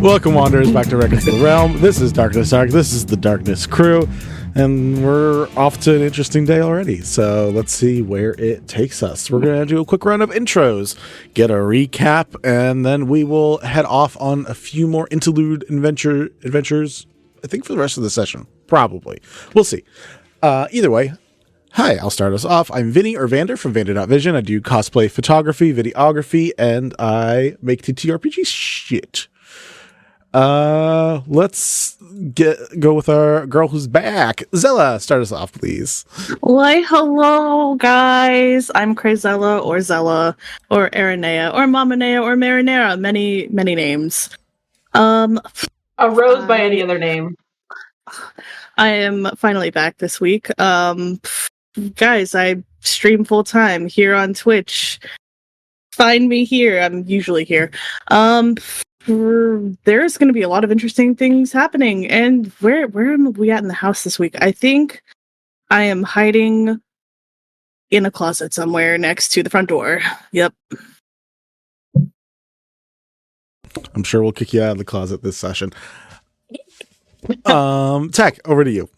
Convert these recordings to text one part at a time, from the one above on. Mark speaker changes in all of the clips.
Speaker 1: Welcome, Wanderers, back to Records of the Realm. This is Darkness Arc. This is the Darkness crew. And we're off to an interesting day already. So let's see where it takes us. We're going to do a quick round of intros, get a recap, and then we will head off on a few more interlude adventures, I think, for the rest of the session. Probably. We'll see. Either way, hi, I'll start us off. I'm Vinny, or Vander, from Vander.Vision. I do cosplay, photography, videography, and I make TTRPG shit. Let's go with our girl who's back. Zella, start us off, please.
Speaker 2: Why, hello, guys. I'm Crazella, or Zella, or Aranea, or Mamanea, or Marinera. Many names.
Speaker 3: A Rose by any other name.
Speaker 2: I am finally back this week. Guys, I stream full time here on Twitch. Find me here. I'm usually here. There's going to be a lot of interesting things happening. And where am we at in the house this week? I think I am hiding in a closet somewhere next to the front door. Yep.
Speaker 1: I'm sure we'll kick you out of the closet this session. Tech, over to you.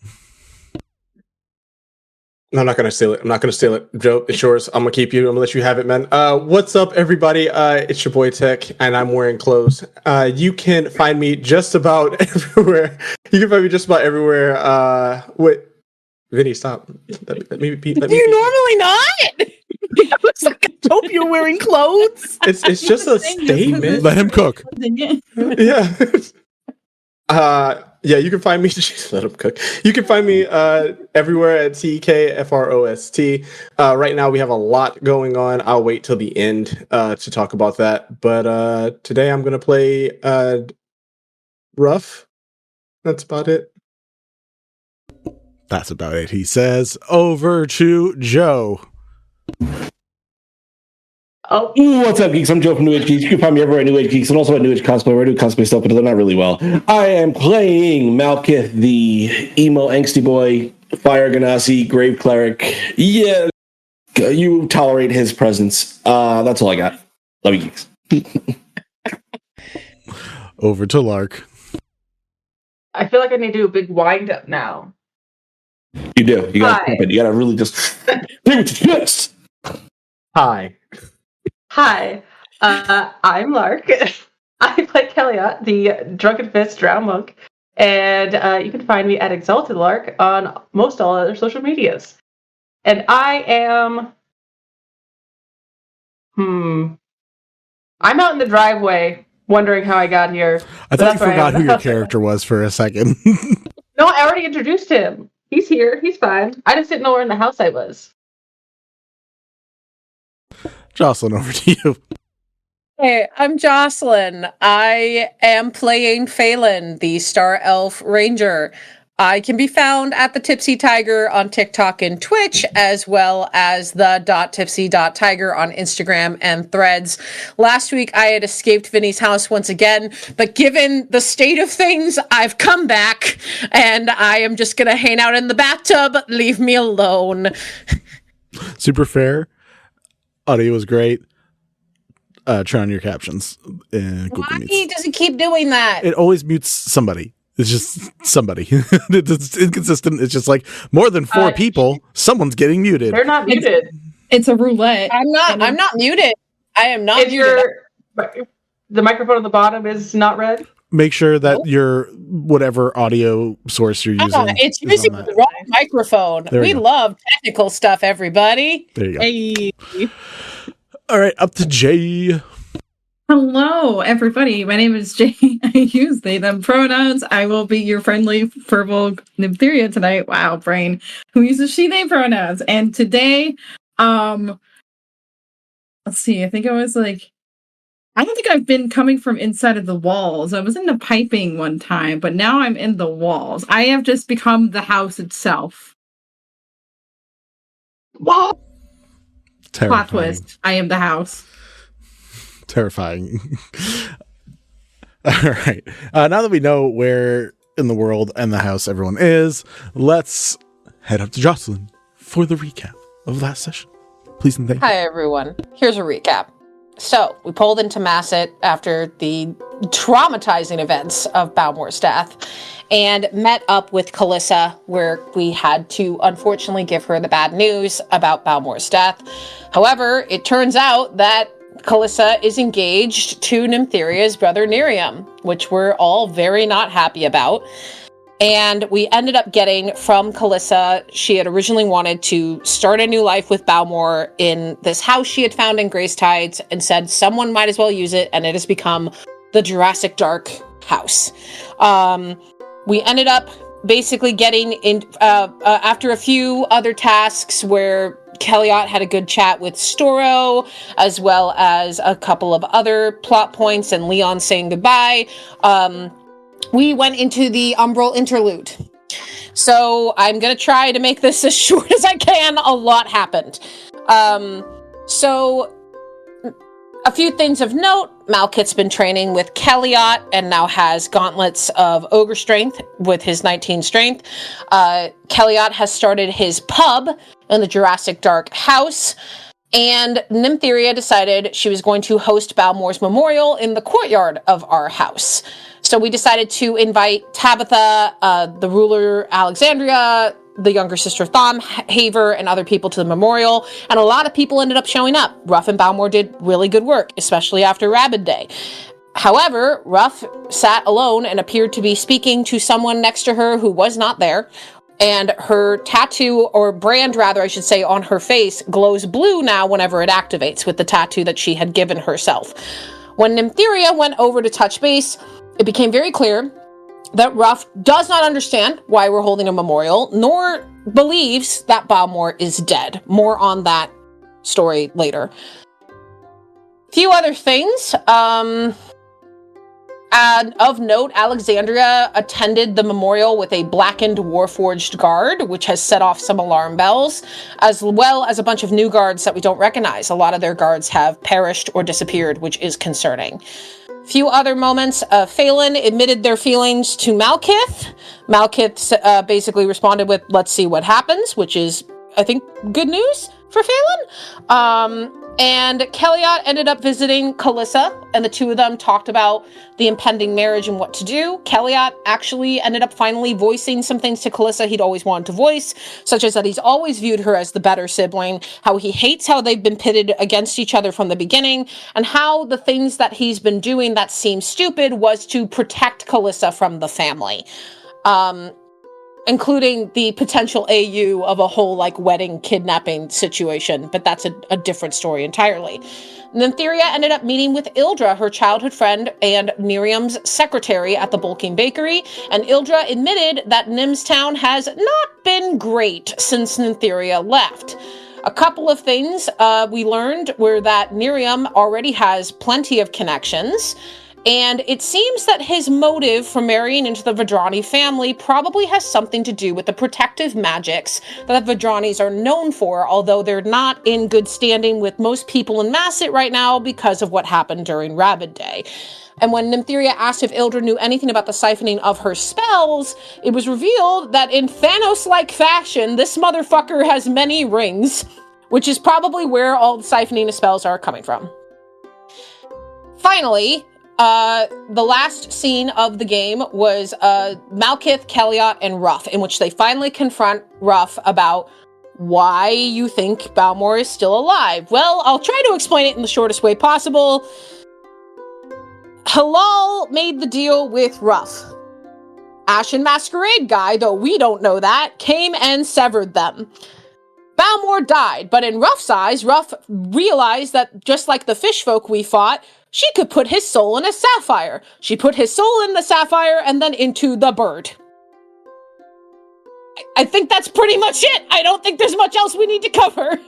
Speaker 4: No, I'm not gonna steal it. Joe, it's yours. I'm gonna keep you. I'm gonna let you have it, man. What's up, everybody? It's your boy Tech, and I'm wearing clothes. You can find me just about everywhere. Wait, Vinny, stop. Let me
Speaker 2: You're normally not. I was like, I hope you're wearing clothes.
Speaker 4: It's just a statement.
Speaker 1: Let him cook.
Speaker 4: Yeah. Yeah, you can find me. Let him cook. You can find me everywhere at TKFROST. Right now, we have a lot going on. I'll wait till the end to talk about that. But today, I'm going to play Rough. That's about it.
Speaker 1: That's about it, he says. Over to Joe.
Speaker 5: Oh, what's up, geeks? I'm Joe from New Age Geeks. You can find me everywhere at New Age Geeks and also at New Age Cosplay, where I do cosplay stuff, but they're not really well. I am playing Malkith, the emo angsty boy, fire ganassi, grave cleric. Yeah, you tolerate his presence. That's all I got. Love you, geeks.
Speaker 1: Over to Lark.
Speaker 3: I feel like I need to do a big wind up now.
Speaker 5: You do. You gotta pump it. You gotta really just bring it to twist.
Speaker 4: Hi.
Speaker 3: Hi, I'm Lark. I play Kelliat, the Drunken Fist Drow Monk, and you can find me at Exalted Lark on most all other social medias. And I am... I'm out in the driveway, wondering how I got here.
Speaker 1: I thought you forgot who your character was for a second.
Speaker 3: No, I already introduced him. He's here. He's fine. I just didn't know where in the house I was.
Speaker 1: Jocelyn, over to you.
Speaker 6: Hey, I'm Jocelyn. I am playing Phelan, the Star Elf Ranger. I can be found at the Tipsy Tiger on TikTok and Twitch, as well as the .tipsy.tiger on Instagram and Threads. Last week, I had escaped Vinny's house once again, but given the state of things, I've come back, and I am just going to hang out in the bathtub. Leave me alone.
Speaker 1: Super fair. Audio was great. Turn on your captions in Google
Speaker 6: Why
Speaker 1: Meets.
Speaker 6: does it keep doing that?
Speaker 1: It always mutes somebody. It's just somebody. It's inconsistent. It's just like more than 4 people. Someone's getting muted.
Speaker 3: They're not muted.
Speaker 7: It's a roulette.
Speaker 6: I'm not muted. I am not
Speaker 3: If
Speaker 6: muted.
Speaker 3: the microphone at the bottom is not red.
Speaker 1: Make sure that your whatever audio source you're using.
Speaker 6: It's using the wrong microphone. We love technical stuff, everybody.
Speaker 1: There you go.
Speaker 2: Hey.
Speaker 1: All right, up to Jay.
Speaker 7: Hello, everybody. My name is Jay. I use they, them pronouns. I will be your friendly purple Nymptheria tonight. Wow, brain. Who uses she, they pronouns. And today, let's see, I think I was like, I don't think I've been coming from inside of the walls. I was in the piping one time, but now I'm in the walls. I have just become the house itself.
Speaker 3: Wow.
Speaker 7: Plot twist. I am the house.
Speaker 1: Terrifying. All right. Now that we know where in the world and the house everyone is, let's head up to Jocelyn for the recap of last session. Please and thank you.
Speaker 6: Hi, everyone. Here's a recap. So we pulled into Masset after the traumatizing events of Balmore's death and met up with Calissa, where we had to unfortunately give her the bad news about Balmore's death. However, it turns out that Calissa is engaged to Nymtheria's brother Nerium, which we're all very not happy about. And we ended up getting from Calissa, she had originally wanted to start a new life with Balmore in this house she had found in Grace Tides and said someone might as well use it, and it has become the Jurassic Dark house. We ended up basically getting in, after a few other tasks where Kelliat had a good chat with Storo, as well as a couple of other plot points and Leon saying goodbye, we went into the Umbral Interlude. So I'm going to try to make this as short as I can. A lot happened. So a few things of note. Malkit's been training with Kelliat and now has gauntlets of ogre strength with his 19 strength. Kelliat has started his pub in the Jurassic Dark house. And Nymptheria decided she was going to host Balmore's memorial in the courtyard of our house. So we decided to invite Tabitha, the ruler Alexandria, the younger sister Thom, Haver, and other people to the memorial. And a lot of people ended up showing up. Ruff and Balmore did really good work, especially after Rabid Day. However, Ruff sat alone and appeared to be speaking to someone next to her who was not there. And her tattoo, or brand rather, I should say, on her face glows blue now whenever it activates with the tattoo that she had given herself. When Nymptheria went over to touch base, it became very clear that Ruff does not understand why we're holding a memorial, nor believes that Balmore is dead. More on that story later. Few other things. Of note, Alexandria attended the memorial with a blackened Warforged guard, which has set off some alarm bells, as well as a bunch of new guards that we don't recognize. A lot of their guards have perished or disappeared, which is concerning. Few other moments. Phelan admitted their feelings to Malkith. Malkith basically responded with, let's see what happens, which is, I think, good news for Phelan. And Kelliat ended up visiting Calissa, and the two of them talked about the impending marriage and what to do. Kelliat actually ended up finally voicing some things to Calissa he'd always wanted to voice, such as that he's always viewed her as the better sibling, how he hates how they've been pitted against each other from the beginning, and how the things that he's been doing that seem stupid was to protect Calissa from the family. Including the potential AU of a whole, wedding kidnapping situation, but that's a different story entirely. Nymptheria ended up meeting with Ildra, her childhood friend and Miriam's secretary at the Bulking Bakery, and Ildra admitted that Nimstown has not been great since Nymptheria left. A couple of things we learned were that Miriam already has plenty of connections, and it seems that his motive for marrying into the Vedrani family probably has something to do with the protective magics that the Vedranis are known for, although they're not in good standing with most people in Masset right now because of what happened during Rabid Day. And when Nymptheria asked if Ildra knew anything about the siphoning of her spells, it was revealed that in Thanos-like fashion, this motherfucker has many rings, which is probably where all the siphoning of spells are coming from. Finally, the last scene of the game was Malkith, Kelliat, and Ruff, in which they finally confront Ruff about why you think Balmore is still alive. Well, I'll try to explain it in the shortest way possible. Halal made the deal with Ruff. Ashen Masquerade guy, though we don't know that, came and severed them. Balmore died, but in Ruff's eyes, Ruff realized that just like the fish folk we fought, she could put his soul in a sapphire. She put his soul in the sapphire and then into the bird. I think that's pretty much it. I don't think there's much else we need to cover.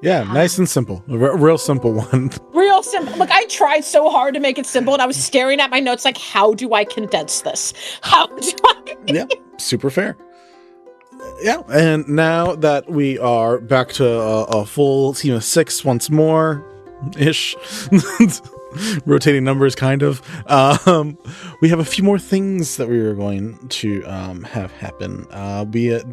Speaker 1: Yeah, nice and simple. A real simple one.
Speaker 6: Real simple. Look, I tried so hard to make it simple, and I was staring at my notes like, how do I condense this? How do I?
Speaker 1: Yeah, super fair. Yeah, and now that we are back to a full team of 6 once more, ish, rotating numbers, kind of, we have a few more things that we were going to have happen, be it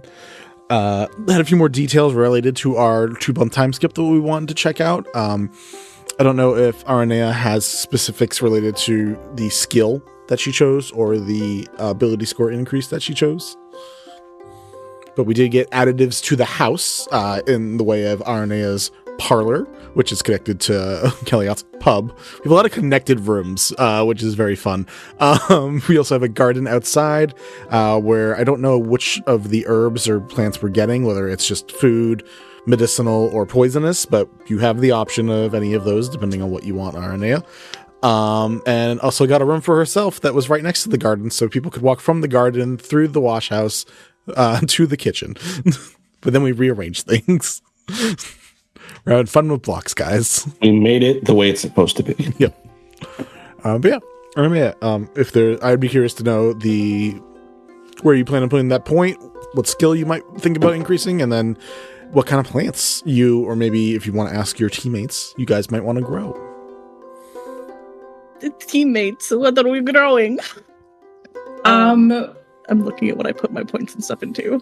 Speaker 1: had a few more details related to our 2-month time skip that we wanted to check out. I don't know if Aranea has specifics related to the skill that she chose or the ability score increase that she chose. But we did get additives to the house in the way of Aranea's parlor, which is connected to Kelliat's pub. We have a lot of connected rooms, which is very fun. We also have a garden outside where I don't know which of the herbs or plants we're getting, whether it's just food, medicinal, or poisonous, but you have the option of any of those depending on what you want, Aranea. And also got a room for herself that was right next to the garden, so people could walk from the garden through the wash house to the kitchen. But then we rearranged things. We're having fun with blocks, guys.
Speaker 5: We made it the way it's supposed to be.
Speaker 1: Yep. But yeah, if there, I'd be curious to know where you plan on putting that point, what skill you might think about increasing, and then what kind of plants you, or maybe if you want to ask your teammates, you guys might want to grow.
Speaker 2: The teammates, what are we growing? I'm looking at what I put my points and stuff into.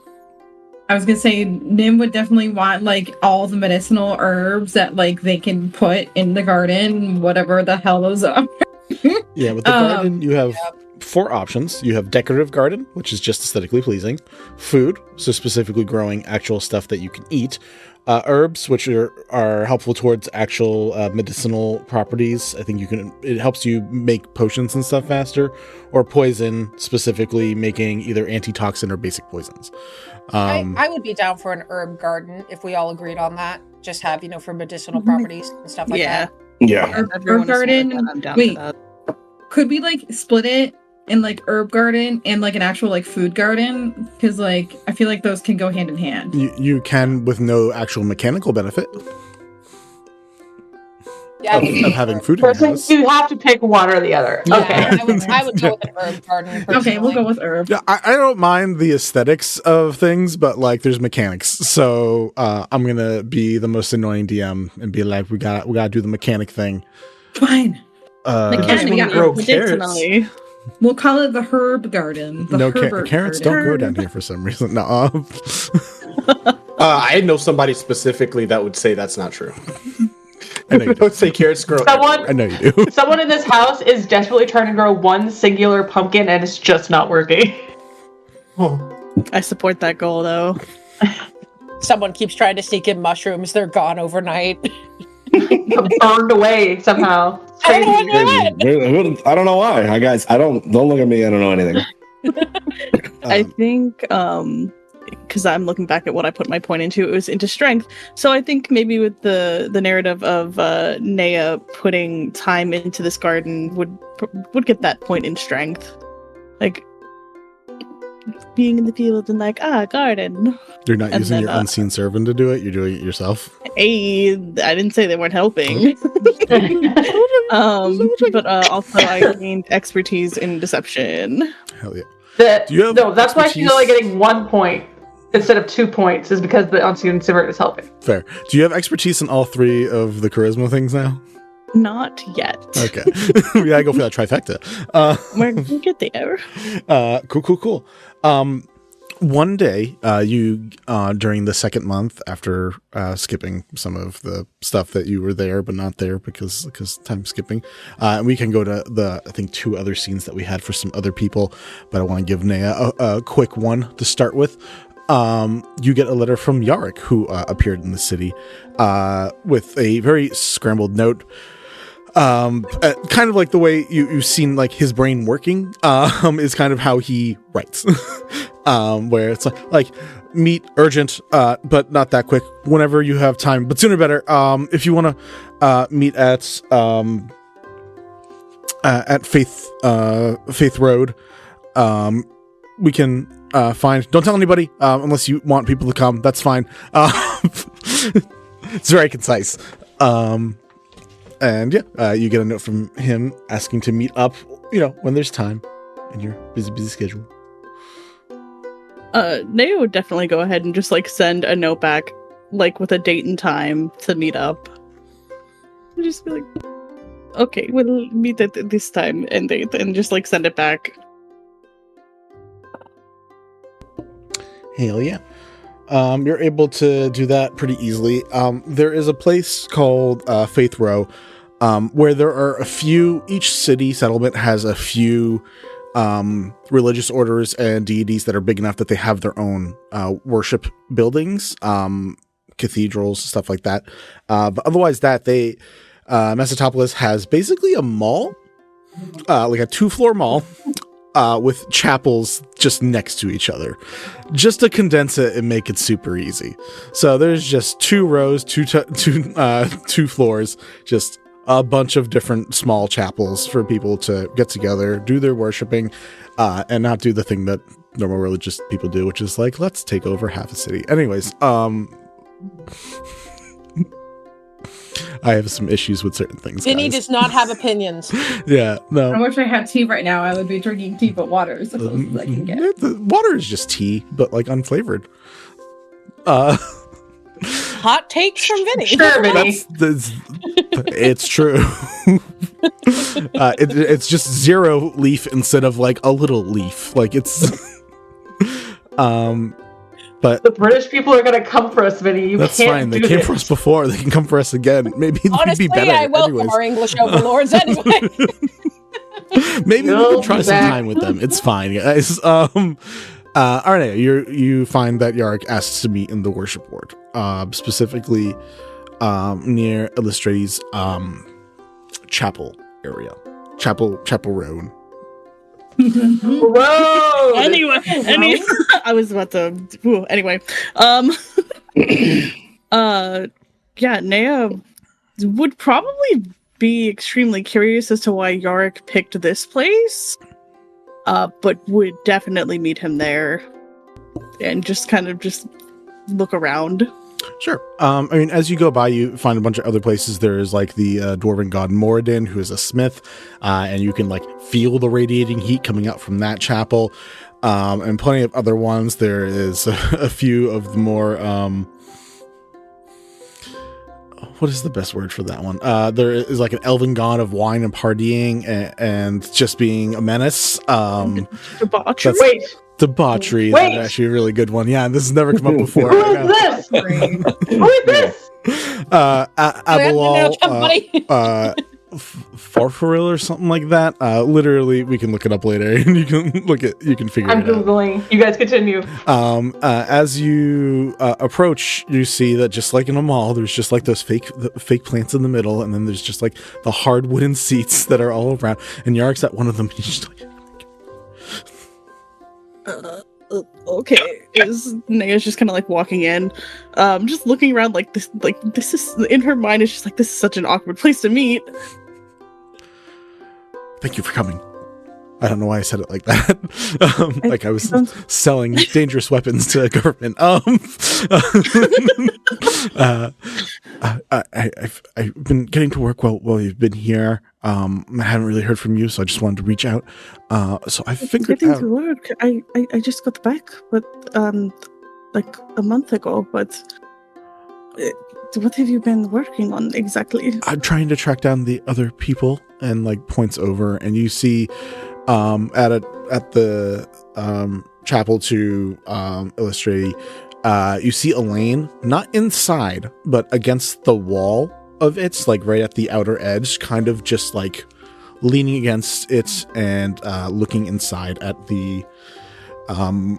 Speaker 7: I was gonna say Nim would definitely want like all the medicinal herbs that like they can put in the garden, whatever the hell those are.
Speaker 1: Yeah, with the garden, you have 4 options. You have decorative garden, which is just aesthetically pleasing. Food, so specifically growing actual stuff that you can eat. Herbs, which are helpful towards actual medicinal properties. I think it helps you make potions and stuff faster. Or poison, specifically making either antitoxin or basic poisons.
Speaker 6: I would be down for an herb garden if we all agreed on that. Just have, for medicinal properties and stuff like that.
Speaker 5: Yeah.
Speaker 7: Herb garden.
Speaker 2: I'm down
Speaker 7: Wait,
Speaker 2: for that.
Speaker 7: could we like split it in like herb garden and like an actual like food garden? Because like I feel like those can go hand in hand.
Speaker 1: You can with no actual mechanical benefit.
Speaker 6: Yeah,
Speaker 1: of having food in your house.
Speaker 3: You have to pick one or the other.
Speaker 6: Yeah,
Speaker 3: Okay.
Speaker 6: I would go with an herb garden.
Speaker 7: Okay, we'll go with herb.
Speaker 1: Yeah, I don't mind the aesthetics of things, but like there's mechanics. So I'm gonna be the most annoying DM and be like, we gotta do the mechanic thing.
Speaker 7: Fine.
Speaker 2: Mechanic,
Speaker 7: yeah,
Speaker 4: grow
Speaker 2: medicinally.
Speaker 7: We'll call it the herb garden. The
Speaker 1: No,
Speaker 7: Herbert
Speaker 1: carrots
Speaker 7: garden.
Speaker 1: don't grow down here for some reason. No.
Speaker 4: I know somebody specifically that would say that's not true.
Speaker 1: I know you
Speaker 4: I
Speaker 1: do.
Speaker 4: would say carrots grow.
Speaker 1: I know you do.
Speaker 3: Someone in this house is desperately trying to grow one singular pumpkin and it's just not working.
Speaker 2: I support that goal, though.
Speaker 6: Someone keeps trying to sneak in mushrooms. They're gone overnight.
Speaker 3: Burned away somehow. It's
Speaker 6: I don't
Speaker 3: crazy.
Speaker 6: know.
Speaker 5: I don't know why. Guys, don't look at me. I don't know anything.
Speaker 2: I think, because I'm looking back at what I put my point into, it was into strength. So I think maybe with the narrative of Nea putting time into this garden would get that point in strength. Like, being in the field and like, garden.
Speaker 1: You're not
Speaker 2: And
Speaker 1: using
Speaker 2: then,
Speaker 1: your unseen servant to do it. You're doing it yourself.
Speaker 2: Hey, I didn't say they weren't helping. But also I gained expertise in deception.
Speaker 1: Hell yeah. Do you have
Speaker 3: that's why she's
Speaker 1: expertise?
Speaker 3: only getting 1 point instead of 2 points, is because the unseen servant is helping.
Speaker 1: Fair. Do you have expertise in all 3 of the charisma things now?
Speaker 2: Not yet.
Speaker 1: Okay. We gotta go for that trifecta.
Speaker 2: We're gonna get there.
Speaker 1: Cool. One day, you during the 2nd month after skipping some of the stuff that you were there but not there because time skipping, we can go to I think 2 other scenes that we had for some other people, but I want to give Nea a quick one to start with. You get a letter from Yarick, who appeared in the city with a very scrambled note. Kind of like the way you've seen like his brain working is kind of how he writes. Where it's like meet urgent, but not that quick, whenever you have time, but sooner better. If you want to meet at Faith Road, we can find, don't tell anybody unless you want people to come, that's fine. It's very concise. And yeah, you get a note from him asking to meet up, when there's time in your busy schedule.
Speaker 2: Nea would definitely go ahead and just like send a note back, like with a date and time to meet up. And just be like, okay, we'll meet at this time and date, and just like send it back.
Speaker 1: Hell yeah. You're able to do that pretty easily. There is a place called Faith Row, where there are a few. Each city settlement has a few religious orders and deities that are big enough that they have their own worship buildings, cathedrals, stuff like that. But otherwise, Mesetopolis has basically a mall, like a 2-floor mall. With chapels just next to each other, just to condense it and make it super easy. So there's just 2 rows, two floors, just a bunch of different small chapels for people to get together, do their worshiping, and not do the thing that normal religious people do, which is like, let's take over half a city. Anyways, I have some issues with certain things.
Speaker 6: Vinny
Speaker 1: guys.
Speaker 6: does not have opinions.
Speaker 1: Yeah, no.
Speaker 7: I wish I had tea right now. I would be drinking tea, but water is the closest I can get.
Speaker 1: The water is just tea, but like unflavored.
Speaker 6: Hot takes from Vinny.
Speaker 3: Sure, Vinny.
Speaker 1: It's true. It's just 0 leaf instead of like a little leaf. Like it's, but
Speaker 3: The British people are gonna come for us, Vinny.
Speaker 1: that's
Speaker 3: can't
Speaker 1: fine. They
Speaker 3: do
Speaker 1: came
Speaker 3: this.
Speaker 1: for us before. They can come for us again. Maybe it'd
Speaker 6: Honestly,
Speaker 1: be better.
Speaker 6: I welcome
Speaker 1: Anyways.
Speaker 6: our English overlords anyway.
Speaker 1: Maybe we
Speaker 3: You'll
Speaker 1: can try
Speaker 3: be
Speaker 1: some
Speaker 3: back.
Speaker 1: time with them. It's fine, guys. Aranea, you find that Yarrick asks to meet in the worship ward, specifically near Illustrati's chapel area, chapel road.
Speaker 3: Whoa!
Speaker 2: Anyway, I was about to. Anyway, yeah, Nea would probably be extremely curious as to why Yarrick picked this place, but would definitely meet him there and just kind of just look around.
Speaker 1: Sure. I mean, as you go by, you find a bunch of other places. There is like the dwarven god Moradin, who is a smith, and you can like feel the radiating heat coming out from that chapel, and plenty of other ones. There is a few of the more what is the best word for that one? There is like an elven god of wine and partying and just being a menace.
Speaker 2: Debauchery.
Speaker 3: Wait,
Speaker 1: Debauchery.
Speaker 3: Wait.
Speaker 1: That's actually a really good one. Yeah, this has never come up before.
Speaker 3: who is this? Who is this?
Speaker 1: Abalal,
Speaker 6: somebody.
Speaker 1: Farfaril or something like that. Literally, we can look it up later, and you can figure
Speaker 3: I'm
Speaker 1: it out.
Speaker 3: googling. You guys continue.
Speaker 1: As you approach, you see that just like in a mall, there's just like those fake plants in the middle, and then there's just like the hard wooden seats that are all around. And Yarrick's at one of them, and he's just like,
Speaker 2: Okay, Nea's just kind of like walking in, just looking around like this is in her mind. It's just like, this is such an awkward place to meet.
Speaker 1: "Thank you for coming." I don't know why I said it like that. Like I was selling dangerous weapons to a government. I've been getting to work while you've been here. I haven't really heard from you, so I just wanted to reach out. So I figured
Speaker 2: Getting
Speaker 1: out.
Speaker 2: to work. I just got back, but like a month ago. But what have you been working on exactly?
Speaker 1: I'm trying to track down the other people, and like points over, and you see at the chapel to Illustrati, you see Elaine, not inside, but against the wall of it, like right at the outer edge, kind of just like leaning against it and looking inside at the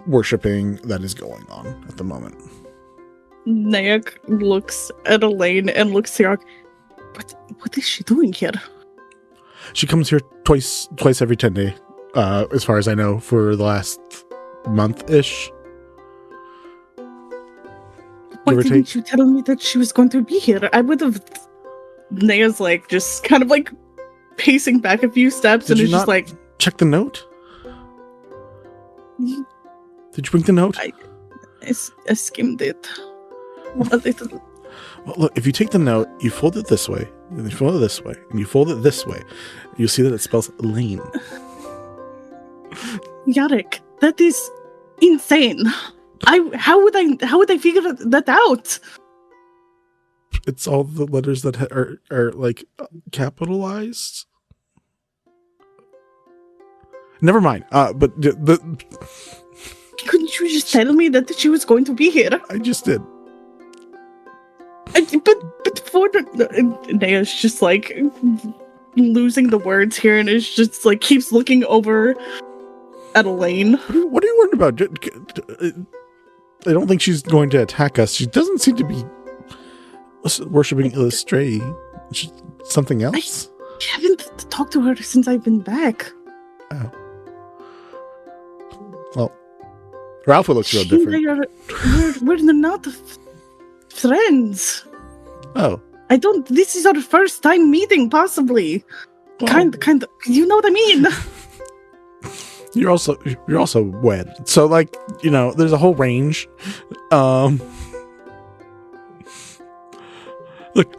Speaker 1: worshipping that is going on at the moment.
Speaker 2: Nayak looks at Elaine and looks to Yark. What is she doing here?
Speaker 1: She comes here twice every 10 days, as far as I know, for the last month-ish.
Speaker 2: Why
Speaker 1: Give or
Speaker 2: didn't
Speaker 1: take.
Speaker 2: you tell me that she was going to be here? I would have. Naya's like just kind of like pacing back a few steps,
Speaker 1: Did
Speaker 2: and
Speaker 1: you
Speaker 2: it's just
Speaker 1: not
Speaker 2: like,
Speaker 1: check the note?
Speaker 2: "Y-
Speaker 1: Did you bring the note?
Speaker 2: I skimmed it. A little.
Speaker 1: Well, look, if you take the note, you fold it this way, and you fold it this way, and you fold it this way, you'll see that it spells Elaine.
Speaker 2: Yarrick, that is insane. How would I figure that out?
Speaker 1: It's all the letters that are like capitalized. Never mind. But
Speaker 2: Couldn't you just tell me that she was going to be here?
Speaker 1: I just did.
Speaker 2: But for Nea's just like losing the words here, and is just like keeps looking over at Elaine.
Speaker 1: What are you worried about? I don't think she's going to attack us. She doesn't seem to be worshipping Illustray. Something else?
Speaker 2: I haven't talked to her since I've been back.
Speaker 1: Oh. Well, her outfit looks real different.
Speaker 2: We're not friends.
Speaker 1: Oh.
Speaker 2: This is our first time meeting, possibly.
Speaker 1: Well,
Speaker 2: kind of, you know what I mean?
Speaker 1: You're also wed. So, like, there's a whole range. Look,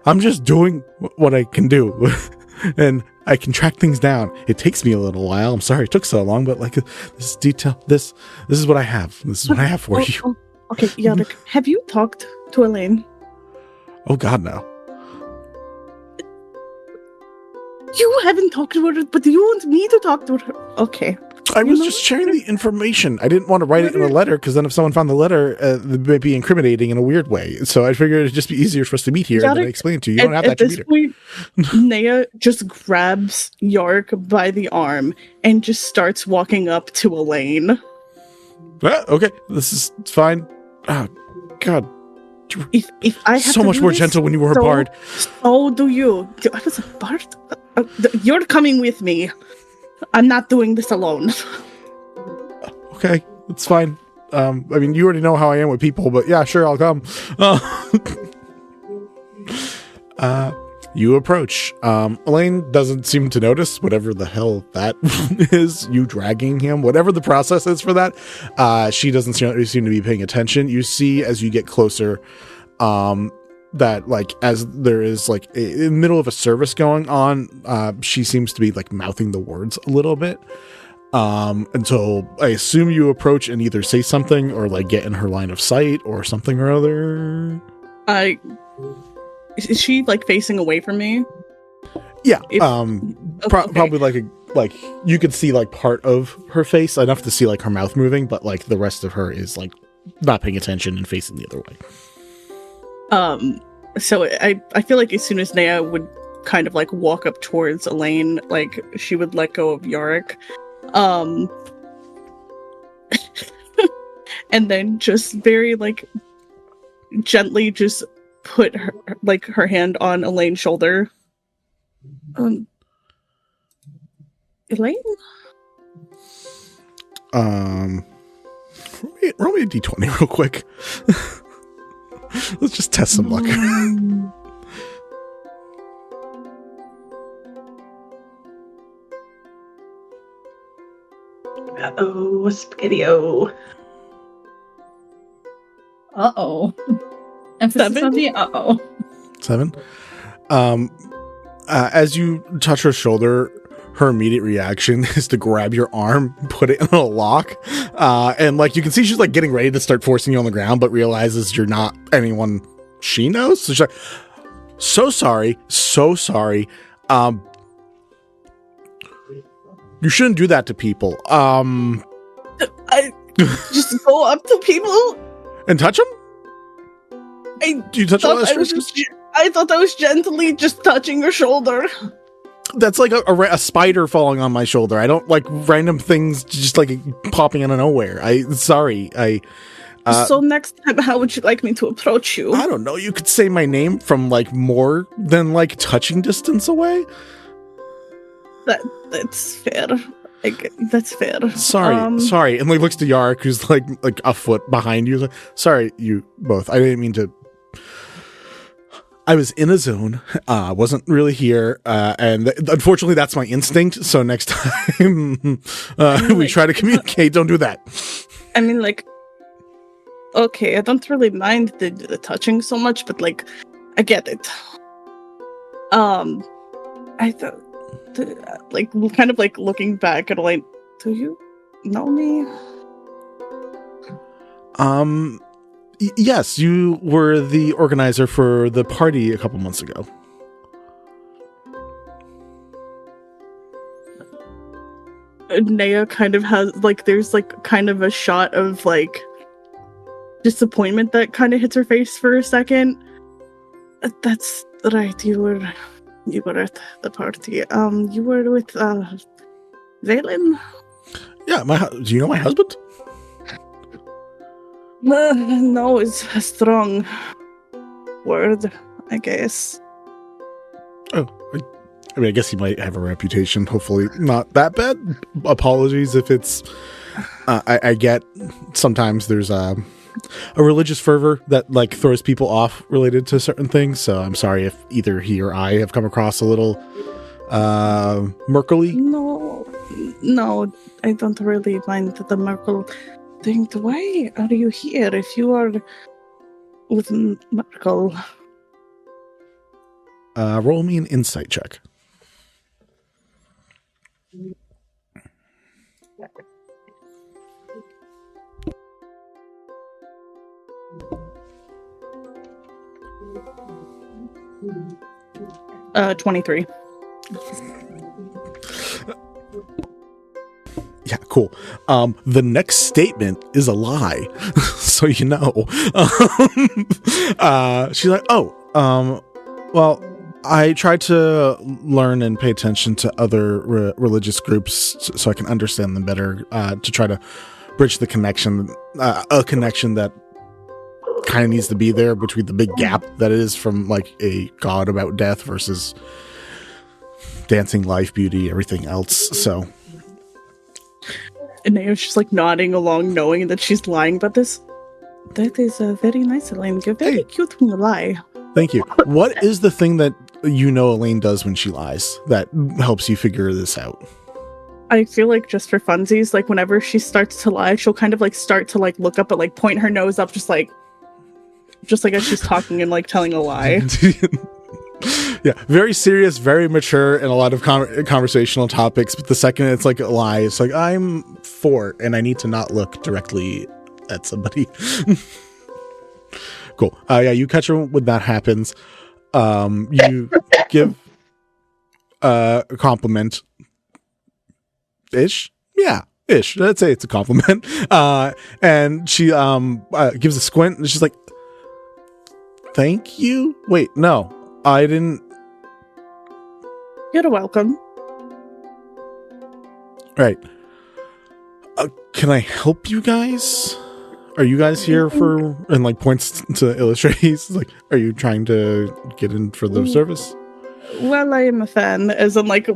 Speaker 1: I'm just doing what I can do. And I can track things down. It takes me a little while. I'm sorry it took so long, but like this detail, this is what I have. This is what I have for you.
Speaker 2: Oh, okay, Yaduk, have you talked to Elaine?
Speaker 1: Oh God, no.
Speaker 2: You haven't talked to her, but you want me to talk to her. Okay.
Speaker 1: I was just sharing the information. I didn't want to write it in a letter because then if someone found the letter, it might be incriminating in a weird way. So I figured it'd just be easier for us to meet here and then I explain it to you. You don't have
Speaker 2: at
Speaker 1: to
Speaker 2: this
Speaker 1: meet her.
Speaker 2: point, Nea just grabs Yark by the arm and just starts walking up to Elaine.
Speaker 1: Okay, this is fine. Oh, God.
Speaker 2: If I have
Speaker 1: so
Speaker 2: to
Speaker 1: much
Speaker 2: do
Speaker 1: more
Speaker 2: this,
Speaker 1: gentle when you were a bard.
Speaker 2: So do you. I was a bard? You're coming with me. I'm not doing this alone.
Speaker 1: Okay, it's fine. I mean, you already know how I am with people, but yeah, sure, I'll come. You approach. Elaine doesn't seem to notice whatever the hell that is, you dragging him, whatever the process is for that. She doesn't seem to be paying attention. You see as you get closer, that like as there is like in the middle of a service going on, she seems to be like mouthing the words a little bit. Until I assume you approach and either say something or like get in her line of sight or something or other.
Speaker 2: Is she like facing away from me?
Speaker 1: Yeah.
Speaker 2: Okay.
Speaker 1: Probably like you could see like part of her face enough to see like her mouth moving, but like the rest of her is like not paying attention and facing the other way.
Speaker 2: So I feel like as soon as Nea would kind of like walk up towards Elaine, like she would let go of Yarick. And then just very like gently just put her hand on Elaine's shoulder. Elaine?
Speaker 1: Roll me a d20 real quick. Let's just test some luck.
Speaker 3: Uh-oh, spaghetti-o.
Speaker 7: Uh-oh. Emphasis on the uh-oh.
Speaker 1: 7. As you touch her shoulder, her immediate reaction is to grab your arm, put it in a lock, and like you can see she's like getting ready to start forcing you on the ground, but realizes you're not anyone she knows. So she's like, so sorry. You shouldn't do that to people.
Speaker 2: I just go up to people
Speaker 1: And touch them? Do you touch all that
Speaker 2: I thought I was gently just touching her shoulder.
Speaker 1: That's like a spider falling on my shoulder. I don't like random things just like popping out of nowhere. Sorry.
Speaker 2: So next time, how would you like me to approach you?
Speaker 1: I don't know. You could say my name from like more than like touching distance away.
Speaker 2: That's fair. That's fair.
Speaker 1: Sorry. And like looks to Yark, who's like a foot behind you. Like, sorry, you both. I didn't mean to. I was in a zone, wasn't really here, and unfortunately that's my instinct, so next time we try to communicate, don't do that.
Speaker 2: I mean, like, okay, I don't really mind the touching so much, but, like, I get it. I thought, like, kind of, like, looking back at, like, do you know me?
Speaker 1: Yes, you were the organizer for the party a couple months ago.
Speaker 2: Naya kind of has, like, there's, like, kind of a shot of, like, disappointment that kind of hits her face for a second. That's right, you were at the party. You were with, Valen?
Speaker 1: Yeah, do you know my husband?
Speaker 2: No, it's a strong word, I guess.
Speaker 1: Oh, I mean, I guess he might have a reputation. Hopefully not that bad. Apologies if it's... I get sometimes there's a religious fervor that, like, throws people off related to certain things. So I'm sorry if either he or I have come across a little murkily.
Speaker 2: No, I don't really mind the Merkel thing. Why are you here if you are with Merkel?
Speaker 1: Roll me an insight check.
Speaker 2: Uh, 23.
Speaker 1: Yeah, cool. The next statement is a lie, so you know. She's like, well, I try to learn and pay attention to other religious groups so I can understand them better, to try to bridge the connection, a connection that kind of needs to be there between the big gap that is from, like, a god about death versus dancing, life, beauty, everything else. So...
Speaker 2: And Nao's just, like, nodding along, knowing that she's lying about this. That is very nice, Elaine. You're very cute when you lie.
Speaker 1: Thank you. What is the thing that you know Elaine does when she lies that helps you figure this out?
Speaker 2: I feel like, just for funsies, like, whenever she starts to lie, she'll kind of, like, start to, like, look up, but, like, point her nose up, just like as she's talking and, like, telling a lie.
Speaker 1: Yeah, very serious, very mature, and a lot of conversational topics. But the second it's like a lie, it's like, I'm 4 and I need to not look directly at somebody. Cool. Yeah, you catch her when that happens. You give a compliment. Ish? Yeah, ish. I'd say it's a compliment. And she gives a squint, and she's like, thank you? Wait, no. I didn't...
Speaker 2: You're welcome.
Speaker 1: Right. Can I help you guys? Are you guys here for... And, like, points to illustrate. He's like, are you trying to get in for the service?
Speaker 2: Well, I am a fan, as I'm, like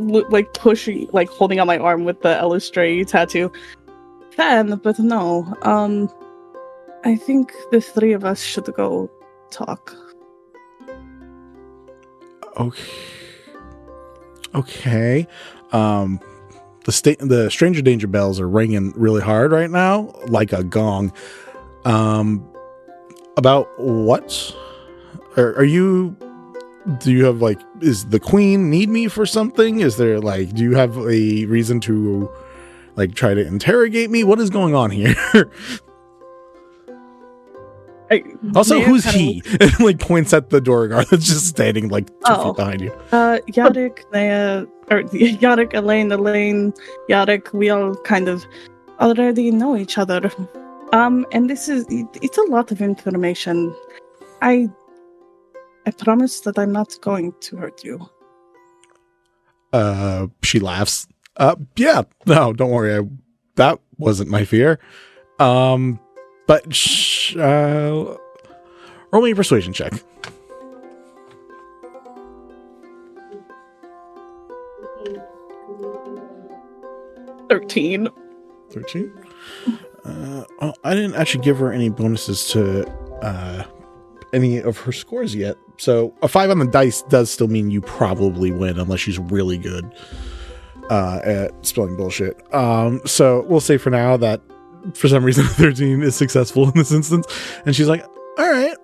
Speaker 2: pushing, like, holding on my arm with the illustrate tattoo. Fan, but no. I think the 3 of us should go talk.
Speaker 1: Okay. The stranger danger bells are ringing really hard right now, like a gong. About what? Do you have, like, is the queen need me for something? Is there, like, do you have a reason to, like, try to interrogate me? What is going on here? Also, who's he? And, like, points at the door guard that's just standing, like, 2 feet behind you.
Speaker 2: Yarrick, Naya, or Yarrick, Elaine, Yarrick, we all kind of already know each other. And it's a lot of information. I promise that I'm not going to hurt you.
Speaker 1: She laughs. Yeah, no, don't worry. That wasn't my fear. But roll me a persuasion check.
Speaker 2: 13.
Speaker 1: 13? Well, I didn't actually give her any bonuses to any of her scores yet. So a 5 on the dice does still mean you probably win, unless she's really good at spelling bullshit. So we'll say for now that for some reason 13 is successful in this instance. And she's like, all right.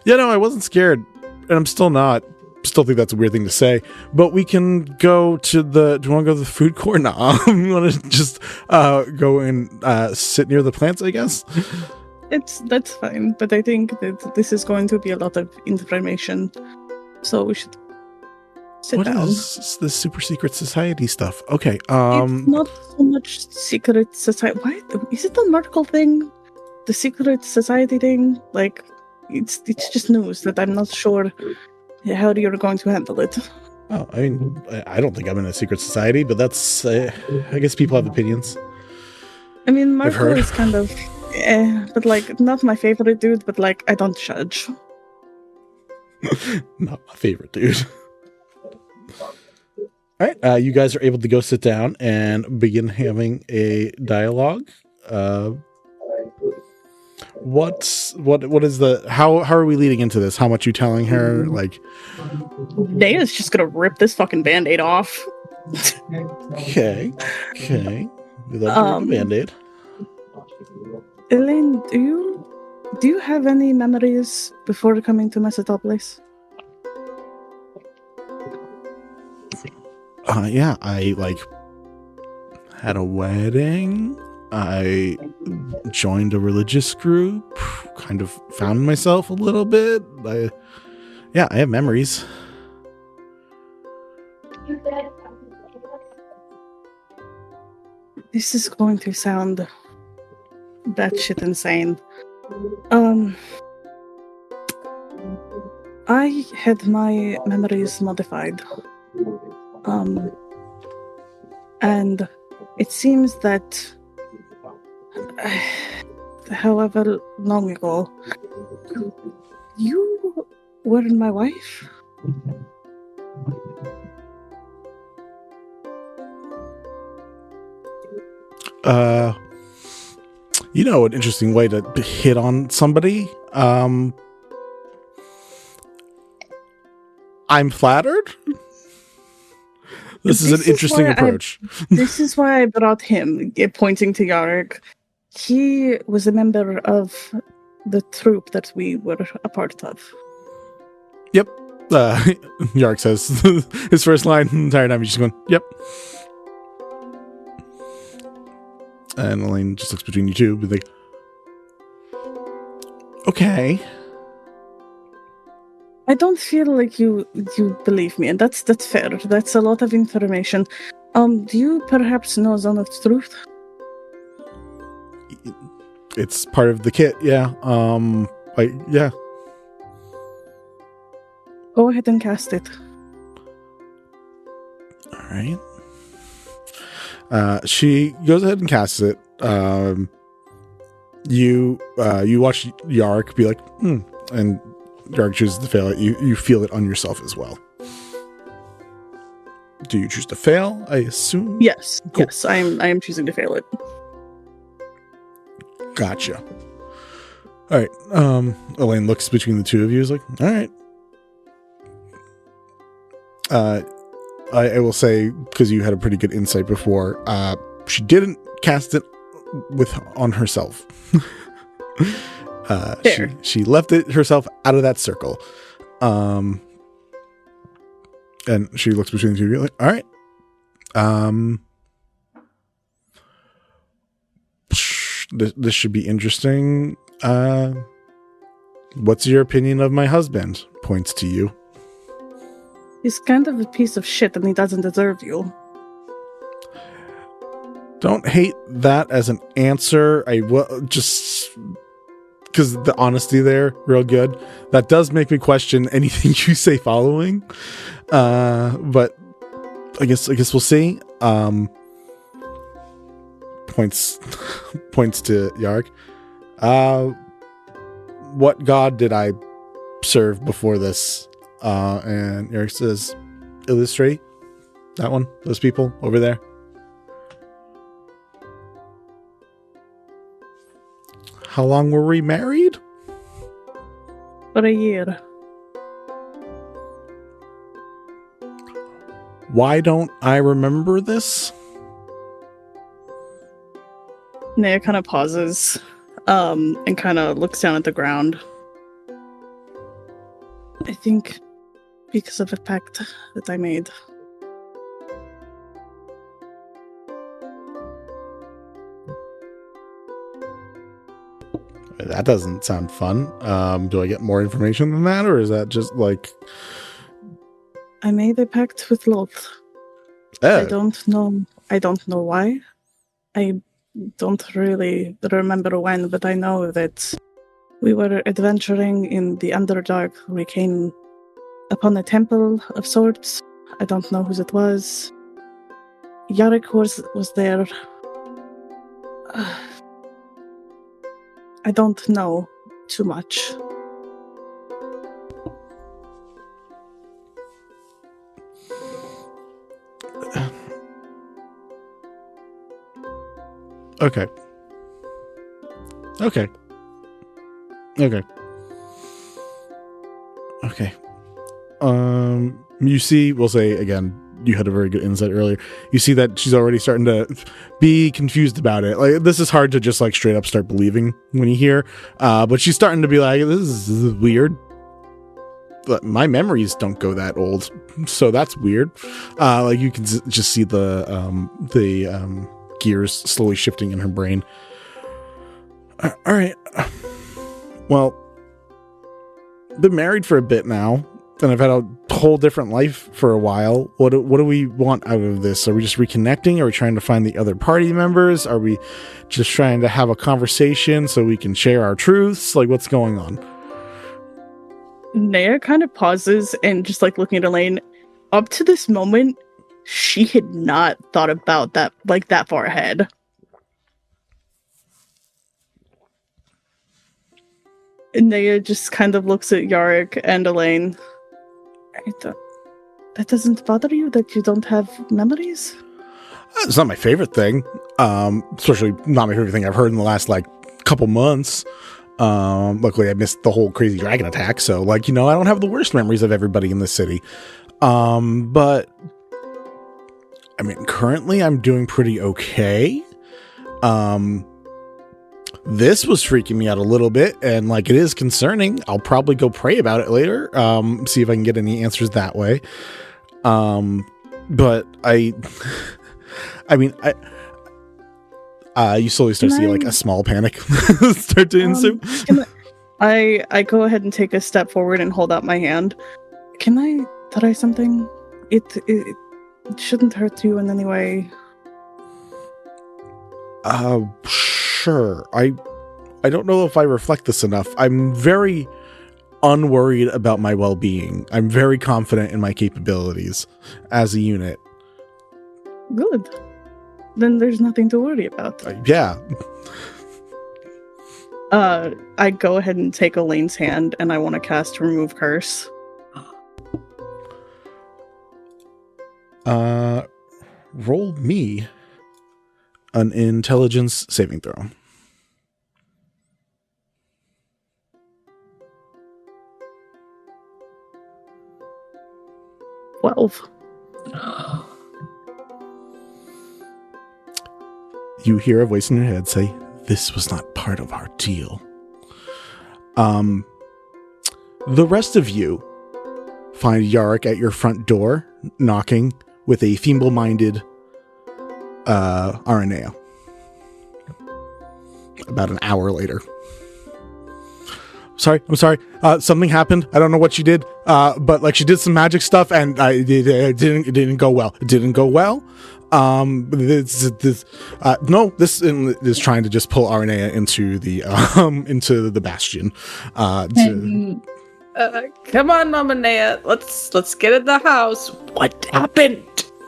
Speaker 1: Yeah, no, I wasn't scared. And I'm still not. Still think that's a weird thing to say. But we can go to do you want to go to the food court? No. You want to just go and sit near the plants, I guess?
Speaker 2: That's fine. But I think that this is going to be a lot of information. So we should Sit
Speaker 1: What
Speaker 2: down.
Speaker 1: is this super secret society stuff? Okay.
Speaker 2: It's not so much secret society. Why is it the Merkle thing? The secret society thing? Like, it's just news that I'm not sure how you're going to handle it.
Speaker 1: Oh, I mean, I don't think I'm in a secret society, but that's. I guess people have opinions.
Speaker 2: I mean,
Speaker 1: I've
Speaker 2: Merkle
Speaker 1: heard.
Speaker 2: is kind of, but like not my favorite dude. But like, I don't judge.
Speaker 1: Not my favorite dude. All right, you guys are able to go sit down and begin having a dialogue. What is the how are we leading into this? How much you telling her? Like,
Speaker 2: Daya's just gonna rip this fucking band-aid off.
Speaker 1: okay, we love to rip a band-aid.
Speaker 2: Elaine, do you have any memories before coming to Mesetopolis?
Speaker 1: Yeah, I had a wedding. I joined a religious group, kind of found myself a little bit. I have memories.
Speaker 2: This is going to sound batshit insane. I had my memories modified. And it seems that however long ago, you were my wife?
Speaker 1: An interesting way to hit on somebody. I'm flattered. This is an interesting approach.
Speaker 2: This is why I brought him, pointing to Yarg. He was a member of the troop that we were a part of.
Speaker 1: Yep. Yark says his first line the entire time. He's just going, yep. And Elaine just looks between you two, be like, okay.
Speaker 2: I don't feel like you believe me, and that's fair. That's a lot of information. Do you perhaps know Zone of Truth?
Speaker 1: It's part of the kit, yeah. Yeah.
Speaker 2: Go ahead and cast it.
Speaker 1: All right. She goes ahead and casts it. You watch Yark be like, and Yark chooses to fail it. You feel it on yourself as well. Do you choose to fail? I assume.
Speaker 2: Yes,
Speaker 1: Cool.
Speaker 2: yes, I am choosing to fail it.
Speaker 1: Gotcha. All right. Elaine looks between the two of you. Is like, all right. I will say, because you had a pretty good insight before, she didn't cast it on herself. She left it herself out of that circle. And she looks between the two of you like, all right. This should be interesting. What's your opinion of my husband? Points to you.
Speaker 2: He's kind of a piece of shit and he doesn't deserve you.
Speaker 1: Don't hate that as an answer. I will just because the honesty there, real good. That does make me question anything you say following. But I guess we'll see. Points to Yarg. What god did I serve before this? And Yarg says, illustrate that one. Those people over there. How long were we married?
Speaker 2: For a year.
Speaker 1: Why don't I remember this?
Speaker 2: Naya kind of pauses, and kind of looks down at the ground. I think because of a pact that I made.
Speaker 1: That doesn't sound fun. Do I get more information than that, or is that just like...
Speaker 2: I made a pact with Loth.
Speaker 1: Oh.
Speaker 2: I don't know why. I don't really remember when, but I know that we were adventuring in the Underdark. We came upon a temple of sorts. I don't know whose it was. Yarick was there. I don't know too much.
Speaker 1: Okay. You see, we'll say again, you had a very good insight earlier. You see that she's already starting to be confused about it. Like, this is hard to just like straight up start believing when you hear. But she's starting to be like, this is weird. But my memories don't go that old, so that's weird. Like you can just see the gears slowly shifting in her brain. All right. Well, been married for a bit now, and I've had a whole different life for a while. What do we want out of this? Are we just reconnecting? Are we trying to find the other party members? Are we just trying to have a conversation so we can share our truths? Like, what's going on?
Speaker 2: Naya kind of pauses and just like looking at Elaine. Up to this moment, she had not thought about that like that far ahead. And Naya just kind of looks at Yarick and Elaine. That doesn't bother you that you don't have memories?
Speaker 1: It's not my favorite thing. Especially not my favorite thing I've heard in the last like couple months. Luckily I missed the whole crazy dragon attack, so like, I don't have the worst memories of everybody in the city. But I mean, currently I'm doing pretty okay. This was freaking me out a little bit, and like it is concerning. I'll probably go pray about it later. See if I can get any answers that way. But you slowly start to see like a small panic start to ensue.
Speaker 2: I go ahead and take a step forward and hold out my hand. Can I try something? It shouldn't hurt you in any way.
Speaker 1: Sure. I don't know if I reflect this enough. I'm very unworried about my well-being. I'm very confident in my capabilities as a unit.
Speaker 2: Good. Then there's nothing to worry about.
Speaker 1: Yeah.
Speaker 2: I go ahead and take Elaine's hand, and I want to cast Remove Curse.
Speaker 1: Roll me an intelligence saving throw. You hear a voice in your head say, "This was not part of our deal." The rest of you find Yarick at your front door, knocking with a feeble-minded Aranea. About an hour later. I'm sorry. Something happened. I don't know what she did. But like she did some magic stuff, and it didn't go well. It didn't go well. This is trying to just pull Aranea into the bastion.
Speaker 6: Come on, Aranea. Let's get in the house. What happened?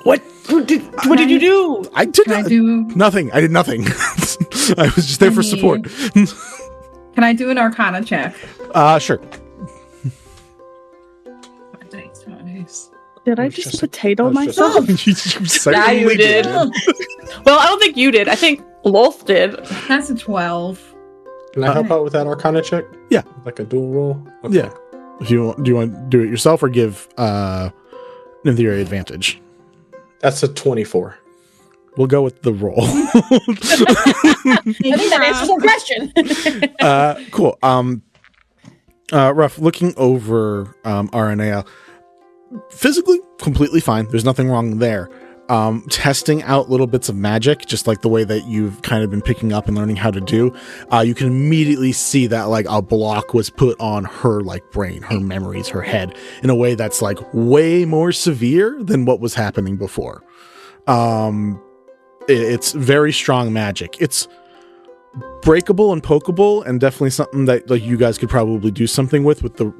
Speaker 6: What did you do?
Speaker 1: I did nothing. I did nothing. I was just there for support.
Speaker 7: Can I do an Arcana check?
Speaker 1: Sure.
Speaker 2: Did I just potato myself?
Speaker 1: Yeah,
Speaker 6: you did. Well, I don't think you did. I think Loth did.
Speaker 7: That's a 12.
Speaker 4: Can I help out with that Arcana check?
Speaker 1: Yeah.
Speaker 4: Like a dual roll? Okay.
Speaker 1: Yeah. Do you want to do it yourself or give in theory advantage?
Speaker 4: That's a 24.
Speaker 1: We'll go with the roll.
Speaker 6: I think that answers the question.
Speaker 1: Cool. Ruff, looking over Aranea, physically completely fine. There's nothing wrong there. testing out little bits of magic, just like the way that you've kind of been picking up and learning how to do, you can immediately see that like a block was put on her like brain, her memories, her head in a way that's like way more severe than what was happening before. It's very strong magic. It's breakable and pokeable, and definitely something that like you guys could probably do something with the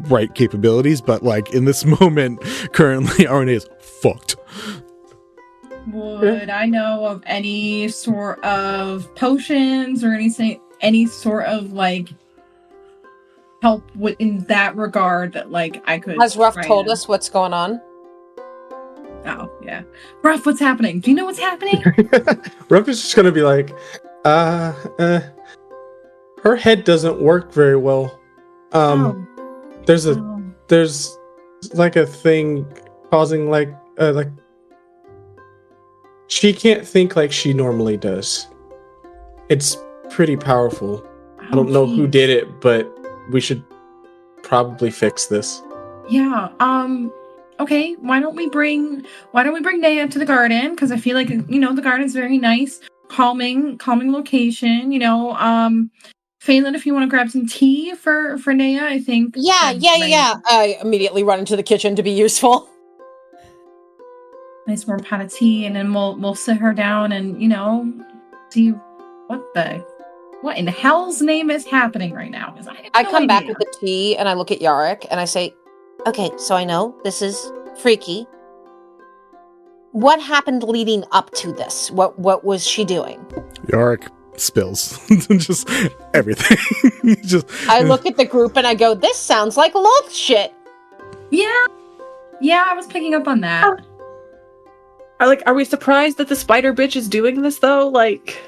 Speaker 1: right capabilities. But like in this moment, currently, Aranea is fucked.
Speaker 7: Would I know of any sort of potions or any sort of like help in that regard that like I could?
Speaker 6: Has Ruff told us what's going on?
Speaker 7: Oh yeah, Ruff, what's happening? Do you know what's happening?
Speaker 4: Ruff is just gonna be like, her head doesn't work very well. There's like a thing causing like she can't think like she normally does. It's pretty powerful. I don't know who did it, but we should probably fix this.
Speaker 7: Yeah. Okay. Why don't we bring Naya to the garden? Because I feel like the garden's very nice, calming location. Phelan, if you want to grab some tea for Naya, I think.
Speaker 6: Yeah. I immediately run into the kitchen to be useful.
Speaker 7: Nice warm pot of tea, and then we'll sit her down and see what in hell's name is happening right now.
Speaker 6: I come back with the tea and I look at Yarrick and I say, "Okay, so I know this is freaky. What happened leading up to this? What was she doing?"
Speaker 1: Yarrick spills just everything.
Speaker 6: I look at the group and I go, "This sounds like Loth shit."
Speaker 7: Yeah, I was picking up on that.
Speaker 2: Are we surprised that the spider bitch is doing this though? Like,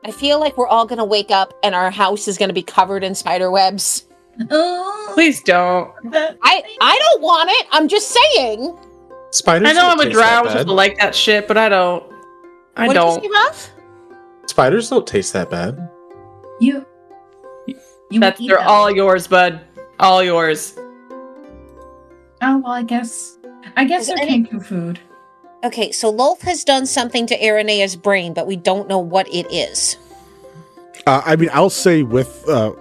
Speaker 6: I feel like we're all gonna wake up and our house is gonna be covered in spider webs.
Speaker 2: Please don't.
Speaker 6: I don't want it. I'm just saying.
Speaker 4: Spiders.
Speaker 2: I know I'm a drow just like that shit, but I don't.
Speaker 6: What did you say, Ruff?
Speaker 4: Spiders don't taste that bad.
Speaker 2: They're all yours, bud. All yours.
Speaker 7: Oh well, I guess they're Kenku food.
Speaker 6: Okay, so Loth has done something to Aranea's brain, but we don't know what it is.
Speaker 1: I'll say with a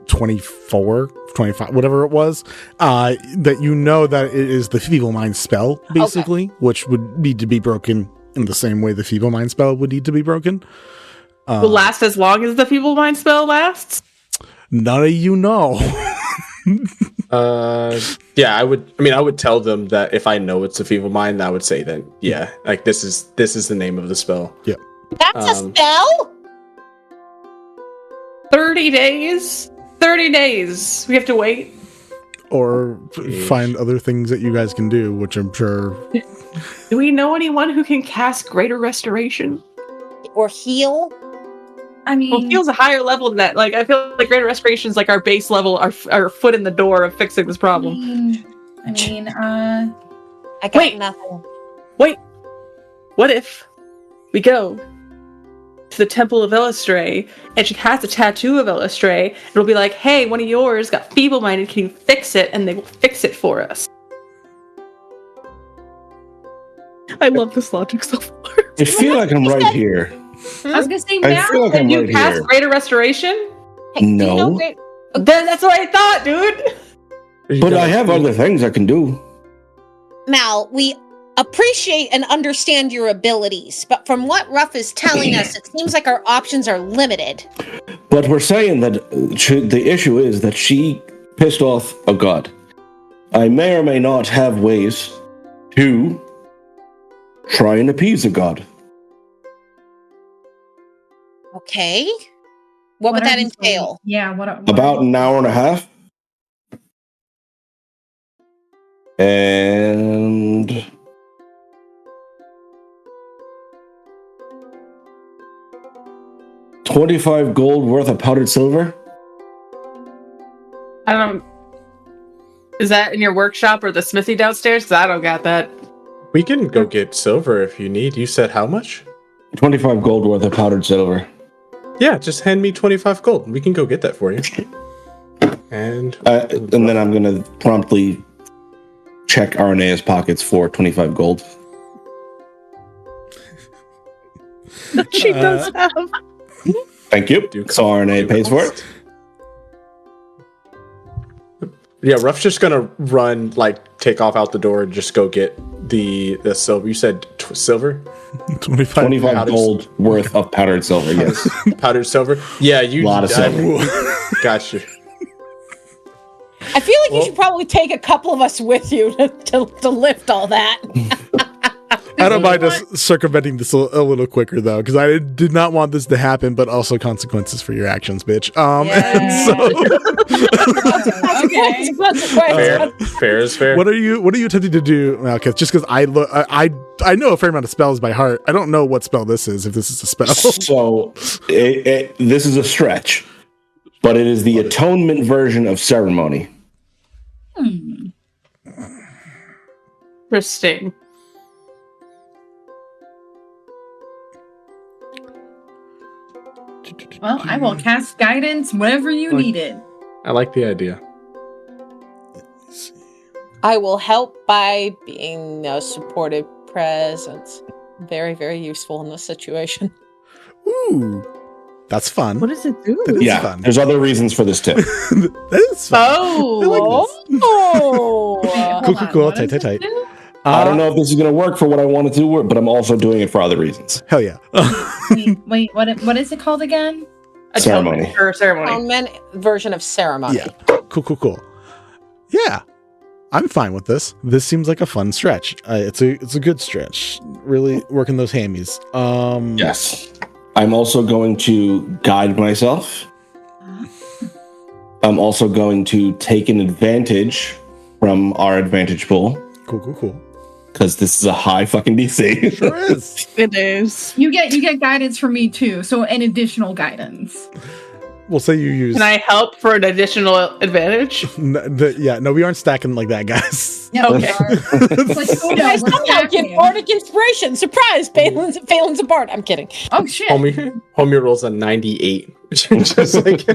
Speaker 1: 24, 25, whatever it was, that that it is the Feeble Mind spell, basically, which would need to be broken in the same way the Feeble Mind spell would need to be broken.
Speaker 2: Will last as long as the Feeble Mind spell lasts?
Speaker 1: None of you know.
Speaker 4: Yeah, I would tell them that if I know it's a Feeble Mind, I would say that, yeah, like this is the name of the spell.
Speaker 1: Yeah.
Speaker 6: That's a spell?
Speaker 2: 30 days? 30 days. We have to wait.
Speaker 1: Or find other things that you guys can do, which I'm sure.
Speaker 2: Do we know anyone who can cast Greater Restoration?
Speaker 6: Or heal?
Speaker 2: Heal's a higher level than that. Like, I feel like Greater Restoration is like our base level, our foot in the door of fixing this problem.
Speaker 6: I got nothing.
Speaker 2: Wait. What if we go to the Temple of Elistray and she has a tattoo of Elistray? It'll be like, hey, one of yours got feeble-minded. Can you fix it? And they will fix it for us. I love this logic so far.
Speaker 5: I feel like I'm right here.
Speaker 7: I was gonna say
Speaker 5: I feel like I'm
Speaker 2: you
Speaker 5: right
Speaker 2: cast
Speaker 5: here.
Speaker 2: Greater Restoration?
Speaker 5: No.
Speaker 2: That's what I thought, dude.
Speaker 5: But I have other things I can do.
Speaker 6: Mal, we appreciate and understand your abilities, but from what Ruff is telling us, it seems like our options are limited.
Speaker 5: But we're saying that the issue is that she pissed off a god. I may or may not have ways to try and appease a god.
Speaker 6: Okay. What would that entail?
Speaker 7: Yeah, what
Speaker 5: about an hour and a half. And 25 gold worth of powdered silver.
Speaker 2: I don't. Is that in your workshop or the smithy downstairs? Because I don't got that.
Speaker 4: We can go get silver if you need. You said how much?
Speaker 5: 25 gold worth of powdered silver.
Speaker 4: Yeah, just hand me 25 gold. We can go get that for you. And
Speaker 5: then I'm going to promptly check Aranea's pockets for 25 gold.
Speaker 2: She does have.
Speaker 5: Thank you. So Aranea pays for it.
Speaker 4: Yeah, Ruff's just gonna run, like, take off out the door and just go get the silver. You said silver?
Speaker 5: 25 gold worth of powdered silver, yes.
Speaker 4: Powdered silver? Yeah, you...
Speaker 5: A lot of silver.
Speaker 4: Gotcha.
Speaker 6: I feel like you should probably take a couple of us with you to lift all that.
Speaker 1: I don't mind us circumventing this a little quicker, though, because I did not want this to happen, but also consequences for your actions, bitch. And so...
Speaker 4: Fair is fair.
Speaker 1: What are you attempting to do, Malkith? Just because I know a fair amount of spells by heart. I don't know what spell this is, if this is a spell.
Speaker 5: So, this is a stretch, but it is the atonement version of ceremony.
Speaker 3: Interesting.
Speaker 7: Well, I will cast guidance whenever you need it.
Speaker 4: I like the idea.
Speaker 6: I will help by being a supportive presence. Very, very useful in this situation.
Speaker 1: Ooh, that's fun.
Speaker 2: What does it do?
Speaker 1: That is
Speaker 5: Yeah,
Speaker 1: fun.
Speaker 5: there's other reasons for this too.
Speaker 1: That is fun. I like this.
Speaker 6: Oh!
Speaker 1: Cool. Tight.
Speaker 5: I don't know if this is going to work for what I want it to work, but I'm also doing it for other reasons.
Speaker 1: Hell yeah.
Speaker 7: Wait, what is it called again?
Speaker 5: Ceremony.
Speaker 3: Or ceremony.
Speaker 6: Atonement version of ceremony.
Speaker 1: Yeah. Cool. Yeah. I'm fine with this. This seems like a fun stretch. It's a good stretch. Really working those hammies.
Speaker 5: Yes. I'm also going to guide myself. I'm also going to take an advantage from our advantage pool.
Speaker 1: Cool.
Speaker 5: Because this is a high fucking DC.
Speaker 1: Sure is.
Speaker 2: It is.
Speaker 7: You get guidance from me too, so an additional guidance.
Speaker 1: We'll say you use...
Speaker 3: Can I help for an additional advantage?
Speaker 1: No, we aren't stacking like that, guys.
Speaker 7: Yeah,
Speaker 3: Okay.
Speaker 6: I somehow get bardic inspiration. Surprise! Phelan's a bard. I'm kidding.
Speaker 7: Oh shit.
Speaker 4: Homie rolls a 98. Just like...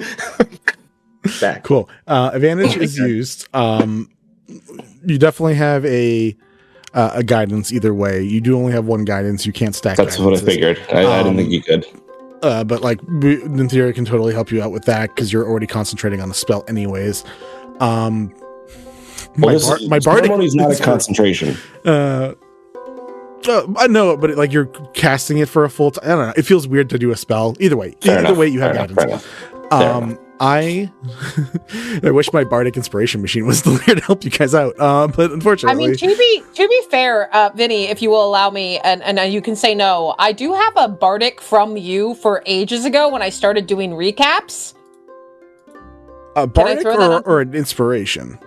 Speaker 4: back.
Speaker 1: Cool. Advantage is used. You definitely have a guidance either way. You do only have one guidance. You can't stack.
Speaker 5: That's what I figured. I didn't think you could.
Speaker 1: But like Nymphaea can totally help you out with that because you're already concentrating on the spell anyways. My bardic
Speaker 5: is not a concentration.
Speaker 1: I know, but you're casting it for a full time. I don't know. It feels weird to do a spell. Either way, you have guidance. I wish my bardic inspiration machine was still here to help you guys out. But unfortunately,
Speaker 6: I mean, to be fair, Vinny, if you will allow me, and you can say no, I do have a bardic from you for ages ago when I started doing recaps.
Speaker 1: A bardic or an inspiration?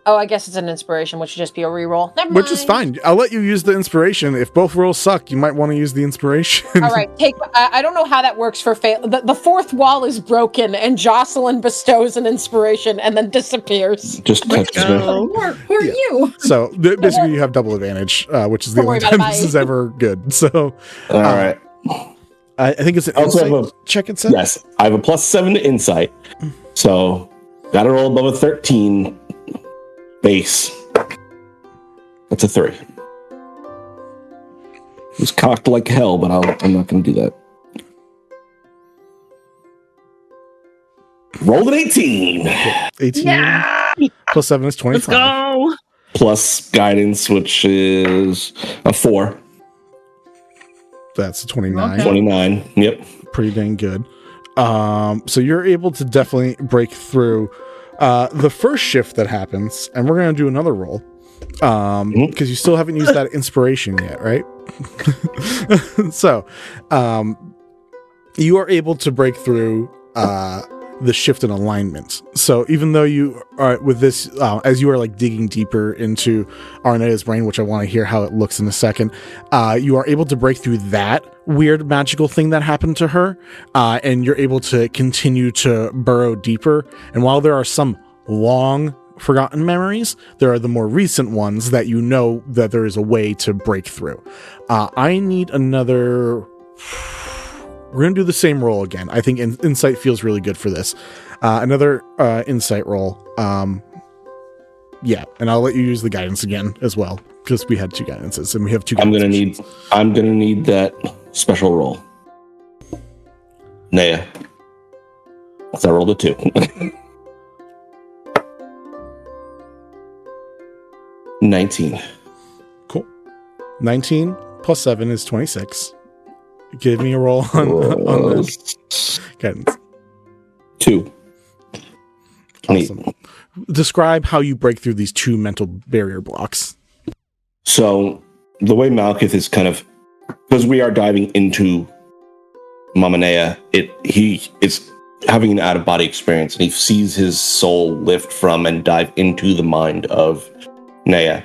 Speaker 6: Oh, I guess it's an inspiration, which should just be a reroll. Never mind.
Speaker 1: Which is fine. I'll let you use the inspiration. If both rolls suck, you might want to use the inspiration.
Speaker 6: All right, I don't know how that works for the fourth wall is broken, and Jocelyn bestows an inspiration and then disappears.
Speaker 5: Just touches me.
Speaker 7: Who are you?
Speaker 1: So basically, you have double advantage, which is the only time this is ever good. So,
Speaker 5: all right.
Speaker 1: I think it's an insight check. Insight.
Speaker 5: Yes, I have a +7 to insight, so got to roll above a 13 base. That's a 3. It was cocked like hell, but I'm not going to do that. Rolled an 18.
Speaker 1: 18
Speaker 7: Yeah.
Speaker 1: plus 7 is 25.
Speaker 2: Let's go.
Speaker 5: Plus guidance, which is a 4.
Speaker 1: That's a 29.
Speaker 5: 29. Yep.
Speaker 1: Pretty dang good. So you're able to definitely break through the first shift that happens, and we're going to do another roll because you still haven't used that inspiration yet, right? So you are able to break through the shift in alignment. So even though you are with this, as you are like digging deeper into Aranea's brain, which I want to hear how it looks in a second, you are able to break through that weird magical thing that happened to her, and you're able to continue to burrow deeper. And while there are some long forgotten memories, there are the more recent ones that you know that there is a way to break through. I need another... We're going to do the same roll again. I think insight feels really good for this. Another insight roll. Yeah, and I'll let you use the guidance again as well, because we had 2 guidances and we have 2
Speaker 5: I'm gonna need that special roll. Naya. So I rolled a 2. 19.
Speaker 1: Cool. 19 plus 7 is 26. Give me a roll on this. Guidance.
Speaker 5: 2.
Speaker 1: Awesome. Describe how you break through these 2 mental barrier blocks.
Speaker 5: So the way Malekith is kind of, because we are diving into Mama Naya, he is having an out-of-body experience, and he sees his soul lift from and dive into the mind of Naya.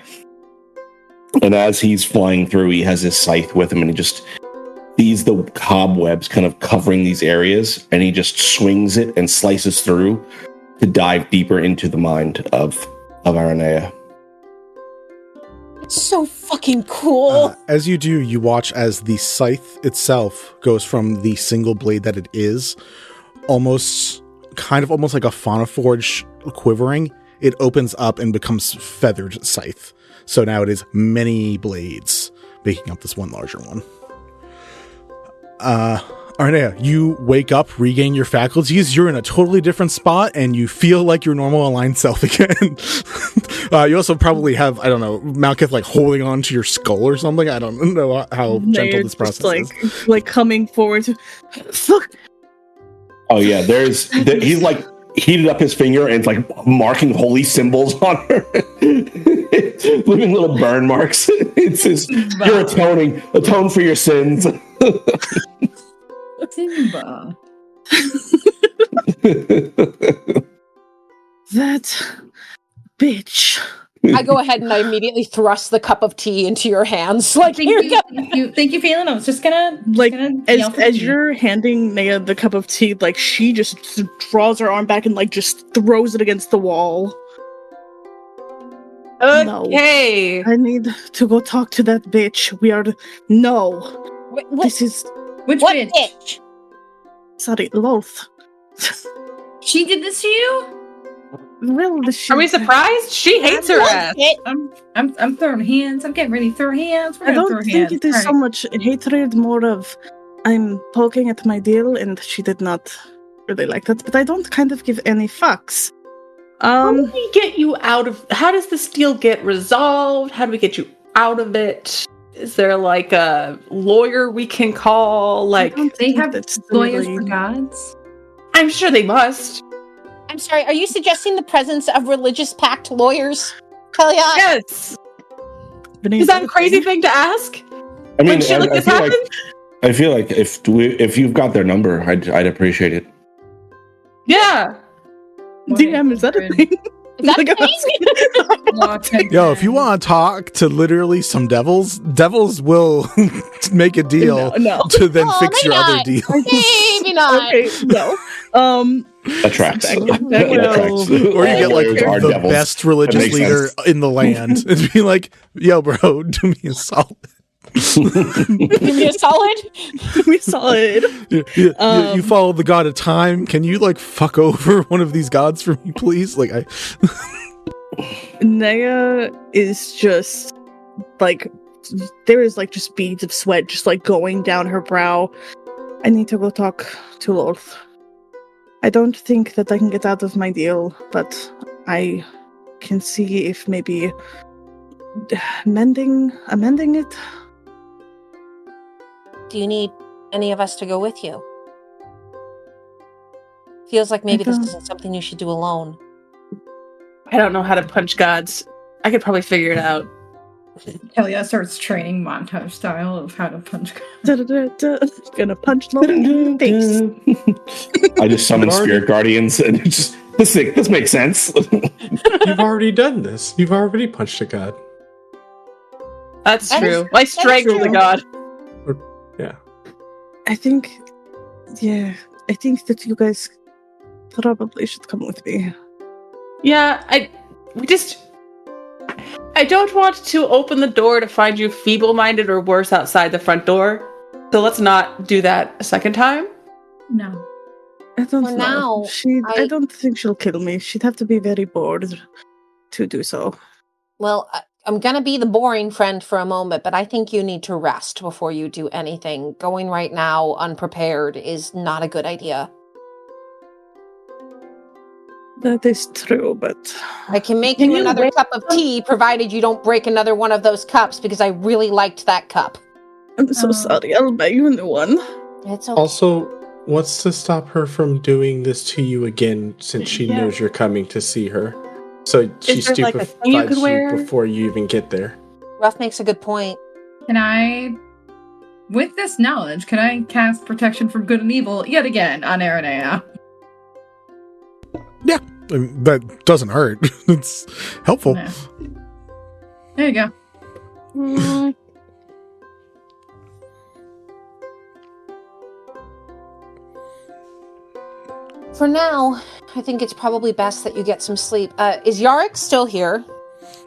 Speaker 5: And as he's flying through, he has his scythe with him, and he just sees the cobwebs kind of covering these areas, and he just swings it and slices through to dive deeper into the mind of Aranea.
Speaker 6: It's so fucking cool.
Speaker 1: As you do, you watch as the scythe itself goes from the single blade that it is, almost like a fauna-forged quivering. It opens up and becomes feathered scythe. So now it is many blades, making up this one larger one. Aranea, you wake up, regain your faculties. You're in a totally different spot, and you feel like your normal aligned self again. You also probably have, I don't know, Malekith like holding on to your skull or something. I don't know how gentle this process is.
Speaker 2: Like coming forward to fuck.
Speaker 5: Oh yeah, he's like heated up his finger and it's like marking holy symbols on her. Leaving little burn marks. It's just, you're atone for your sins.
Speaker 7: Simba.
Speaker 2: That bitch.
Speaker 6: I go ahead and I immediately thrust the cup of tea into your hands. Like,
Speaker 7: Thank
Speaker 6: here
Speaker 7: you,
Speaker 6: you go.
Speaker 7: thank you, Phelan. I was just gonna
Speaker 2: As you're handing Naya the cup of tea, like she just draws her arm back and like just throws it against the wall.
Speaker 3: Okay.
Speaker 2: I need to go talk to that bitch. This is
Speaker 7: Which
Speaker 6: What
Speaker 7: bitch?
Speaker 6: bitch?
Speaker 2: sorry, Loth.
Speaker 7: She did this to you?
Speaker 2: Well,
Speaker 3: Are we surprised? She hates her ass.
Speaker 7: I'm throwing hands. I'm getting ready to throw hands. We're
Speaker 2: I
Speaker 7: gonna
Speaker 2: don't
Speaker 7: throw
Speaker 2: think
Speaker 7: hands.
Speaker 2: it is so much hatred, more of I'm poking at my deal, and she did not really like that. But I don't kind of give any fucks.
Speaker 3: How do we get you out of? How does this deal get resolved? How do we get you out of it? Is there like a lawyer we can call? Like
Speaker 7: They have
Speaker 2: that's
Speaker 7: lawyers
Speaker 2: really-
Speaker 7: for gods.
Speaker 3: I'm sure they must.
Speaker 6: I'm sorry, are you suggesting the presence of religious pact lawyers? Kelliat?
Speaker 3: Yes.
Speaker 2: Vinny,
Speaker 3: Is that a crazy thing to ask?
Speaker 5: I mean,
Speaker 3: When shit like this happens?
Speaker 5: I feel like if you've got their number, I'd appreciate it.
Speaker 3: Yeah.
Speaker 2: DM, is that a thing?
Speaker 6: Is that
Speaker 2: Like,
Speaker 6: a thing?
Speaker 1: Yo, if you want to talk to literally some devils will make a deal
Speaker 2: No.
Speaker 1: to then
Speaker 6: Oh,
Speaker 1: fix
Speaker 6: maybe
Speaker 1: your other
Speaker 6: not.
Speaker 1: deals.
Speaker 6: Maybe not.
Speaker 2: Okay, no.
Speaker 5: That tracks.
Speaker 2: Back
Speaker 5: That
Speaker 2: well.
Speaker 5: tracks.
Speaker 1: Or you get like
Speaker 5: Lawyers are
Speaker 1: the
Speaker 5: devils.
Speaker 1: best religious
Speaker 5: That makes
Speaker 1: leader
Speaker 5: sense.
Speaker 1: in the land and be like, yo, bro, do me a solid.
Speaker 6: Give me a solid.
Speaker 2: We saw it.
Speaker 1: You follow the god of time. Can you like fuck over one of these gods for me, please? Like
Speaker 2: Naya is just like there is like just beads of sweat just like going down her brow. I need to go talk to Lorth. I don't think that I can get out of my deal, but I can see if maybe amending it.
Speaker 6: Do you need any of us to go with you? Feels like maybe this
Speaker 2: don't-
Speaker 6: isn't something you should do alone.
Speaker 3: I don't know how to punch gods. I could probably figure it out.
Speaker 7: Kelliat starts training montage style of how to punch gods.
Speaker 2: Da-da-da-da. Gonna punch Lorth in the face.
Speaker 5: I just summon spirit guardians and it's just this makes sense.
Speaker 4: You've already done this. You've already punched a god.
Speaker 3: That's
Speaker 6: That
Speaker 3: true.
Speaker 6: is-
Speaker 3: I strangled a
Speaker 6: true.
Speaker 3: god.
Speaker 4: Yeah.
Speaker 2: I think that you guys probably should come with me.
Speaker 3: Yeah, I don't want to open the door to find you feeble-minded or worse outside the front door. So let's not do that a second time.
Speaker 7: No.
Speaker 2: I don't
Speaker 6: For
Speaker 2: know.
Speaker 6: now,
Speaker 2: I don't think she'll kill me. She'd have to be very bored to do so.
Speaker 6: Well, gonna be the boring friend for a moment, but I think you need to rest before you do anything. Going right now unprepared is not a good idea.
Speaker 2: That is true, but
Speaker 6: I can make you another cup of tea, provided you don't break another one of those cups, because I really liked that cup.
Speaker 2: I'm so sorry. I'll buy you a new one.
Speaker 6: It's okay.
Speaker 4: Also, what's to stop her from doing this to you again, since she knows you're coming to see her? So she stupefies you before you even get there.
Speaker 6: Ruff makes a good point.
Speaker 7: Can I, with this knowledge, can I cast Protection from Good and Evil yet again on Aranea?
Speaker 1: Yeah, I mean, that doesn't hurt. It's helpful.
Speaker 7: Yeah. There you go.
Speaker 6: For now, I think it's probably best that you get some sleep. Is Yarrick still here?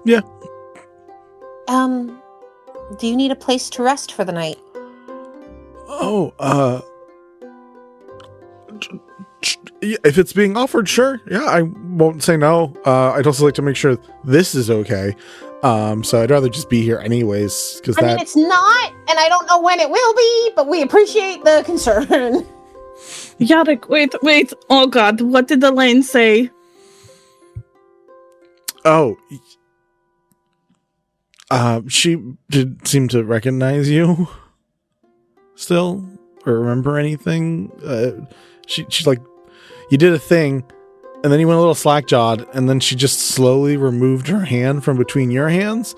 Speaker 1: Yeah.
Speaker 6: Do you need a place to rest for the night?
Speaker 1: If it's being offered, sure. Yeah, I won't say no. I'd also like to make sure this is okay. So I'd rather just be here anyways. Because
Speaker 6: I mean, it's not, and I don't know when it will be, but we appreciate the concern.
Speaker 2: Yarrick, wait. Oh god, what did Elaine say?
Speaker 1: Oh. She did seem to recognize you still, or remember anything. She's like, you did a thing, and then you went a little slack-jawed, and then she just slowly removed her hand from between your hands.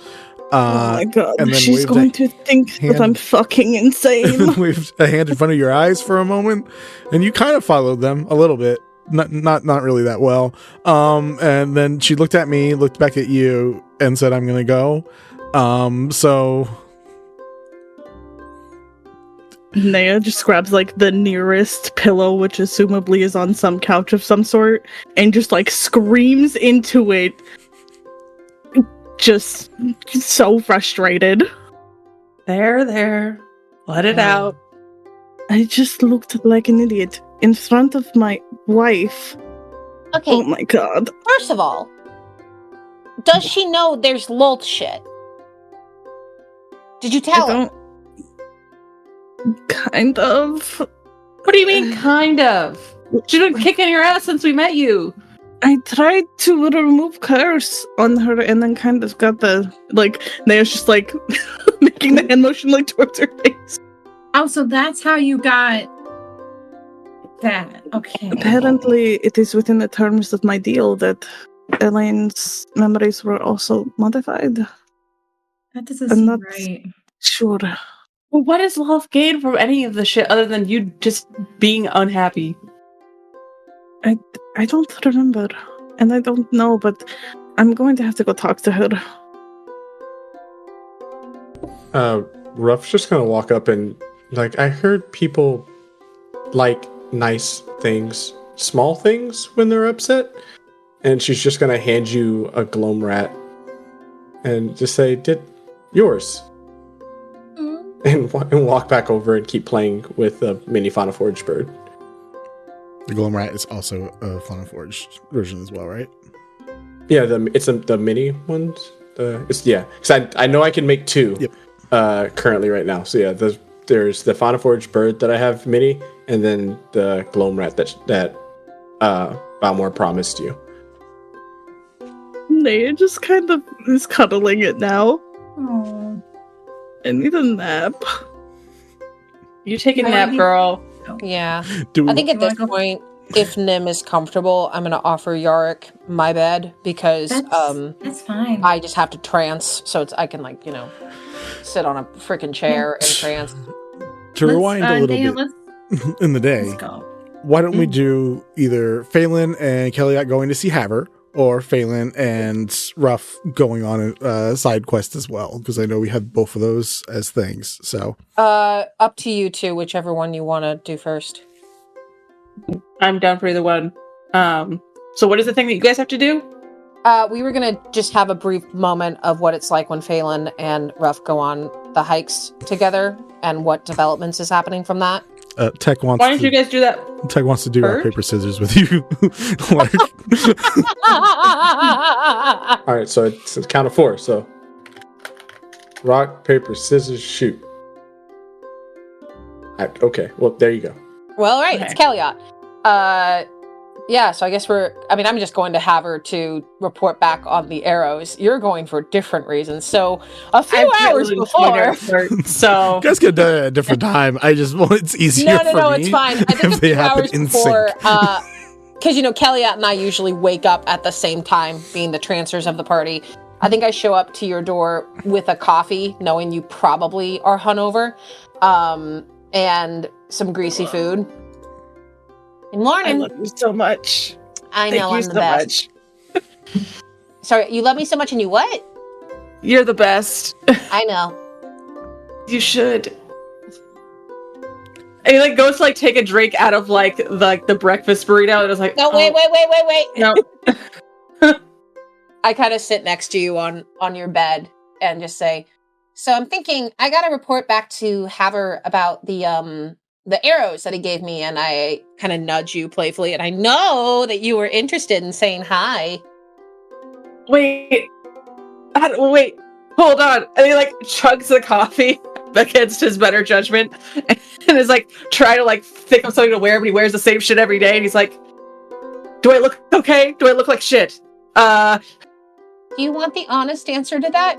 Speaker 2: Oh my god,
Speaker 1: and then
Speaker 2: she's going to think that I'm fucking insane.
Speaker 1: Waved a hand in front of your eyes for a moment, and you kind of followed them a little bit. Not really that well. And then she looked at me, looked back at you, and said, I'm gonna go. So
Speaker 2: Naya just grabs like the nearest pillow, which assumably is on some couch of some sort, and just like screams into it. Just so frustrated.
Speaker 3: There. Let it out.
Speaker 2: I just looked like an idiot in front of my wife.
Speaker 6: Okay.
Speaker 2: Oh my god.
Speaker 6: First of all, does she know there's Lolt shit? Did you tell her?
Speaker 2: Kind of.
Speaker 3: What do you mean, kind of? She's been kicking your ass since we met you.
Speaker 2: I tried to remove curse on her and then kind of got the, like, Naya's just like making the hand motion like towards her face.
Speaker 7: Oh, so that's how you got that. Okay.
Speaker 2: Apparently, it is within the terms of my deal that Elaine's memories were also modified.
Speaker 7: That doesn't seem right.
Speaker 2: Sure.
Speaker 3: Well, what does love gain from any of the shit other than you just being unhappy?
Speaker 2: I don't remember, and I don't know, but I'm going to have to go talk to her.
Speaker 4: Ruff's just gonna walk up and, like, I heard people like nice things, small things, when they're upset, and she's just gonna hand you a gloam rat and just say, "Did yours?" And walk back over and keep playing with the mini Fauna Forge bird.
Speaker 1: The gloam rat is also a Fauna Forge version as well, right?
Speaker 4: Yeah, it's the mini ones. Because I know I can make two.
Speaker 1: Yep.
Speaker 4: Currently right now. So yeah, there's the Fauna Forge bird that I have mini, and then the gloam rat that Balmore promised you.
Speaker 2: Naya just kind of is cuddling it now.
Speaker 7: Aww.
Speaker 2: I need a nap.
Speaker 3: You take a nap, girl.
Speaker 6: Yeah. I think at this point, if Nim is comfortable, I'm going to offer Yarrick my bed because
Speaker 7: that's fine.
Speaker 6: I just have to trance, so I can sit on a freaking chair and trance.
Speaker 1: To rewind a little bit in the day,
Speaker 7: let's go.
Speaker 1: Why don't we do either Phelan and Kelliat going to see Haver, or Phelan and Ruff going on a side quest as well? Because I know we have both of those as things. So,
Speaker 6: up to you two, whichever one you want to do first.
Speaker 3: I'm down for either one. So what is the thing that you guys have to do?
Speaker 6: We were gonna just have a brief moment of what it's like when Phelan and Ruff go on the hikes together, and what developments is happening from that.
Speaker 1: Tech wants.
Speaker 3: Why don't you guys do that?
Speaker 1: Tech wants to do rock, paper, scissors with you.
Speaker 4: All right, so it's a count of 4. So rock, paper, scissors, shoot. Okay, well, there you go.
Speaker 6: Well, all right,
Speaker 2: Okay.
Speaker 6: it's Kelliat. Yeah, so I guess I'm just going to have her to report back on the arrows. You're going for different reasons. So a few hours before.
Speaker 2: So
Speaker 1: You guys could have done it at a different time. It's easier for
Speaker 6: No,
Speaker 1: me.
Speaker 6: it's fine. I think
Speaker 1: if
Speaker 6: a
Speaker 1: they
Speaker 6: few
Speaker 1: happen
Speaker 6: hours
Speaker 1: in
Speaker 6: before,
Speaker 1: sync.
Speaker 6: because Kelliat and I usually wake up at the same time, being the transfers of the party. I think I show up to your door with a coffee, knowing you probably are hungover, and some greasy food. Good
Speaker 2: I
Speaker 6: morning.
Speaker 2: love you so much.
Speaker 6: I know I'm
Speaker 2: Thank you
Speaker 6: the
Speaker 2: so
Speaker 6: best.
Speaker 2: much.
Speaker 6: Sorry, you love me so much, and you what?
Speaker 2: You're the best.
Speaker 6: I know.
Speaker 2: You should. And he like goes to like take a drink out of like the breakfast burrito, and it's like,
Speaker 6: No, wait.
Speaker 2: no.
Speaker 6: I kind of sit next to you on your bed and just say, so I'm thinking I got to report back to Haver about the arrows that he gave me, and I kind of nudge you playfully, and I know that you were interested in saying hi.
Speaker 2: Wait, hold on. And he like chugs the coffee against his better judgment, and is like trying to like think of something to wear, but he wears the same shit every day, and he's like, do I look okay? Do I look like shit?
Speaker 6: Do you want the honest answer to that?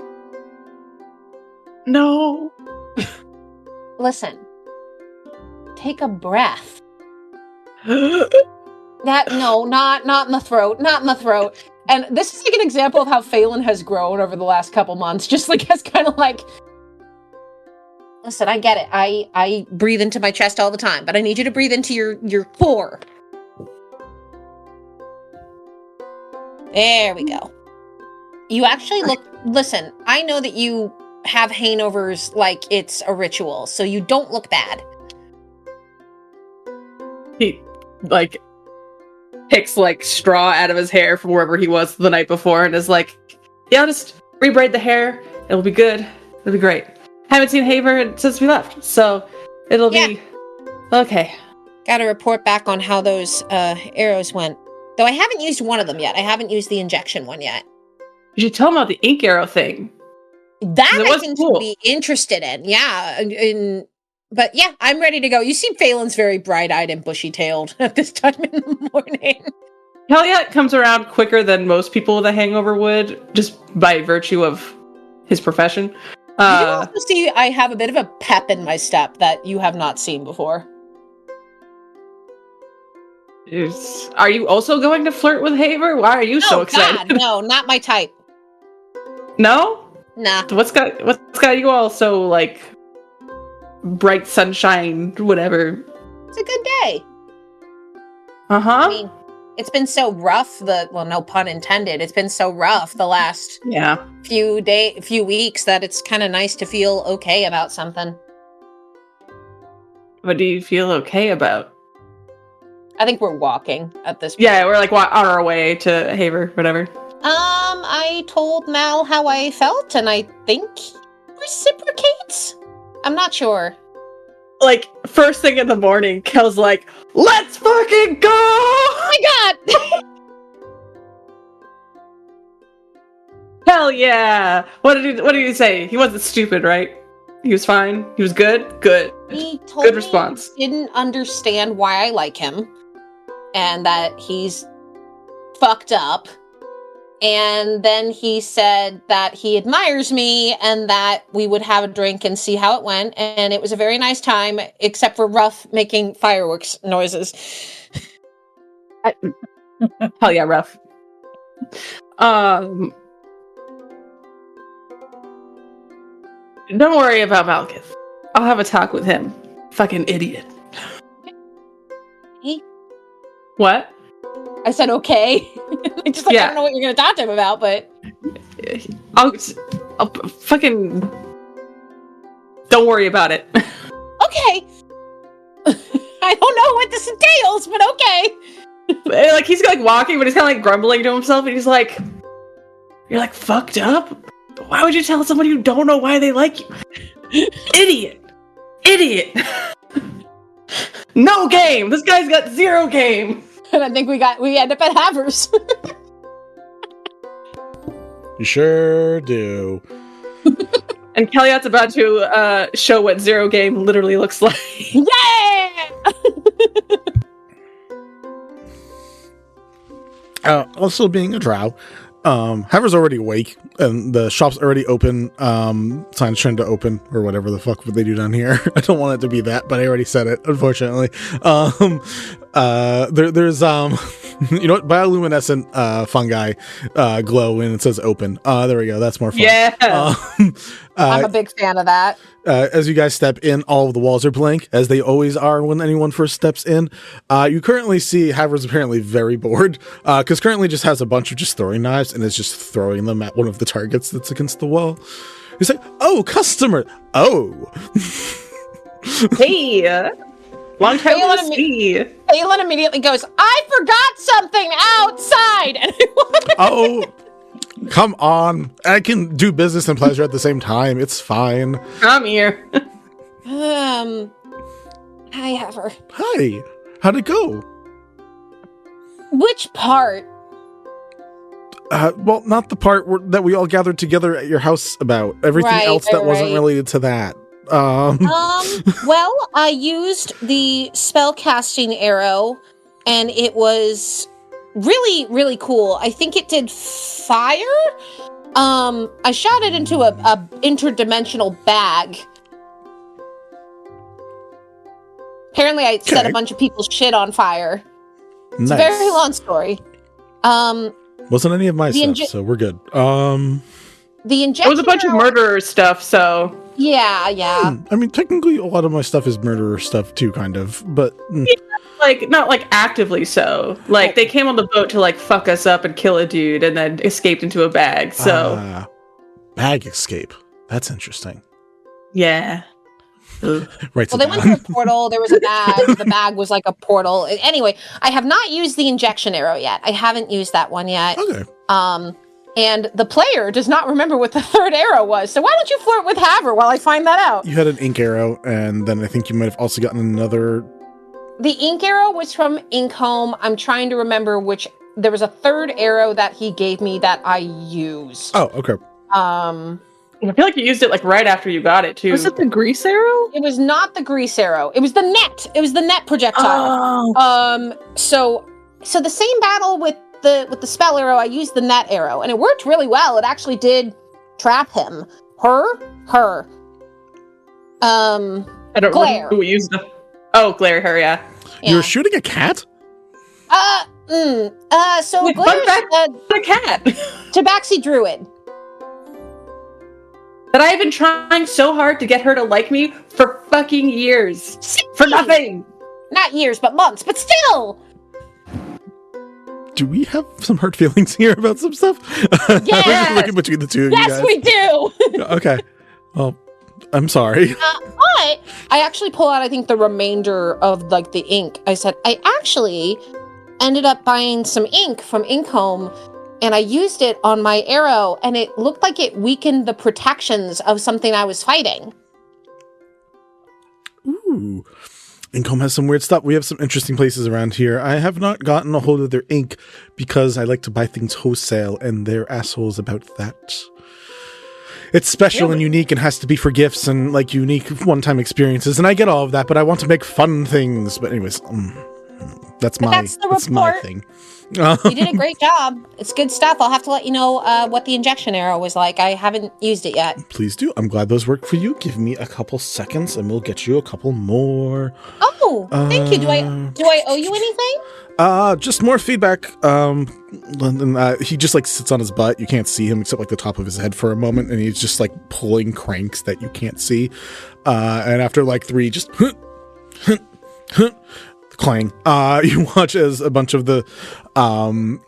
Speaker 2: No.
Speaker 6: Listen, take a breath. Not in the throat. And this is like an example of how Phelan has grown over the last couple months. Just like has kind of like, listen, I get it. I breathe into my chest all the time, but I need you to breathe into your core. There we go. You actually listen, I know that you have hangovers like it's a ritual, so you don't look bad.
Speaker 2: He like picks like straw out of his hair from wherever he was the night before and is like, yeah, I'll just rebraid the hair. It'll be good. It'll be great. Haven't seen Haver since we left, so it'll be okay.
Speaker 6: Gotta report back on how those arrows went. Though I haven't used one of them yet. I haven't used the injection one yet.
Speaker 2: You should tell him about the ink arrow thing.
Speaker 6: That
Speaker 2: It
Speaker 6: I
Speaker 2: was
Speaker 6: think
Speaker 2: cool.
Speaker 6: to be interested in. Yeah. But yeah, I'm ready to go. You seem Phelan's very bright-eyed and bushy-tailed at this time in the morning.
Speaker 2: Kelliat comes around quicker than most people with a hangover would, just by virtue of his profession.
Speaker 6: You also see I have a bit of a pep in my step that you have not seen before.
Speaker 2: Are you also going to flirt with Haver? Why are you so excited?
Speaker 6: God, no, not my type.
Speaker 2: No?
Speaker 6: Nah.
Speaker 2: What's got you all so like bright sunshine, whatever?
Speaker 6: It's a good day.
Speaker 2: Uh-huh.
Speaker 6: I mean, it's been so rough, no pun intended, it's been so rough the last few weeks that it's kind of nice to feel okay about something.
Speaker 2: What do you feel okay about?
Speaker 6: I think we're walking at this point.
Speaker 2: Yeah, we're like on our way to Haver, whatever.
Speaker 6: I told Mal how I felt, and I think reciprocates? I'm not sure.
Speaker 2: Like, first thing in the morning, Kel's like, let's fucking go!
Speaker 6: Oh my god!
Speaker 2: Hell yeah! What did he say? He wasn't stupid, right? He was fine? He was good? Good.
Speaker 6: He told
Speaker 2: Good
Speaker 6: me
Speaker 2: response.
Speaker 6: he didn't understand why I like him, and that he's fucked up. And then he said that he admires me and that we would have a drink and see how it went. And it was a very nice time, except for Ruff making fireworks noises.
Speaker 2: Hell yeah, Ruff. Don't worry about Malkith. I'll have a talk with him. Fucking idiot.
Speaker 6: He?
Speaker 2: What?
Speaker 6: I said okay. I don't know what you're going to talk to him about, but...
Speaker 2: I'll fucking... Don't worry about it.
Speaker 6: Okay. I don't know what this entails, but okay.
Speaker 2: Like, he's like walking, but he's kind of like grumbling to himself, and he's like, you're like fucked up? Why would you tell somebody you don't know why they like you? Idiot. No game. This guy's got zero game.
Speaker 6: And I think we end up at Havers.
Speaker 1: You sure do.
Speaker 3: And Kelliat's about to show what zero game literally looks like.
Speaker 6: Yeah!
Speaker 1: Also, being a drow, Haver's already awake, and the shop's already open. Sign's trying to open, or whatever the fuck would they do down here. I don't want it to be that, but I already said it, unfortunately. There's you know what, bioluminescent fungi glow when it says open. There we go, that's more fun.
Speaker 3: Yeah.
Speaker 6: I'm a big fan of that.
Speaker 1: As you guys step in, all of the walls are blank, as they always are when anyone first steps in. You currently see Haver's apparently very bored, because currently just has a bunch of just throwing knives and is just throwing them at one of the targets that's against the wall. He's like, "Oh, customer! Oh,
Speaker 3: Hey, long time no see."
Speaker 6: Phelan immediately goes, "I forgot something outside."
Speaker 1: oh, come on! I can do business and pleasure at the same time. It's fine."
Speaker 3: Come here.
Speaker 6: Hi, Haver.
Speaker 1: Hi, how'd it go?
Speaker 6: Which part?
Speaker 1: Well, not the part that we all gathered together at your house about. Everything else that wasn't related to that.
Speaker 6: Well, I used the spell casting arrow, and it was really, really cool. I think it did fire. I shot it into a interdimensional bag. Apparently, I set a bunch of people's shit on fire. It's a very long story.
Speaker 1: Wasn't any of my stuff, so we're good.
Speaker 6: The injection.
Speaker 3: It was a bunch of murderer stuff, so.
Speaker 6: Yeah.
Speaker 1: I mean, technically, a lot of my stuff is murderer stuff too, kind of. But
Speaker 3: yeah, like not like actively so. Like they came on the boat to like fuck us up and kill a dude, and then escaped into a bag. So
Speaker 1: bag escape. That's interesting.
Speaker 3: Yeah.
Speaker 1: Right.
Speaker 6: Well, they went through a portal. There was a bag. The bag was like a portal. Anyway, I have not used the injection arrow yet. I haven't used that one yet.
Speaker 1: Okay.
Speaker 6: And the player does not remember what the third arrow was. So why don't you flirt with Haver while I find that out?
Speaker 1: You had an ink arrow, and then I think you might have also gotten another.
Speaker 6: The ink arrow was from Inkholm. I'm trying to remember which. There was a third arrow that he gave me that I used.
Speaker 1: Oh, okay.
Speaker 3: I feel like you used it like right after you got it too.
Speaker 2: Was it the grease arrow?
Speaker 6: It was not the grease arrow. It was the net. It was the net projectile.
Speaker 2: Oh.
Speaker 6: So the same battle with the spell arrow, I used the net arrow, and it worked really well. It actually did trap him. Her.
Speaker 3: I don't
Speaker 6: Glare.
Speaker 3: know who we used. Glare her, yeah.
Speaker 1: You were shooting a cat?
Speaker 6: So
Speaker 3: Fun
Speaker 6: Glare's
Speaker 3: fact, a cat.
Speaker 6: Tabaxi Druid.
Speaker 3: That I've been trying so hard to get her to like me for fucking years. For nothing.
Speaker 6: Not years, but months, but still.
Speaker 1: Do we have some hurt feelings here about some stuff?
Speaker 6: Yes.
Speaker 1: We're just looking between the two of you guys.
Speaker 6: Yes, we do.
Speaker 1: Okay. Well, I'm sorry.
Speaker 6: But I actually pull out, I think, the remainder of like the ink. I said, I actually ended up buying some ink from Inkholm, and I used it on my arrow, and it looked like it weakened the protections of something I was fighting.
Speaker 1: Ooh. Inkholm has some weird stuff. We have some interesting places around here. I have not gotten a hold of their ink because I like to buy things wholesale, and they're assholes about that. It's special and unique and has to be for gifts and like unique one-time experiences, and I get all of that, but I want to make fun things. But anyways, that's my thing.
Speaker 6: You did a great job. It's good stuff. I'll have to let you know what the injection arrow was like. I haven't used it yet.
Speaker 1: Please do. I'm glad those work for you. Give me a couple seconds and we'll get you a couple more.
Speaker 6: Oh, thank you. Do I owe you anything?
Speaker 1: Just more feedback. He just like sits on his butt. You can't see him except like the top of his head for a moment, and he's just like pulling cranks that you can't see. And after like 3, just clang. You watch as a bunch of the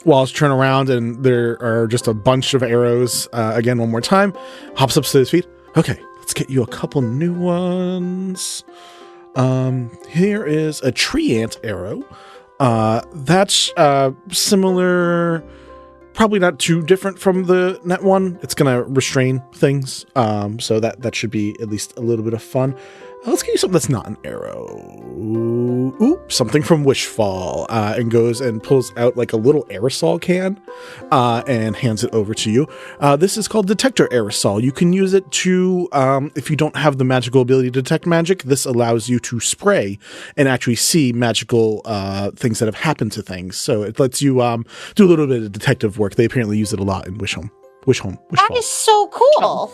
Speaker 1: walls turn around, and there are just a bunch of arrows. Again, one more time. Hops up to his feet. Okay, let's get you a couple new ones. Here is a tree ant arrow. That's similar, probably not too different from the net one. It's gonna restrain things, so that should be at least a little bit of fun. Let's give you something that's not an arrow. Ooh, something from Wishfall. And goes and pulls out like a little aerosol can and hands it over to you. This is called Detector Aerosol. You can use it to, if you don't have the magical ability to detect magic, this allows you to spray and actually see magical things that have happened to things. So it lets you do a little bit of detective work. They apparently use it a lot in Wishfall.
Speaker 6: That is so cool.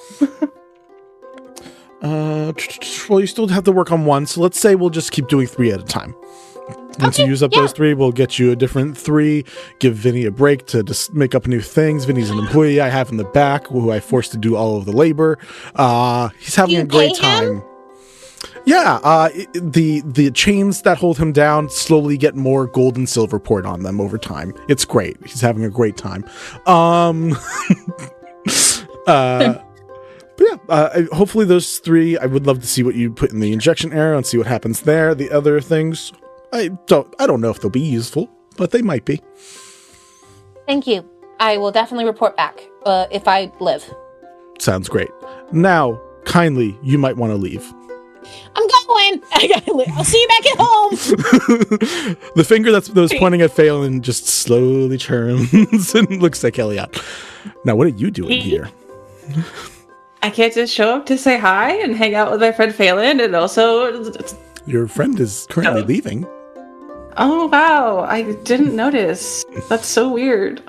Speaker 1: Well, you still have to work on one, so let's say we'll just keep doing 3 at a time. Once you use up those 3, we'll get you a different 3, give Vinny a break to just make up new things. Vinny's an employee I have in the back who I forced to do all of the labor. He's having a great time. Yeah, the chains that hold him down slowly get more gold and silver poured on them over time. It's great. He's having a great time. But yeah, hopefully those 3, I would love to see what you put in the injection arrow and see what happens there. The other things, I don't know if they'll be useful, but they might be.
Speaker 6: Thank you. I will definitely report back if I live.
Speaker 1: Sounds great. Now, kindly, you might want to leave.
Speaker 6: I'm going. I'll see you back at home.
Speaker 1: The finger that was pointing at Phelan just slowly turns and looks at Kelliat. Now, what are you doing here?
Speaker 3: I can't just show up to say hi and hang out with my friend Phelan, and also...
Speaker 1: Your friend is currently leaving.
Speaker 3: Oh, wow. I didn't notice. That's so weird.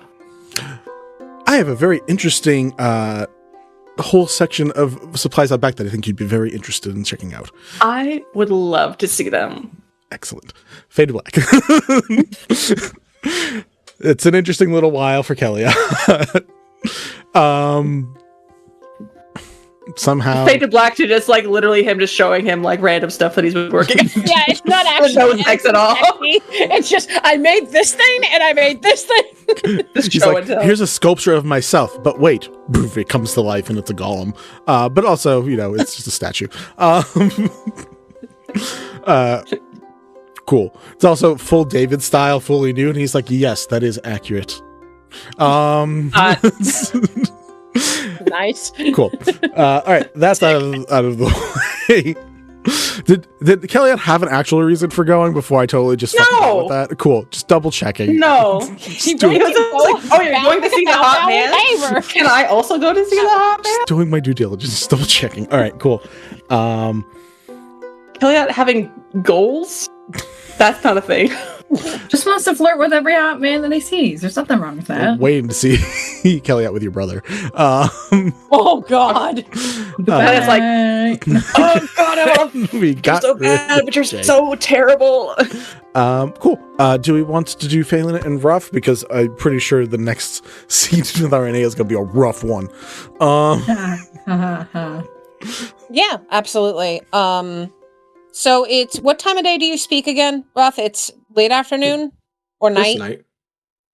Speaker 1: I have a very interesting whole section of supplies out back that I think you'd be very interested in checking out.
Speaker 3: I would love to see them.
Speaker 1: Excellent. Fade to black. It's an interesting little while for Kelliat. Somehow
Speaker 3: Fade to black to just like literally him just showing him like random stuff that he's been working on.
Speaker 6: Yeah, it's not actually
Speaker 3: no effects at all.
Speaker 6: It's just I made this thing and I made this thing.
Speaker 1: She's like, here's a sculpture of myself, but wait, poof, it comes to life and it's a golem. But also, it's just a statue. Cool. It's also full David style, fully new, and he's like, yes, that is accurate.
Speaker 6: Nice.
Speaker 1: Cool. All right, that's out of the way. Did Kelliat have an actual reason for going before I totally just fucked up with that? Cool. Just double checking.
Speaker 3: No. He was like, oh, you're going to see the hot man? Can I also go to see the hot man?
Speaker 1: Just doing my due diligence, just double checking. All right, cool.
Speaker 3: Kelliat having goals? That's not a thing.
Speaker 7: Just wants to flirt with every hot man that he sees. There's nothing wrong with that.
Speaker 1: Waiting to see Kelliat with your brother.
Speaker 6: Oh God!
Speaker 3: That is like, oh God, you're so bad, but you're so terrible.
Speaker 1: Cool. Do we want to do Phelan and rough? Because I'm pretty sure the next scene with Aranea is going to be a rough one.
Speaker 6: Yeah, absolutely. So it's what time of day do you speak again, Ruff? It's late afternoon or night?
Speaker 4: Night.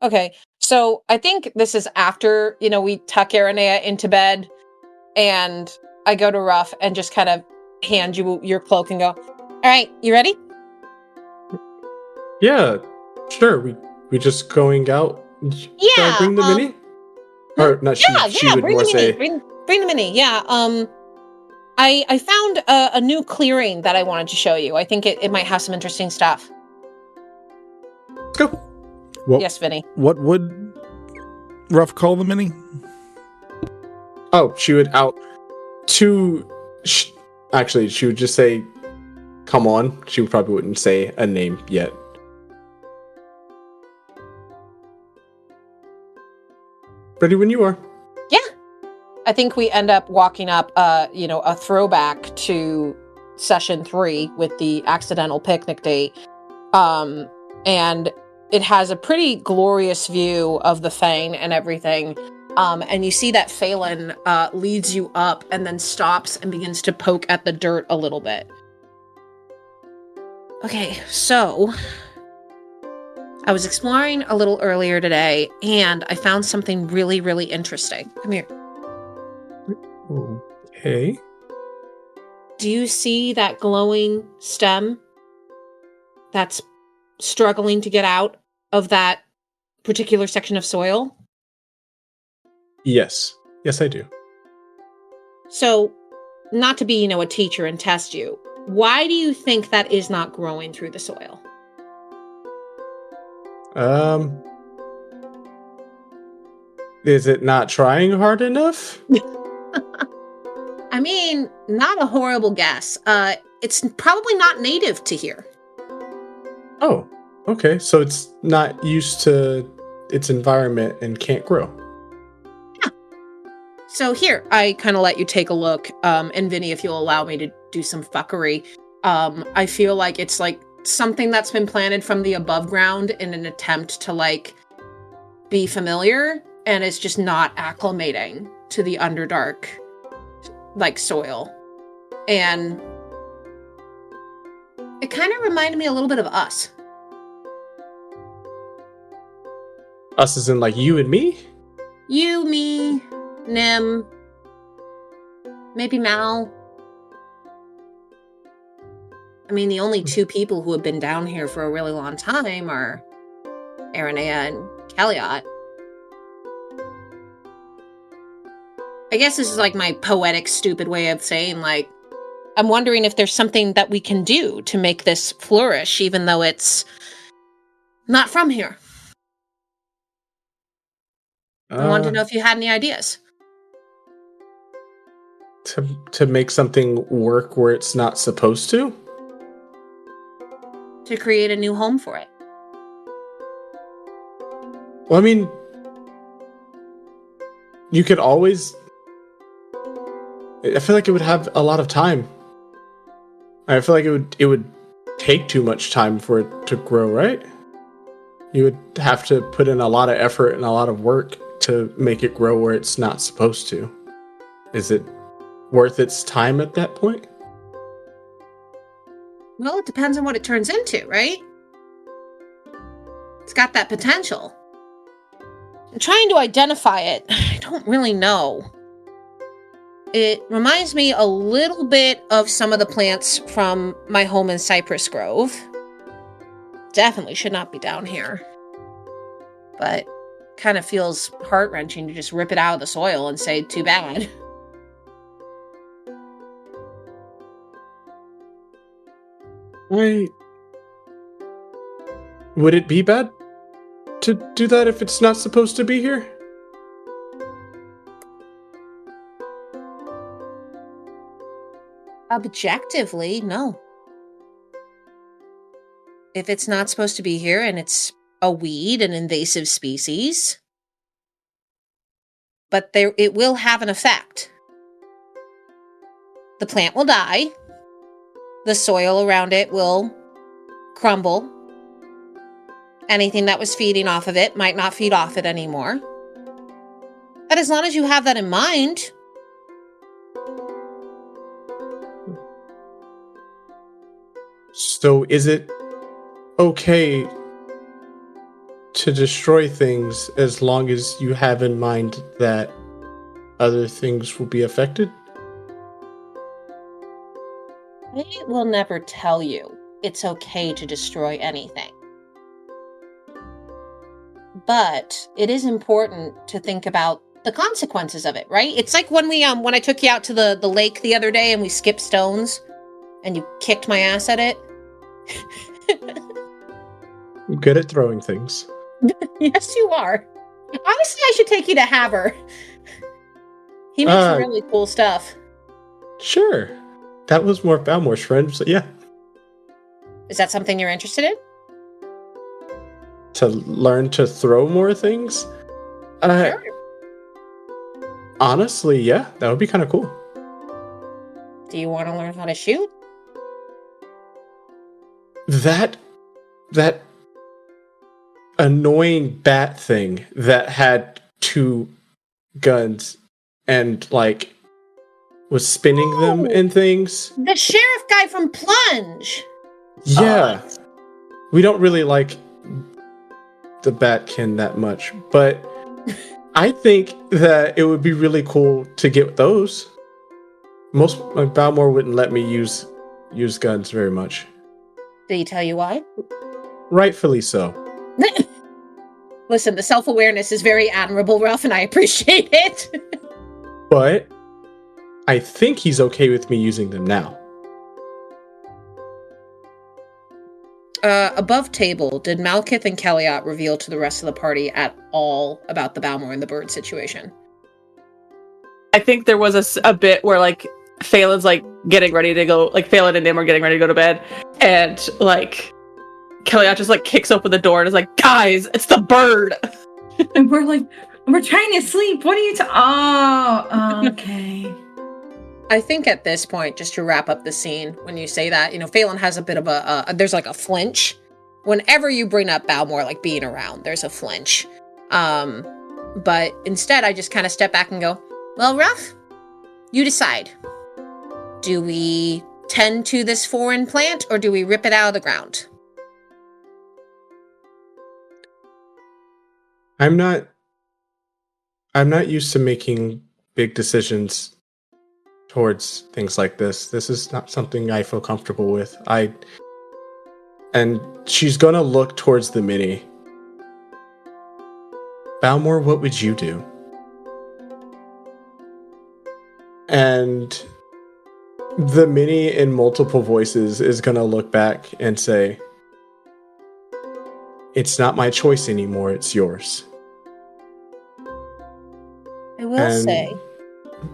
Speaker 6: Okay. So I think this is after, we tuck Aranea into bed and I go to Ruff and just kind of hand you your cloak and go, all right, you ready?
Speaker 4: Yeah, sure. We just going out.
Speaker 6: Yeah.
Speaker 4: Should I bring the mini? Or not? She would
Speaker 6: bring
Speaker 4: more
Speaker 6: the
Speaker 4: say.
Speaker 6: mini. Bring the mini. Yeah. I found a new clearing that I wanted to show you. I think it might have some interesting stuff.
Speaker 4: Let's go.
Speaker 6: Yes, Vinny.
Speaker 1: What would Ruff call the mini?
Speaker 4: Oh, she would actually, she would just say, come on. She probably wouldn't say a name yet. Ready when you are.
Speaker 6: Yeah. I think we end up walking up, a throwback to session 3 with the accidental picnic date. And it has a pretty glorious view of the Fane and everything. And you see that Phelan leads you up and then stops and begins to poke at the dirt a little bit. Okay, so I was exploring a little earlier today and I found something really, really interesting. Come here.
Speaker 4: Okay.
Speaker 6: Do you see that glowing stem that's struggling to get out of that particular section of soil?
Speaker 4: Yes. Yes, I do.
Speaker 6: So, not to be, a teacher and test you, Why do you think that is not growing through the soil?
Speaker 4: Is it not trying hard enough?
Speaker 6: I mean, not a horrible guess. It's probably not native to here.
Speaker 4: Oh, okay. So it's not used to its environment and can't grow.
Speaker 6: Yeah. So here, I kind of let you take a look. And Vinny, if you'll allow me to do some fuckery, I feel like it's like something that's been planted from the above ground in an attempt to like be familiar, and it's just not acclimating to the Underdark like soil. And it kind of reminded me a little bit of us.
Speaker 4: Us as in like you and me?
Speaker 6: You, me, Nim, maybe Mal. I mean, the only two people who have been down here for a really long time are Aranea and Kelliat. I guess this is like my poetic, stupid way of saying, like, I'm wondering if there's something that we can do to make this flourish, even though it's not from here. I wanted to know if you had any ideas.
Speaker 4: To make something work where it's not supposed to?
Speaker 6: To create a new home for it.
Speaker 4: Well, I mean, you could always... I feel like it would have a lot of time. I feel like it would take too much time for it to grow, right? You would have to put in a lot of effort and a lot of work to make it grow where it's not supposed to. Is it worth its time at that point?
Speaker 6: Well, it depends on what it turns into, right? It's got that potential. I'm trying to identify it. I don't really know. It reminds me a little bit of some of the plants from my home in Cypress Grove. Definitely should not be down here. But kind of feels heart-wrenching to just rip it out of the soil and say, too bad.
Speaker 4: Wait. Would it be bad to do that if it's not supposed to be here?
Speaker 6: Objectively, no. If it's not supposed to be here and it's a weed, an invasive species, but it will have an effect. The plant will die. The soil around it will crumble. Anything that was feeding off of it might not feed off it anymore. But as long as you have that in mind...
Speaker 4: So is it okay to destroy things as long as you have in mind that other things will be affected?
Speaker 6: I will never tell you it's okay to destroy anything. But it is important to think about the consequences of it, right? It's like when I took you out to the lake the other day and we skipped stones and you kicked my ass at it.
Speaker 4: I'm good at throwing things.
Speaker 6: Yes, you are. Honestly, I should take you to Haber. He makes some really cool stuff.
Speaker 4: Sure. That was more Balmore's friend, so yeah.
Speaker 6: Is that something you're interested in?
Speaker 4: To learn to throw more things?
Speaker 6: Sure.
Speaker 4: Honestly, yeah, that would be kind of cool.
Speaker 6: Do you want to learn how to shoot?
Speaker 4: That annoying bat thing that had 2 guns and like was spinning them and things.
Speaker 6: The sheriff guy from Plunge.
Speaker 4: Yeah. We don't really like the Batkin that much, but I think that it would be really cool to get those. Most Balmore wouldn't let me use guns very much.
Speaker 6: Did he tell you why?
Speaker 4: Rightfully so.
Speaker 6: Listen, the self-awareness is very admirable, Ralph, and I appreciate it.
Speaker 4: But I think he's okay with me using them now.
Speaker 6: above table, did Malkith and Kelliat reveal to the rest of the party at all about the Balmor and the bird situation?
Speaker 3: I think there was a bit where, like, Phelan's, like, getting ready to go, like, Phelan and Nim are getting ready to go to bed, and, like, Kelliat just, like, kicks open the door and is like, guys, it's the bird!
Speaker 7: And we're like, we're trying to sleep. What are you Oh, okay.
Speaker 6: I think at this point, just to wrap up the scene, when you say that, Phelan has a bit of there's like a flinch. Whenever you bring up Balmor, like being around, there's a flinch. But instead, I just kind of step back and go, well, Ruff, you decide. Do we tend to this foreign plant, or do we rip it out of the ground?
Speaker 4: I'm not used to making big decisions towards things like this. This is not something I feel comfortable with. And she's gonna look towards the mini. Balmor, what would you do? And the mini in multiple voices is gonna look back and say, it's not my choice anymore, it's yours.
Speaker 6: I will say...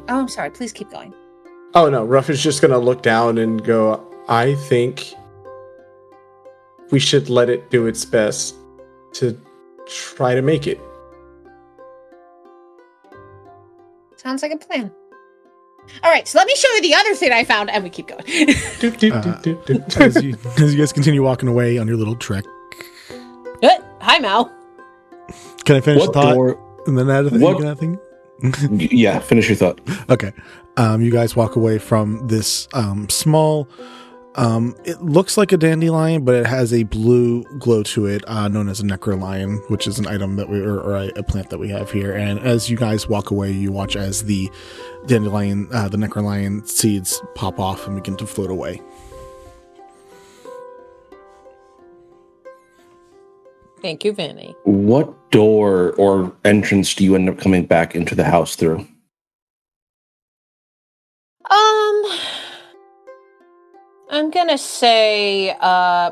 Speaker 6: Oh, I'm sorry. Please keep going.
Speaker 4: Oh, no. Ruff is just going to look down and go, I think we should let it do its best to try to make it.
Speaker 6: Sounds like a plan. All right, so let me show you the other thing I found, and we keep going.
Speaker 1: As you guys continue walking away on your little trek.
Speaker 6: Hi, Mal.
Speaker 1: Can I finish the thought?
Speaker 5: Door?
Speaker 1: And then add a thing? You can add a thing?
Speaker 5: Yeah, finish your thought.
Speaker 1: Okay. You guys walk away from this small... it looks like a dandelion, but it has a blue glow to it, known as a necrolion, which is an item that or a plant that we have here. And as you guys walk away, you watch as the dandelion, the necrolion seeds pop off and begin to float away.
Speaker 6: Thank you, Vinny.
Speaker 5: What door or entrance do you end up coming back into the house through?
Speaker 6: I'm gonna say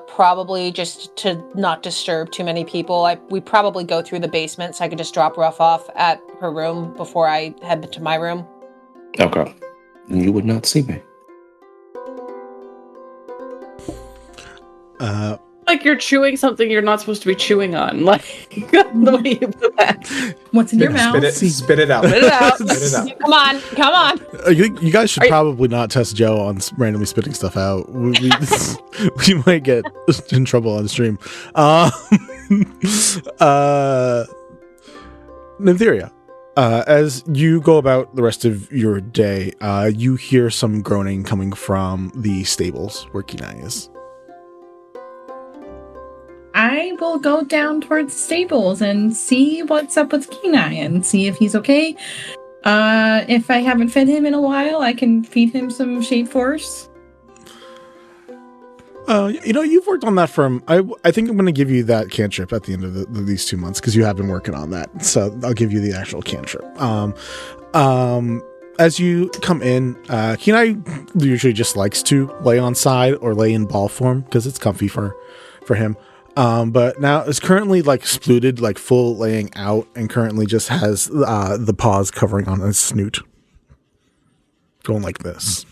Speaker 6: probably just to not disturb too many people. We probably go through the basement so I could just drop Ruff off at her room before I head to my room.
Speaker 5: Okay. Then you would not see me.
Speaker 3: Like you're chewing something you're not supposed to be chewing on. Like the way you put that.
Speaker 7: What's in your mouth?
Speaker 4: Spit it out.
Speaker 6: Spit it out.
Speaker 4: Spit it out.
Speaker 6: Come on.
Speaker 1: You guys should probably not test Joe on randomly spitting stuff out. We might get in trouble on stream. Nymptheria, as you go about the rest of your day, you hear some groaning coming from the stables where Kenai is.
Speaker 7: I will go down towards the stables and see what's up with Kenai and see if he's okay. If I haven't fed him in a while, I can feed him some Shade Force.
Speaker 1: You've worked on that I think I'm going to give you that cantrip at the end of these 2 months because you have been working on that. So I'll give you the actual cantrip. As you come in, Kenai usually just likes to lay on side or lay in ball form because it's comfy for him. But now it's currently like splooted, like full laying out, and currently just has the paws covering on his snoot, going like this.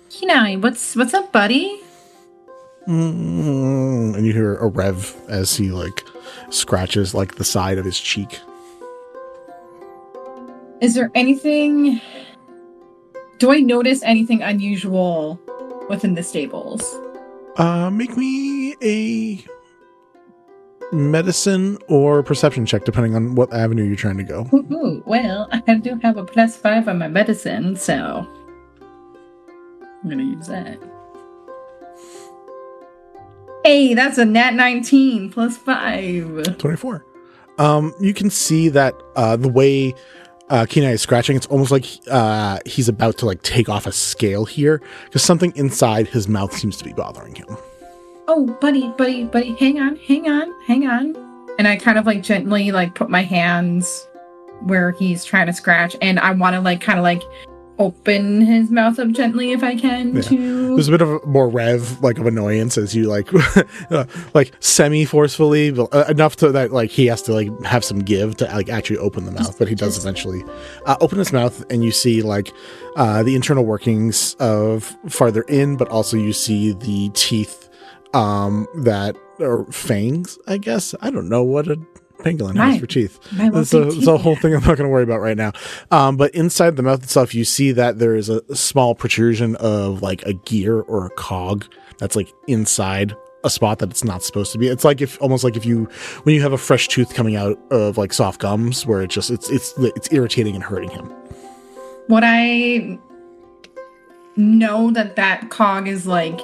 Speaker 7: Kenai, what's up, buddy?
Speaker 1: And you hear a rev as he like scratches like the side of his cheek.
Speaker 7: Is there anything? Do I notice anything unusual within the stables?
Speaker 1: Make me a medicine or perception check, depending on what avenue you're trying to go.
Speaker 7: Ooh, well, I do have a +5 on my medicine, so I'm gonna use that. Hey, that's a nat 19 +5.
Speaker 1: 24. You can see that the way Kenai is scratching, it's almost like he's about to like take off a scale here because something inside his mouth seems to be bothering him.
Speaker 7: Oh, buddy, hang on. And I kind of like gently like put my hands where he's trying to scratch, and I want to like kind of like open his mouth up gently if I can to.
Speaker 1: There's a bit of a more rev, like, of annoyance as you, like, like, semi-forcefully, but, enough to that, like, he has to, like, have some give to, like, actually open the mouth, but he does eventually open his mouth, and you see, like, the internal workings of farther in, but also you see the teeth that are fangs, I guess. I don't know what a pangolin has for teeth. It's a whole thing I'm not going to worry about right now. But inside the mouth itself, you see that there is a small protrusion of like a gear or a cog that's like inside a spot that it's not supposed to be. It's like almost like when you have a fresh tooth coming out of like soft gums, where it's irritating and hurting him.
Speaker 7: Would I know that cog is like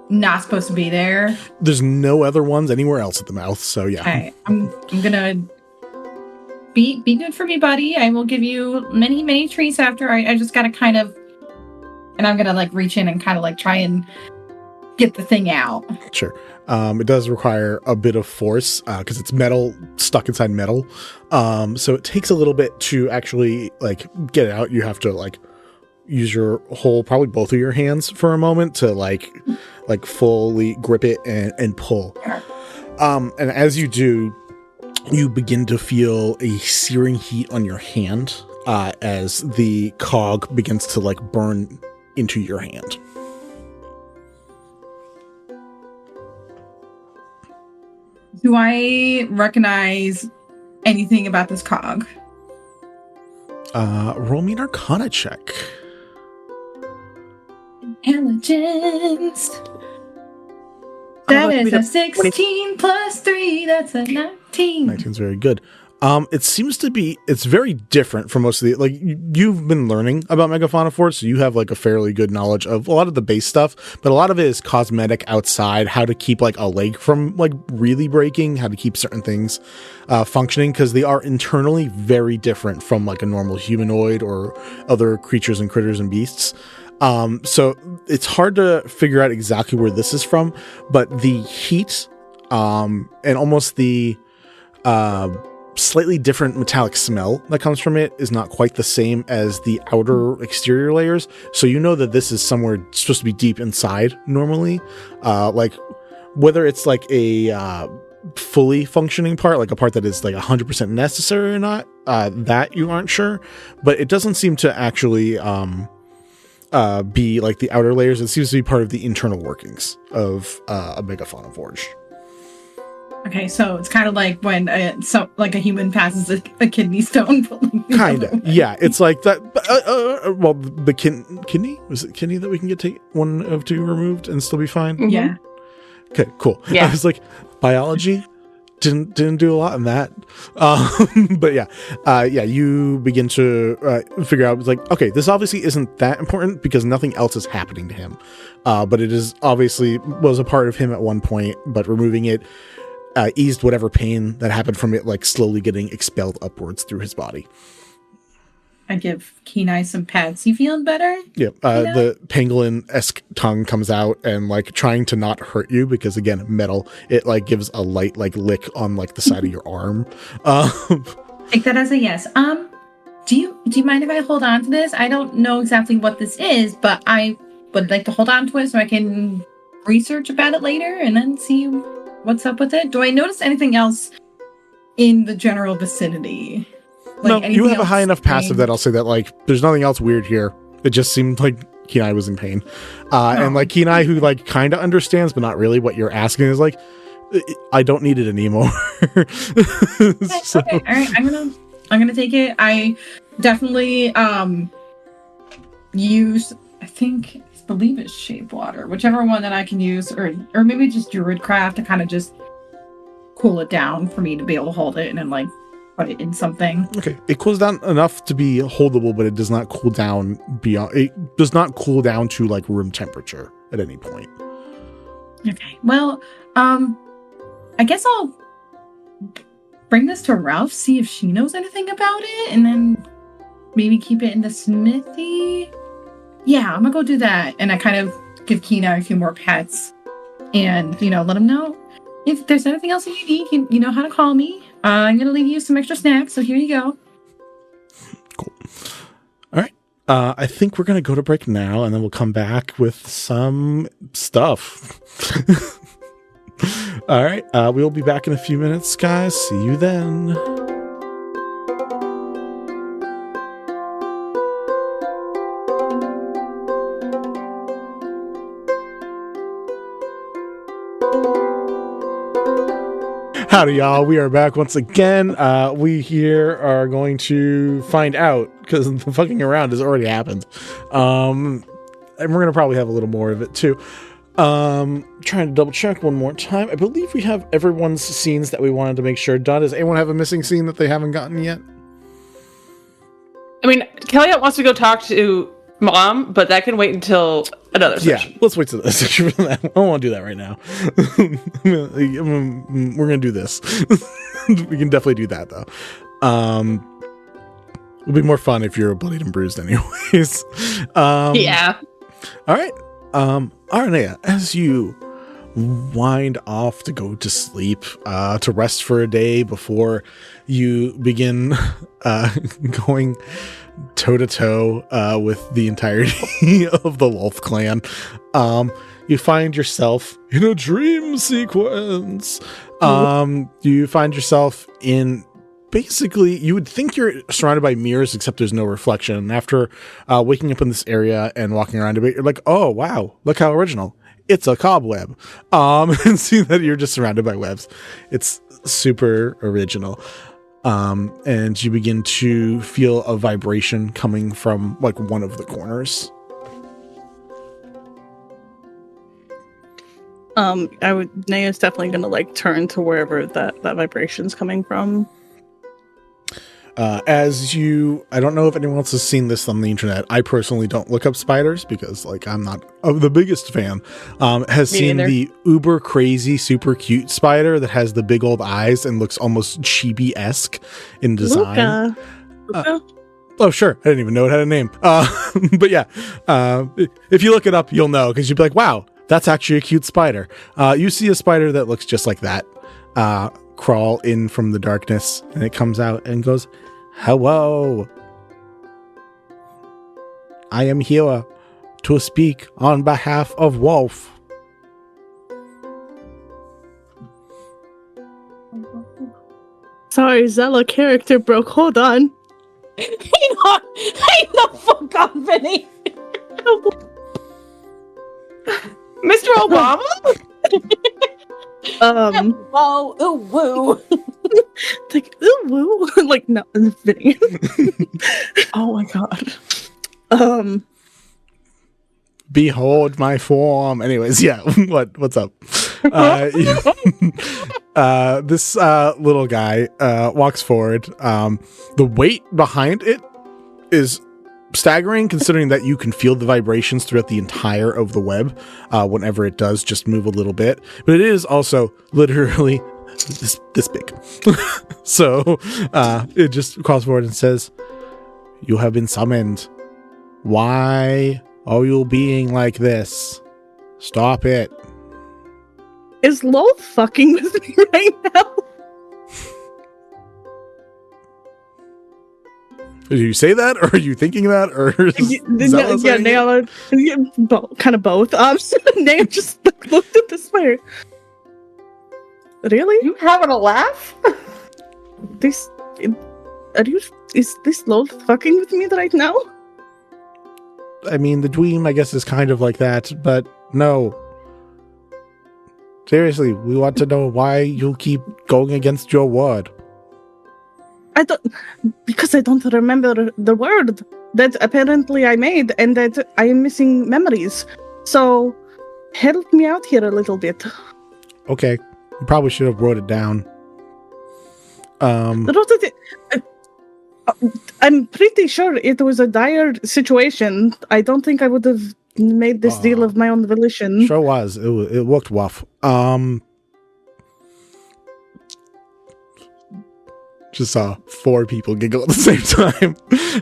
Speaker 7: not supposed to be there?
Speaker 1: There's no other ones anywhere else at the mouth, so yeah.
Speaker 7: Okay, I'm gonna be good for me, buddy. I will give you many treats after. I just gotta kind of, and I'm gonna like reach in and kind of like try and get the thing out.
Speaker 1: Sure. It does require a bit of force because it's metal stuck inside metal. So it takes a little bit to actually like get it out. You have to like use your probably both of your hands for a moment to like fully grip it and pull. And as you do, you begin to feel a searing heat on your hand as the cog begins to like burn into your hand.
Speaker 7: Do I recognize anything about this cog?
Speaker 1: Roll me an Arcana check.
Speaker 7: Intelligence. That is a 16 plus 3. That's a 19.
Speaker 1: 19's very good. It seems to be, it's very different from most of the, like, you've been learning about Megafauna Forge, so you have, like, a fairly good knowledge of a lot of the base stuff, but a lot of it is cosmetic outside, how to keep, like, a leg from, like, really breaking, how to keep certain things functioning, because they are internally very different from, like, a normal humanoid or other creatures and critters and beasts. So it's hard to figure out exactly where this is from, but the heat, and almost the, slightly different metallic smell that comes from it is not quite the same as the outer exterior layers. So you know that this is somewhere supposed to be deep inside normally. Like whether it's like a fully functioning part, like a part that is like 100% necessary or not, that you aren't sure. But it doesn't seem to actually be like the outer layers. It seems to be part of the internal workings of a Megafauna Forge.
Speaker 7: Okay, so it's kind of like when like a human passes a kidney stone.
Speaker 1: Kind of, yeah. It's like that. Well, the kidney, was it kidney that we can take 1 of 2 removed and still be fine?
Speaker 7: Mm-hmm. Yeah.
Speaker 1: Okay, cool. Yeah. I was like, biology didn't do a lot in that, but yeah. You begin to figure out, like, okay, this obviously isn't that important because nothing else is happening to him, but it is obviously was a part of him at one point. But removing it eased whatever pain that happened from it, like slowly getting expelled upwards through his body.
Speaker 7: I give Kenai some pets. You feeling better?
Speaker 1: Yeah. The pangolin-esque tongue comes out and like trying to not hurt you because again, metal. It like gives a light like lick on like the side of your arm.
Speaker 7: Take that as a yes. Do you mind if I hold on to this? I don't know exactly what this is, but I would like to hold on to it so I can research about it later and then see what's up with it. Do I notice anything else in the general vicinity?
Speaker 1: Like no, you have a high enough passive that I'll say that like there's nothing else weird here. It just seemed like Kenai was in pain. And like Kenai, who like kind of understands but not really what you're asking, is like, I don't need it anymore. So.
Speaker 7: Okay, all right, I'm gonna take it. I definitely use, I believe it's shape water, whichever one that I can use, or maybe just Druidcraft to kind of just cool it down for me to be able to hold it and then like put it in something. Okay,
Speaker 1: it cools down enough to be holdable, but it does not cool down beyond. It does not cool down to like room temperature at any point.
Speaker 7: Okay, well, I guess I'll bring this to Ralph, see if she knows anything about it, and then maybe keep it in the smithy. Yeah, I'm gonna go do that. And I kind of give Kenai a few more pets and, let him know if there's anything else you need, you know how to call me. I'm gonna leave you some extra snacks, so here you go.
Speaker 1: Cool. All right. I think we're going to go to break now, and then we'll come back with some stuff. All right. We'll be back in a few minutes, guys. See you then. Howdy, y'all. We are back once again. We here are going to find out, because the fucking around has already happened. And we're going to probably have a little more of it, too. Trying to double check one more time. I believe we have everyone's scenes that we wanted to make sure done. Does anyone have a missing scene that they haven't gotten yet?
Speaker 3: I mean, Kelliat wants to go talk to Mom, but that can wait until another session.
Speaker 1: Yeah, let's wait till the session for that. I don't want to do that right now. We're going to do this. We can definitely do that, though. It'll be more fun if you're bloodied and bruised anyways.
Speaker 3: Yeah.
Speaker 1: All right. Aranea, as you wind off to go to sleep, to rest for a day before you begin going toe-to-toe with the entirety of the Wolf clan, you find yourself in a dream sequence. You find yourself in, basically, you would think you're surrounded by mirrors, except there's no reflection. And after waking up in this area and walking around a bit, you're like, oh, wow, look how original. It's a cobweb. And see that you're just surrounded by webs. It's super original. And you begin to feel a vibration coming from like one of the corners.
Speaker 2: Nea's definitely gonna like turn to wherever that vibration's coming from.
Speaker 1: I don't know if anyone else has seen this on the internet. I personally don't look up spiders because like I'm not the biggest fan. Has
Speaker 3: Me
Speaker 1: seen
Speaker 3: neither.
Speaker 1: the uber crazy, super cute spider that has the big old eyes and looks almost chibi-esque in design.
Speaker 2: Luca?
Speaker 1: Oh, sure. I didn't even know it had a name. But yeah, if you look it up, you'll know, because you'd be like, wow, that's actually a cute spider. You see a spider that looks just like that crawl in from the darkness, and it comes out and goes, hello. I am here to speak on behalf of Wolf.
Speaker 2: Sorry, Zella character broke. Hold on.
Speaker 6: Hang the fuck on, Vinny.
Speaker 3: Mr. Obama?
Speaker 6: Whoa, ooh, woo.
Speaker 2: Like, ooh, woo. Like, no, Vinny. Oh my god.
Speaker 1: Behold my form. Anyways, yeah. What's up? This little guy walks forward. The weight behind it is staggering, considering that you can feel the vibrations throughout the entire of the web whenever it does just move a little bit. But it is also literally this big. So it just crawls forward and says, "You have been summoned. Why are you being like this? Stop it."
Speaker 2: Is Lol fucking with me right now?
Speaker 1: Did you say that, or are you thinking that, or
Speaker 2: Kind of both. Nea just looked at the spider. Really?
Speaker 3: You having a laugh?
Speaker 2: Is this Lol fucking with me right now?
Speaker 1: I mean, the dream, I guess, is kind of like that, but no. Seriously, we want to know why you keep going against your word.
Speaker 2: Because I don't remember the word that apparently I made, and that I am missing memories. So, help me out here a little bit.
Speaker 1: Okay, you probably should have wrote it down.
Speaker 2: I'm pretty sure it was a dire situation. I don't think I would have made this deal of my own volition.
Speaker 1: Sure was. It looked rough. Just saw 4 people giggle at the same time.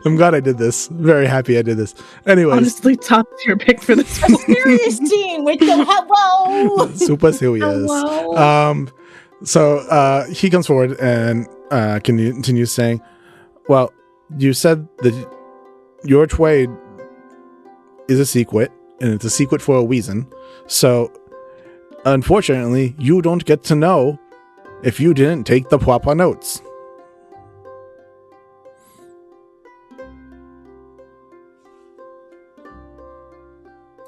Speaker 1: I'm glad I did this. Very happy I did this. Anyways.
Speaker 2: Honestly, top tier pick for this.
Speaker 6: Serious team with the hello.
Speaker 1: Super serious.
Speaker 6: Hello.
Speaker 1: So he comes forward and continues saying, well, you said that your trade is a secret, and it's a secret for a reason. So, unfortunately, you don't get to know if you didn't take the proper notes.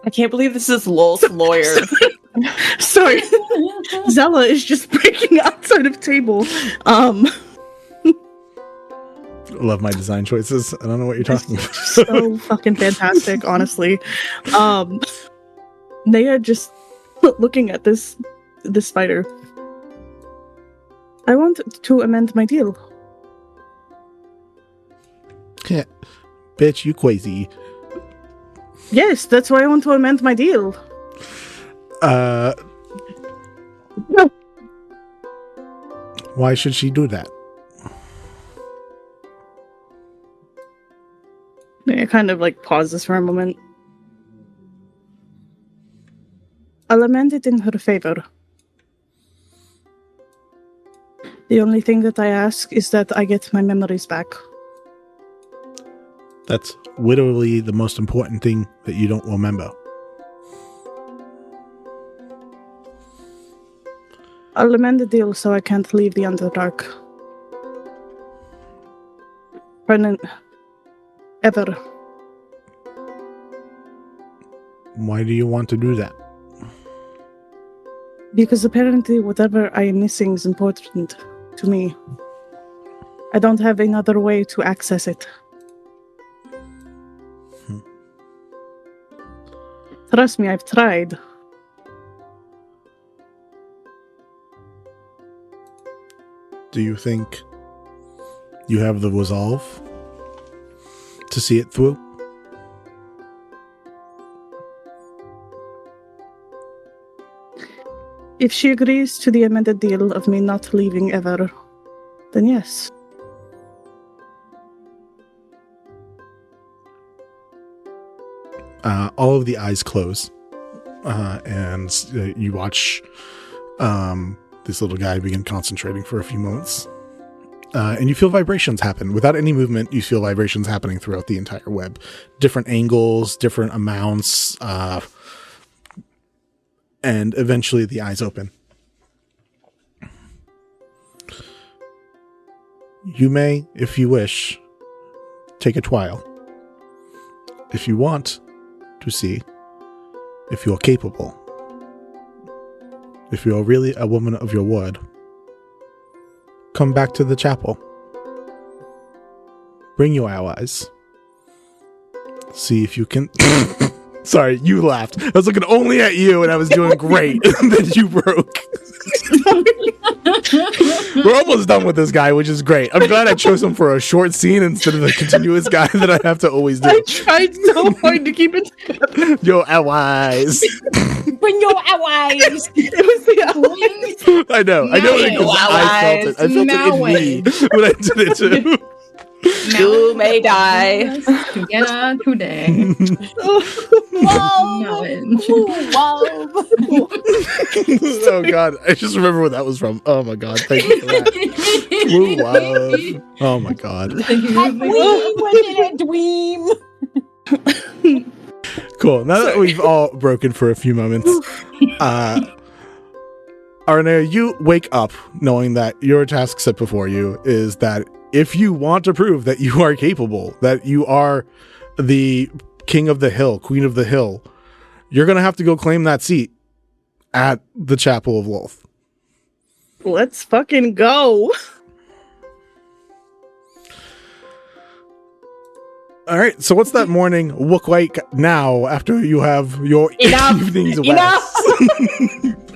Speaker 2: I can't believe this is Lol's lawyer. Sorry. Zella is just breaking outside of table.
Speaker 1: Love my design choices. I don't know what you're talking about.
Speaker 2: So fucking fantastic, honestly. Naya just looking at this spider. I want to amend my deal.
Speaker 1: Yeah. Bitch, you crazy.
Speaker 2: Yes, that's why I want to amend my deal.
Speaker 1: Why should she do that?
Speaker 2: Naya kind of like pauses for a moment. I'll amend it in her favor. The only thing that I ask is that I get my memories back.
Speaker 1: That's literally the most important thing that you don't remember.
Speaker 2: I'll amend the deal so I can't leave the Underdark. Brennan, ever.
Speaker 1: Why do you want to do that?
Speaker 2: Because apparently whatever I am missing is important to me. I don't have another way to access it. Trust me, I've tried.
Speaker 1: Do you think you have the resolve to see it through?
Speaker 2: If she agrees to the amended deal of me not leaving ever, then yes.
Speaker 1: All of the eyes close, and you watch this little guy begin concentrating for a few moments. And you feel vibrations happen. Without any movement, you feel vibrations happening throughout the entire web. Different angles, different amounts, and eventually the eyes open. You may, if you wish, take a trial. If you want to see if you are capable. If you are really a woman of your word, come back to the chapel. Bring your allies. See if you can... Sorry, you laughed. I was looking only at you and I was doing great. And then you broke. We're almost done with this guy, which is great. I'm glad I chose him for a short scene instead of the continuous guy that I have to always do.
Speaker 2: I tried so hard to keep it together.
Speaker 1: Your allies.
Speaker 6: Bring your allies.
Speaker 2: It was the allies.
Speaker 1: I know it because I felt it. I felt it in me when I did it too.
Speaker 6: You may die.
Speaker 7: Together today. Knowledge.
Speaker 1: Oh god, I just remember where that was from. Oh my god, thank you for that. Woo, wow. Oh my god. Cool. Now that we've all broken for a few moments, Aranea, you wake up knowing that your task set before you is that if you want to prove that you are capable, that you are the king of the hill, queen of the hill, you're going to have to go claim that seat at the Chapel of Lolth.
Speaker 2: Let's fucking go.
Speaker 1: All right, so what's that morning look like now after you have your evening's rest?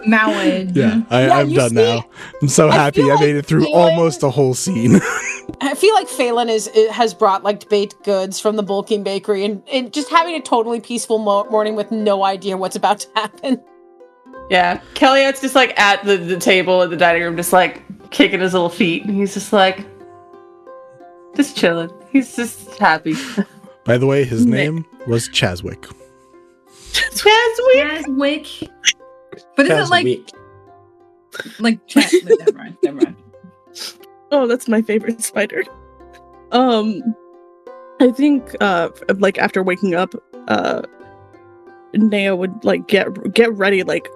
Speaker 7: Knowledge.
Speaker 1: Yeah, I'm done now. I'm so happy I made it through almost a whole scene.
Speaker 6: I feel like Phelan has brought like baked goods from the Bulking Bakery and just having a totally peaceful morning with no idea what's about to happen.
Speaker 3: Yeah, Kelliat's just like at the table at the dining room, just like kicking his little feet, and he's just like, just chilling. He's just happy.
Speaker 1: By the way, his name was Chaswick.
Speaker 7: Chaswick. But is it like Never mind.
Speaker 2: Oh, that's my favorite spider. I think, like after waking up, Nea would like get ready, like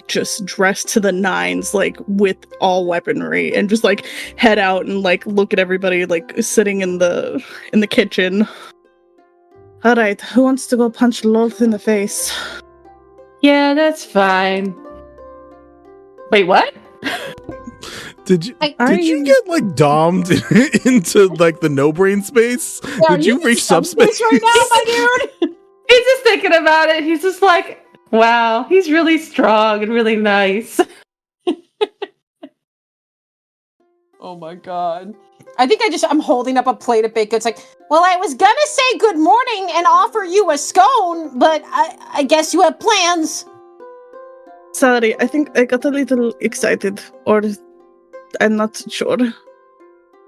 Speaker 2: just dressed to the nines, like with all weaponry, and just like head out and like look at everybody like sitting in the kitchen. All right, who wants to go punch Lolth in the face?
Speaker 3: Yeah, that's fine. Wait, what?
Speaker 1: Did you get like domed into like the no brain space?
Speaker 6: Yeah,
Speaker 1: did you reach subspace
Speaker 6: right now, my dude?
Speaker 3: He's just thinking about it. He's just like, wow, he's really strong and really nice.
Speaker 6: Oh my god. I think I'm holding up a plate of baked goods like, well, I was gonna say good morning and offer you a scone, but I guess you have plans.
Speaker 2: Sorry, I think I got a little excited, or I'm not sure.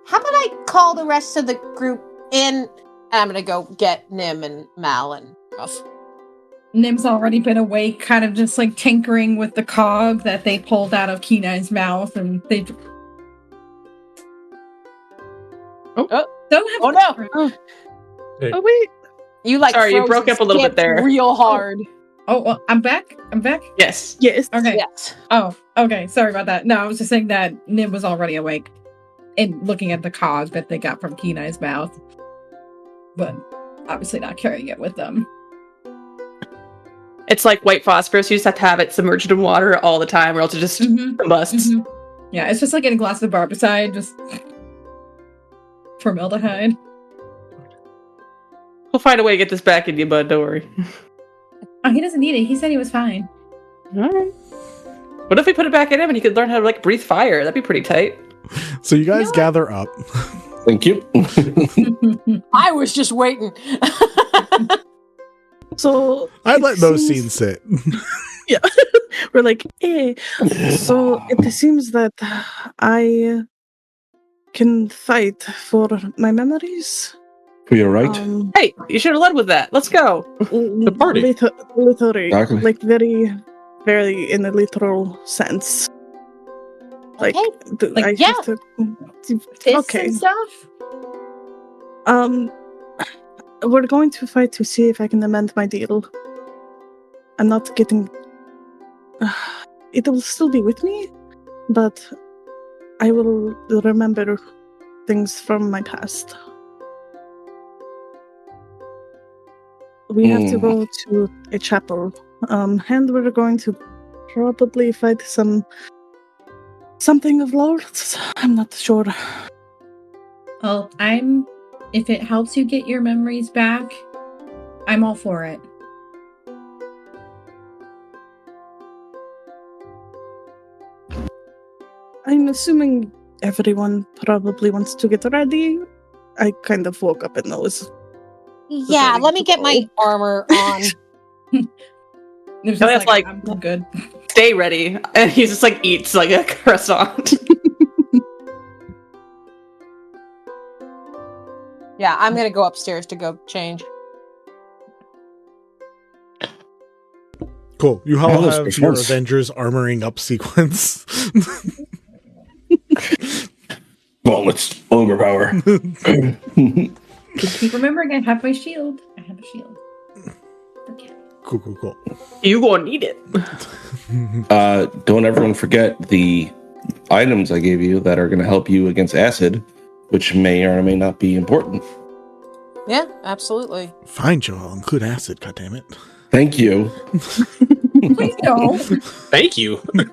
Speaker 6: How about I call the rest of the group in? I'm gonna go get Nim and Mal and Ruff.
Speaker 7: Nim's already been awake, kind of just like tinkering with the cog that they pulled out of Kenai's mouth, and they don't have.
Speaker 6: Oh no!
Speaker 4: Hey.
Speaker 2: Oh wait,
Speaker 6: You like
Speaker 3: Sorry, you
Speaker 6: froze
Speaker 3: broke
Speaker 6: and
Speaker 3: up a little bit
Speaker 6: skipped
Speaker 3: there.
Speaker 6: real hard.
Speaker 7: Oh, well, I'm back.
Speaker 3: Yes.
Speaker 2: yes.
Speaker 7: Okay.
Speaker 6: Yes.
Speaker 7: Oh, okay. Sorry about that. No, I was just saying that Nim was already awake and looking at the cog that they got from Kenai's mouth, but obviously not carrying it with them.
Speaker 3: It's like white phosphorus. You just have to have it submerged in water all the time, or else it just combusts.
Speaker 7: Mhm. Yeah, it's just like getting a glass of barbicide, just formaldehyde.
Speaker 3: We'll find a way to get this back in you, bud. Don't worry.
Speaker 7: Oh, he doesn't need it. He said he was fine.
Speaker 3: All right. What if we put it back in him and he could learn how to like breathe fire? That'd be pretty tight.
Speaker 1: So you guys gather up.
Speaker 5: Thank you.
Speaker 6: I was just waiting.
Speaker 2: So
Speaker 1: I'd let those
Speaker 2: seems-
Speaker 1: scenes sit.
Speaker 2: Yeah, we're like, eh. So it seems that I can fight for my memories.
Speaker 5: You're right.
Speaker 3: Hey, you should have led with that. Let's go.
Speaker 4: The party.
Speaker 2: Literally,
Speaker 5: Exactly.
Speaker 2: like very, very in a literal sense. Like,
Speaker 6: Okay.
Speaker 2: I
Speaker 6: yeah.
Speaker 2: have to.
Speaker 7: Fists
Speaker 2: Okay.
Speaker 7: and stuff?
Speaker 2: We're going to fight to see if I can amend my deal. I'm not getting. It will still be with me, but I will remember things from my past. We have to go to a chapel, and we're going to probably fight something of lords. I'm not sure.
Speaker 7: Well, if it helps you get your memories back, I'm all for it.
Speaker 2: I'm assuming everyone probably wants to get ready. I kind of woke up in those.
Speaker 6: Yeah,
Speaker 2: ready
Speaker 6: let me
Speaker 2: to
Speaker 6: get my
Speaker 2: go.
Speaker 6: armor on.
Speaker 7: There's
Speaker 3: Kelliat's like-
Speaker 7: I'm good.
Speaker 3: Stay ready. And he just like eats like a croissant.
Speaker 6: Yeah, I'm gonna go upstairs to go change.
Speaker 1: Cool. You all
Speaker 5: All those
Speaker 1: have your
Speaker 5: response.
Speaker 1: Avengers armoring up sequence.
Speaker 5: Well, it's overpower.
Speaker 7: Keep remembering I have my shield. I have a shield. Okay.
Speaker 1: Cool.
Speaker 3: You gonna need it.
Speaker 5: Don't everyone forget the items I gave you that are going to help you against acid, which may or may not be important.
Speaker 6: Yeah, absolutely.
Speaker 1: Fine, Joe. I'll include acid. God damn it.
Speaker 5: Thank you.
Speaker 7: Please don't.
Speaker 4: Thank you.
Speaker 3: I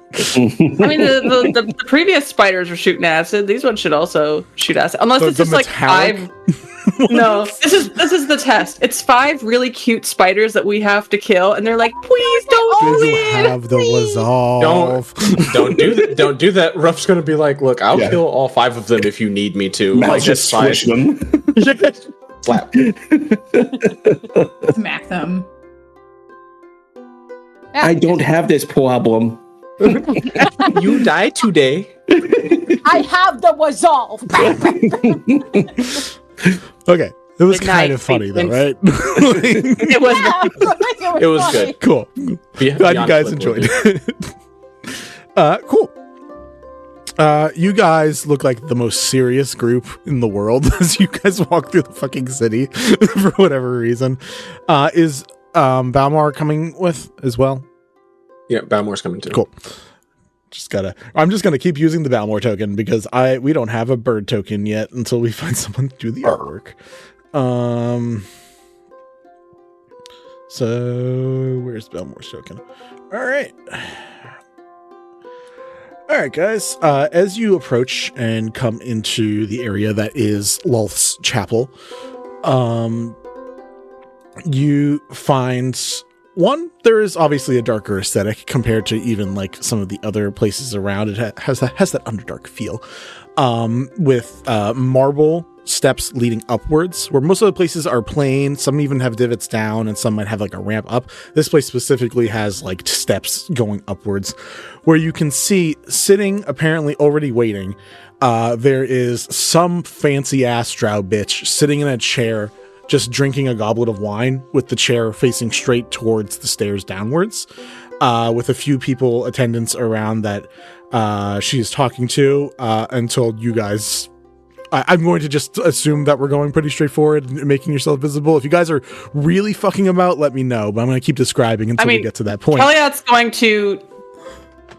Speaker 3: mean, the previous spiders were shooting acid. These ones should also shoot acid, unless it's just like
Speaker 1: metallic?
Speaker 3: 5. No, this is the test. It's 5 really cute spiders that we have to kill, and they're like, please don't
Speaker 1: Do
Speaker 3: do
Speaker 1: you
Speaker 3: it.
Speaker 1: have the resolve?
Speaker 4: Don't do that. Don't do that. Ruff's gonna be like, look, I'll
Speaker 5: Yeah.
Speaker 4: kill all 5 of them if you need me to.
Speaker 5: Mal
Speaker 4: Like,
Speaker 5: just
Speaker 4: that's fine.
Speaker 5: squish them.
Speaker 4: Slap.
Speaker 7: Smack them.
Speaker 6: Yeah,
Speaker 5: I don't have this problem.
Speaker 4: You die today.
Speaker 6: I have the resolve.
Speaker 1: Okay. It was
Speaker 3: Good
Speaker 1: kind
Speaker 3: night,
Speaker 1: of funny, though,
Speaker 3: Phoenix.
Speaker 1: right?
Speaker 3: It was.
Speaker 6: Yeah,
Speaker 4: It was
Speaker 6: funny.
Speaker 4: good.
Speaker 1: Cool. Glad you
Speaker 4: Beyond
Speaker 1: guys
Speaker 4: flip
Speaker 1: enjoyed
Speaker 4: would
Speaker 1: it. Cool. You guys look like the most serious group in the world as you guys walk through the fucking city for whatever reason. Is Balmor coming with as well?
Speaker 4: Yeah, Balmor's coming too.
Speaker 1: Cool. I'm just gonna keep using the Balmor token because we don't have a bird token yet until we find someone to do the artwork. So where's Balmor's token? All right, guys. As you approach and come into the area that is Lulth's chapel, you find there is obviously a darker aesthetic compared to even like some of the other places around. It has that Underdark feel, with marble steps leading upwards, where most of the places are plain. Some even have divots down, and some might have like a ramp up. This place specifically has like steps going upwards, where you can see sitting, apparently already waiting. There is some fancy ass drow bitch sitting in a chair, just drinking a goblet of wine with the chair facing straight towards the stairs downwards, with a few people, attendants around that she is talking to, until you guys... I'm going to just assume that we're going pretty straightforward and making yourself visible. If you guys are really fucking about, let me know, but I'm going to keep describing until we get to that point.
Speaker 3: Kelliat's going to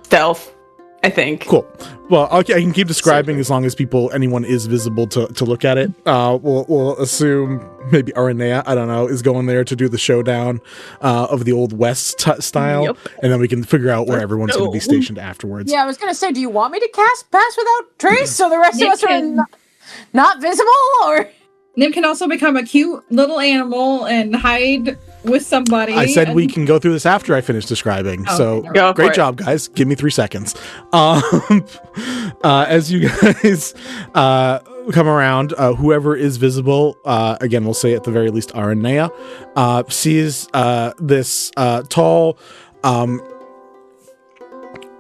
Speaker 3: stealth, I think.
Speaker 1: Cool. Well, okay, I can keep describing as long as anyone is visible to look at it. We'll assume maybe Aranea, I don't know, is going there to do the showdown of the Old West style,
Speaker 2: Yep.
Speaker 1: And then we can figure out where everyone's going to be stationed afterwards.
Speaker 6: Yeah, I was going to say, do you want me to cast Pass Without Trace so the rest of us are not visible, or...
Speaker 7: Nim can also become a cute little animal and hide with somebody.
Speaker 1: I said we can go through this after I finish describing. So great job, guys. Give me 3 seconds. As you guys come around, whoever is visible, again, we'll say at the very least Aranea, sees this tall,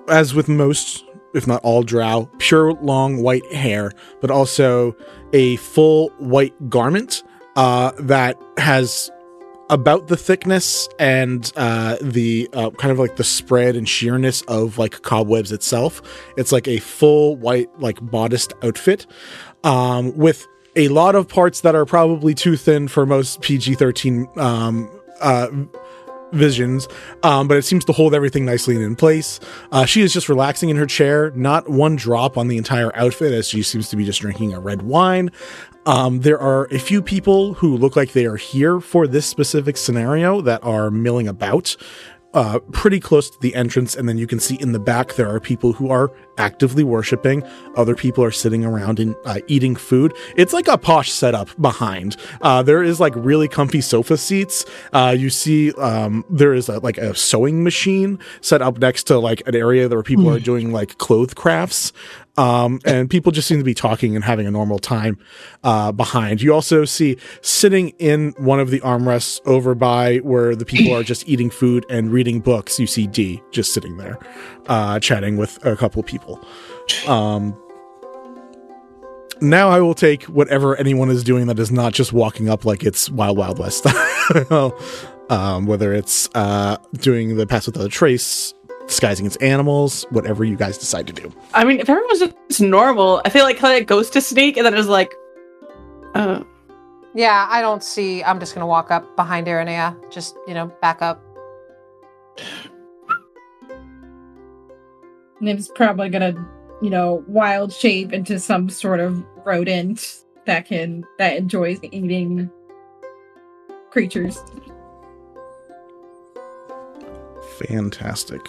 Speaker 1: as with most, if not all drow, pure long white hair, but also a full white garment that has about the thickness and the kind of like the spread and sheerness of like cobwebs itself. It's like a full white like modest outfit, with a lot of parts that are probably too thin for most PG-13 visions, but it seems to hold everything nicely and in place. She is just relaxing in her chair, not one drop on the entire outfit, as she seems to be just drinking a red wine. There are a few people who look like they are here for this specific scenario that are milling about pretty close to the entrance, and then you can see in the back there are people who are actively worshiping. Other people are sitting around and eating food. It's like a posh setup behind. There is like really comfy sofa seats. You see there is like a sewing machine set up next to like an area where people are doing like cloth crafts. And people just seem to be talking and having a normal time behind. You also see sitting in one of the armrests over by where the people are just eating food and reading books. You see D just sitting there chatting with a couple of people. Now I will take whatever anyone is doing that is not just walking up like it's Wild Wild West style. Whether it's doing the Pass Without a Trace, disguising as animals, whatever you guys decide to do.
Speaker 3: I mean, if everyone's just normal, I feel like Kelliat goes to sneak and then is like,
Speaker 6: Yeah, I don't see... I'm just going to walk up behind Aranea. Just, back up.
Speaker 7: Nim's probably gonna, wild shape into some sort of rodent that enjoys eating creatures.
Speaker 1: Fantastic.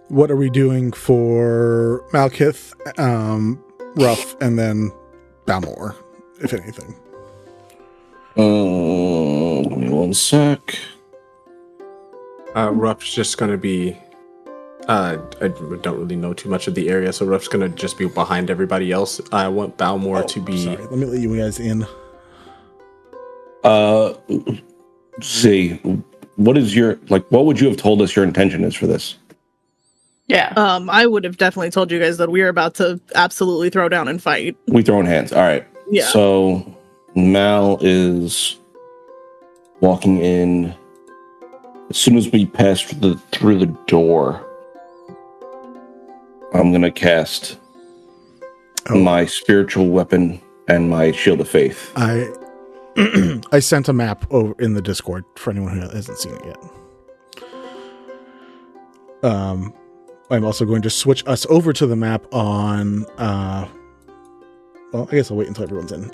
Speaker 1: What are we doing for Malkith, Ruff, and then Balmor, if anything?
Speaker 5: Give me 1 sec.
Speaker 4: Ruff's just going to be... I don't really know too much of the area, so Ruff's going to just be behind everybody else. I want Balmor to be...
Speaker 1: Sorry, let me let you guys in.
Speaker 5: See, what would you have told us your intention is for this?
Speaker 3: yeah.
Speaker 2: I would have definitely told you guys that we are about to absolutely throw down and fight.
Speaker 5: We throwing hands. All right.
Speaker 2: Yeah.
Speaker 5: So Mal is walking in As soon as we pass through the door, I'm going to cast my spiritual weapon and my shield of faith.
Speaker 1: I sent a map over in the Discord for anyone who hasn't seen it yet. I'm also going to switch us over to the map on well, I guess I'll wait until everyone's in.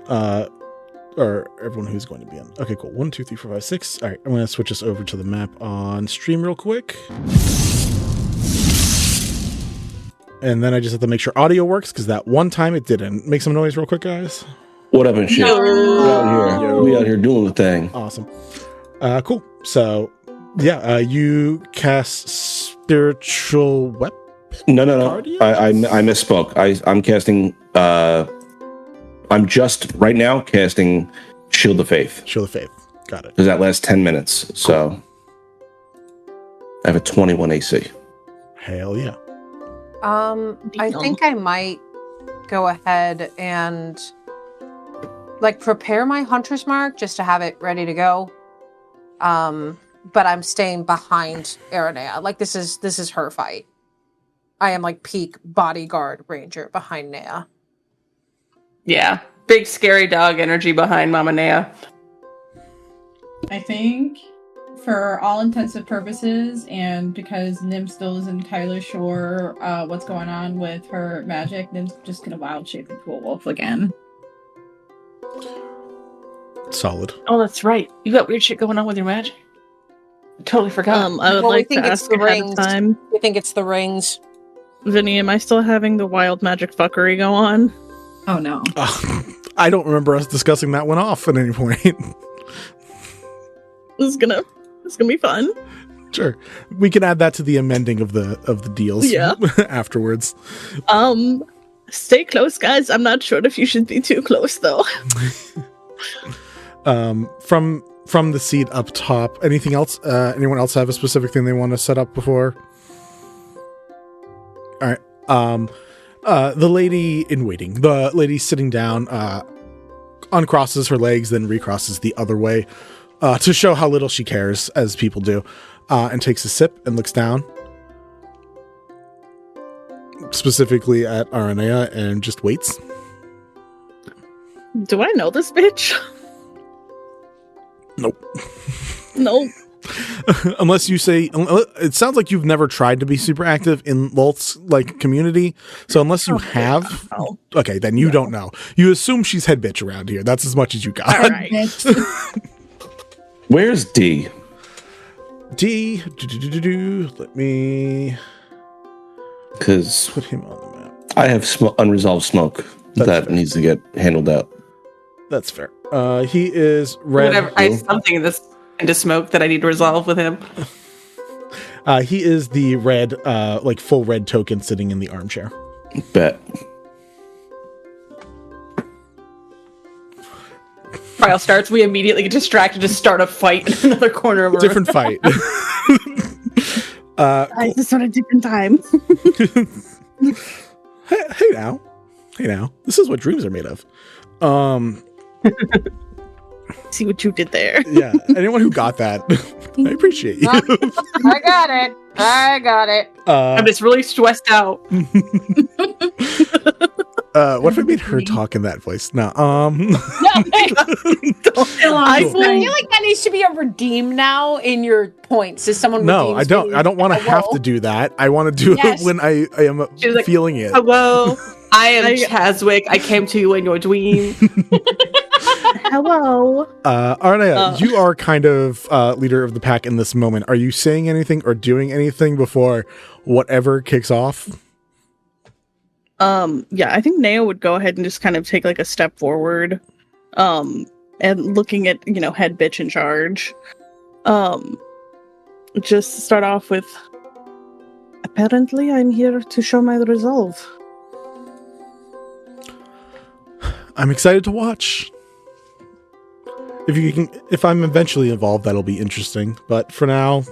Speaker 1: Or everyone who's going to be in. Okay, cool. 1, 2, 3, 4, 5, 6. All right, I'm going to switch us over to the map on stream real quick. And then I just have to make sure audio works, because that one time it didn't. Make some noise real quick, guys.
Speaker 5: What up and shit? We out here doing the thing.
Speaker 1: Awesome. Cool. So, yeah, you cast spiritual weapon?
Speaker 5: No. I misspoke. I'm casting... I'm just right now casting Shield of Faith.
Speaker 1: Shield of Faith. Got it.
Speaker 5: Because that lasts 10 minutes. So I have a 21 AC.
Speaker 1: Hell yeah.
Speaker 6: I think I might go ahead and like prepare my hunter's mark just to have it ready to go. But I'm staying behind Aranea. Like this is her fight. I am like peak bodyguard ranger behind Nea.
Speaker 3: Yeah, big scary dog energy behind Mama Nea.
Speaker 7: I think, for all intensive purposes, and because Nim still isn't entirely sure what's going on with her magic, Nim's just gonna wild shape into a wolf again.
Speaker 1: Solid.
Speaker 3: Oh, that's right. You got weird shit going on with your magic. I totally forgot.
Speaker 2: I would like to ask ahead of time.
Speaker 6: I think it's the rings.
Speaker 2: Vinny, am I still having the wild magic fuckery go on?
Speaker 7: Oh no.
Speaker 1: I don't remember us discussing that one off at any point.
Speaker 2: It's gonna be fun.
Speaker 1: Sure. We can add that to the amending of the deals afterwards.
Speaker 2: Stay close, guys. I'm not sure if you should be too close though.
Speaker 1: From the seat up top, anything else? Anyone else have a specific thing they want to set up before? All right. The lady in waiting, the lady sitting down, uncrosses her legs, then recrosses the other way to show how little she cares, as people do, and takes a sip and looks down, specifically at Aranea, and just waits.
Speaker 2: Do I know this bitch?
Speaker 1: Nope.
Speaker 2: Nope.
Speaker 1: Unless you say, it sounds like you've never tried to be super active in Lolth's like community. So unless you have, okay, then you don't know. You assume she's head bitch around here. That's as much as you got.
Speaker 2: All right.
Speaker 5: Where's D?
Speaker 1: D. Let me
Speaker 5: Because
Speaker 1: put him on the map.
Speaker 5: I have unresolved smoke that needs to get handled out.
Speaker 1: That's fair. He is red.
Speaker 3: Whatever. I have something into smoke that I need to resolve with him.
Speaker 1: He is the red, like full red token sitting in the armchair.
Speaker 5: Bet.
Speaker 3: Trial starts. We immediately get distracted to start a fight in another corner of a
Speaker 1: Different fight.
Speaker 2: I just on a different time.
Speaker 1: Hey now. This is what dreams are made of.
Speaker 2: See what you did there.
Speaker 1: Yeah. Anyone who got that, I appreciate you.
Speaker 6: I got it.
Speaker 3: I'm just really stressed out.
Speaker 1: What if I made her talk in that voice? No.
Speaker 6: I feel like that needs to be a redeem now in your points. Is someone?
Speaker 1: No, I don't. I don't want to have to do that. I want to do it when I am
Speaker 3: like,
Speaker 1: feeling it.
Speaker 3: Hello, I am Chaswick. I came to you in your dream.
Speaker 2: Hello.
Speaker 1: Aranea, you are kind of leader of the pack in this moment. Are you saying anything or doing anything before whatever kicks off?
Speaker 2: Yeah, I think Neo would go ahead and just kind of take like a step forward, and looking at, head bitch in charge. Just start off with, apparently I'm here to show my resolve.
Speaker 1: I'm excited to watch. If I'm eventually involved, that'll be interesting. But for now,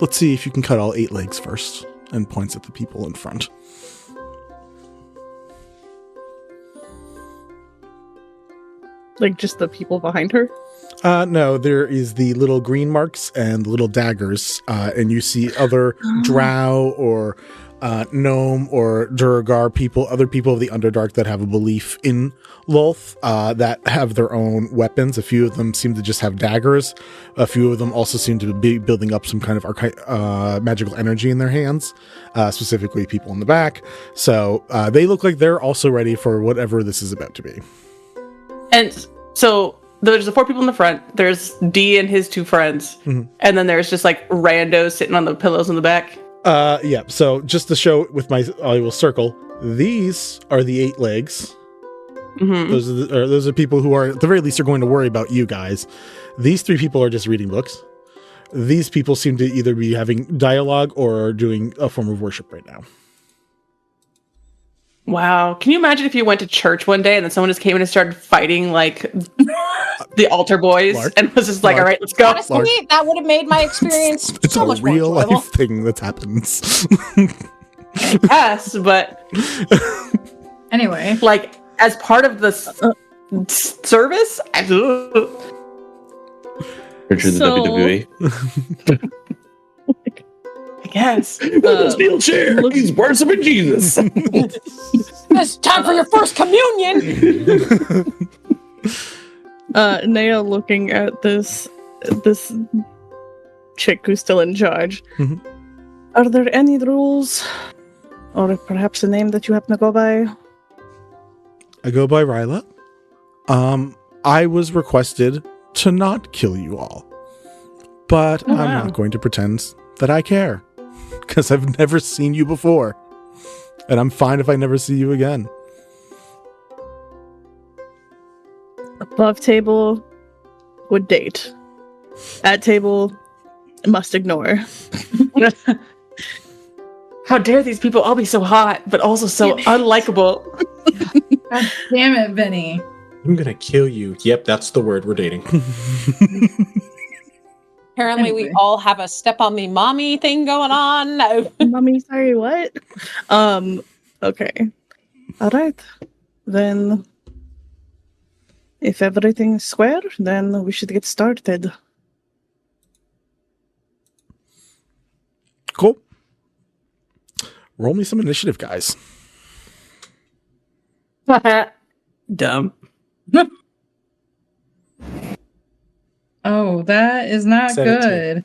Speaker 1: let's see if you can cut all 8 legs first, and points at the people in front.
Speaker 2: Like just the people behind her?
Speaker 1: No, there is the little green marks and the little daggers, and you see other drow or gnome or Duragar people, other people of the Underdark that have a belief in Lolth, that have their own weapons. A few of them seem to just have daggers. A few of them also seem to be building up some kind of magical energy in their hands, specifically people in the back. So they look like they're also ready for whatever this is about to be.
Speaker 3: And so there's the 4 people in the front. There's D and his 2 friends. Mm-hmm. And then there's just like randos sitting on the pillows in the back.
Speaker 1: Yeah, so just to show with I will circle, these are the 8 legs. Mm-hmm. Those are people who are, at the very least, are going to worry about you guys. These 3 people are just reading books. These people seem to either be having dialogue or doing a form of worship right now.
Speaker 3: Wow. Can you imagine if you went to church one day and then someone just came in and started fighting like the altar boys and was just like, all right, let's go.
Speaker 6: Honestly, that would have made my experience
Speaker 1: it's
Speaker 6: so
Speaker 1: a
Speaker 6: much
Speaker 1: real
Speaker 6: more enjoyable.
Speaker 1: life thing that happens.
Speaker 3: Yes, but
Speaker 7: anyway,
Speaker 3: like as part of the service,
Speaker 5: Richard the WWE.
Speaker 3: I guess.
Speaker 5: Steel chair. He's worshiping Jesus.
Speaker 6: It's time for your first communion.
Speaker 2: Nea looking at this chick who's still in charge. Mm-hmm. Are there any rules, or perhaps a name that you happen to go by?
Speaker 1: I go by Ryla. I was requested to not kill you all, but I'm not going to pretend that I care, because I've never seen you before, and I'm fine if I never see you again.
Speaker 2: Above table would date. At table must ignore.
Speaker 3: How dare these people all be so hot, but also so unlikable.
Speaker 7: God damn it, Vinny.
Speaker 4: I'm gonna kill you. Yep, that's the word. We're dating.
Speaker 6: Apparently, we all have a step on me mommy thing going on.
Speaker 2: Mommy, sorry, what? Okay. All right. Then, if everything's square, then we should get started.
Speaker 1: Cool. Roll me some initiative, guys.
Speaker 3: Dumb.
Speaker 7: Oh, that is not
Speaker 4: 17.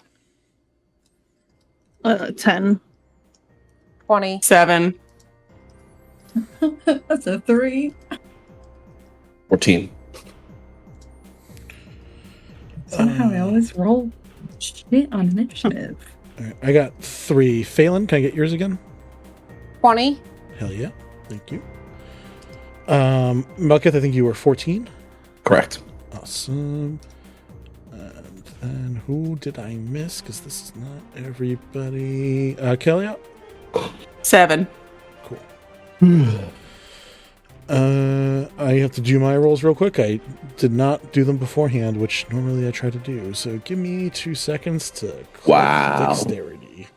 Speaker 2: Good. 10.
Speaker 6: 20.
Speaker 3: 7.
Speaker 7: That's a 3.
Speaker 5: 14.
Speaker 7: Somehow I always roll shit on initiative.
Speaker 1: All right, I got 3. Phelan, can I get yours again?
Speaker 6: 20.
Speaker 1: Hell yeah. Thank you. Melkith, I think you were 14.
Speaker 5: Correct.
Speaker 1: Awesome. And then who did I miss? Because this is not everybody. Kelliat?
Speaker 3: 7.
Speaker 1: Cool. I have to do my rolls real quick. I did not do them beforehand, which normally I try to do. So give me 2 seconds to click dexterity.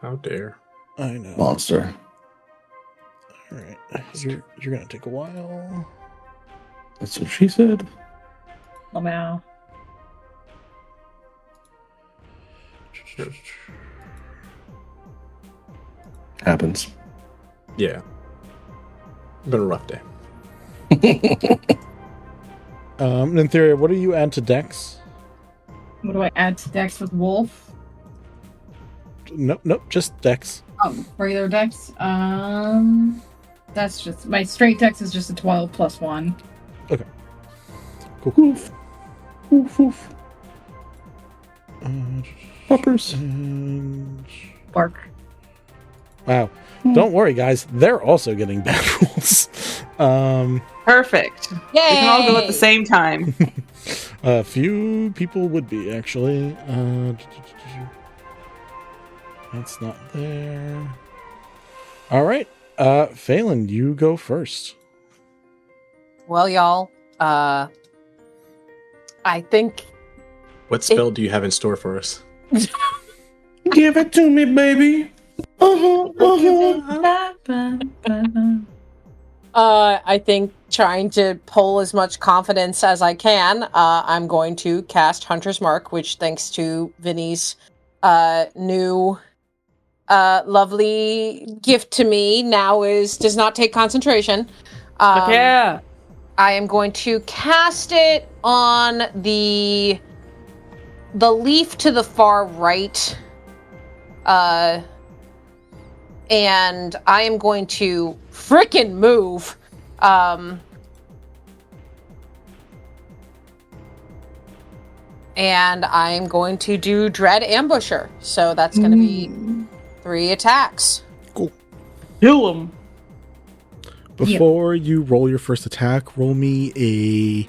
Speaker 4: How dare.
Speaker 1: I know.
Speaker 5: Monster.
Speaker 1: All right. You're going to take a while.
Speaker 5: That's what she said.
Speaker 7: Oh, wow.
Speaker 5: Happens.
Speaker 4: Yeah. Been a rough day.
Speaker 1: In theory, what do you add to Dex?
Speaker 7: What do I add to Dex with Wolf?
Speaker 1: Nope, just Dex.
Speaker 7: Oh, regular Dex? That's just... My straight Dex is just a 12 plus 1.
Speaker 1: Okay. Cool. Oof. Oof, oof.
Speaker 5: Poppers.
Speaker 1: And...
Speaker 7: Bark.
Speaker 1: Wow. Don't worry, guys. They're also getting bad rolls.
Speaker 3: Perfect.
Speaker 6: Yay!
Speaker 3: We can all go at the same time.
Speaker 1: A few people would be, actually. That's not there. All right. Phelan, you go first.
Speaker 6: Well, y'all, I think...
Speaker 4: What spell do you have in store for us?
Speaker 5: Give it to me, baby.
Speaker 6: I think trying to pull as much confidence as I can, I'm going to cast Hunter's Mark, which, thanks to Vinny's new lovely gift to me, now does not take concentration.
Speaker 3: Yeah.
Speaker 6: I am going to cast it on the leaf to the far right. And I am going to frickin' move. And I'm going to do Dread Ambusher. So that's going to be 3 attacks.
Speaker 1: Cool.
Speaker 3: Kill him.
Speaker 1: Before you roll your first attack, roll me a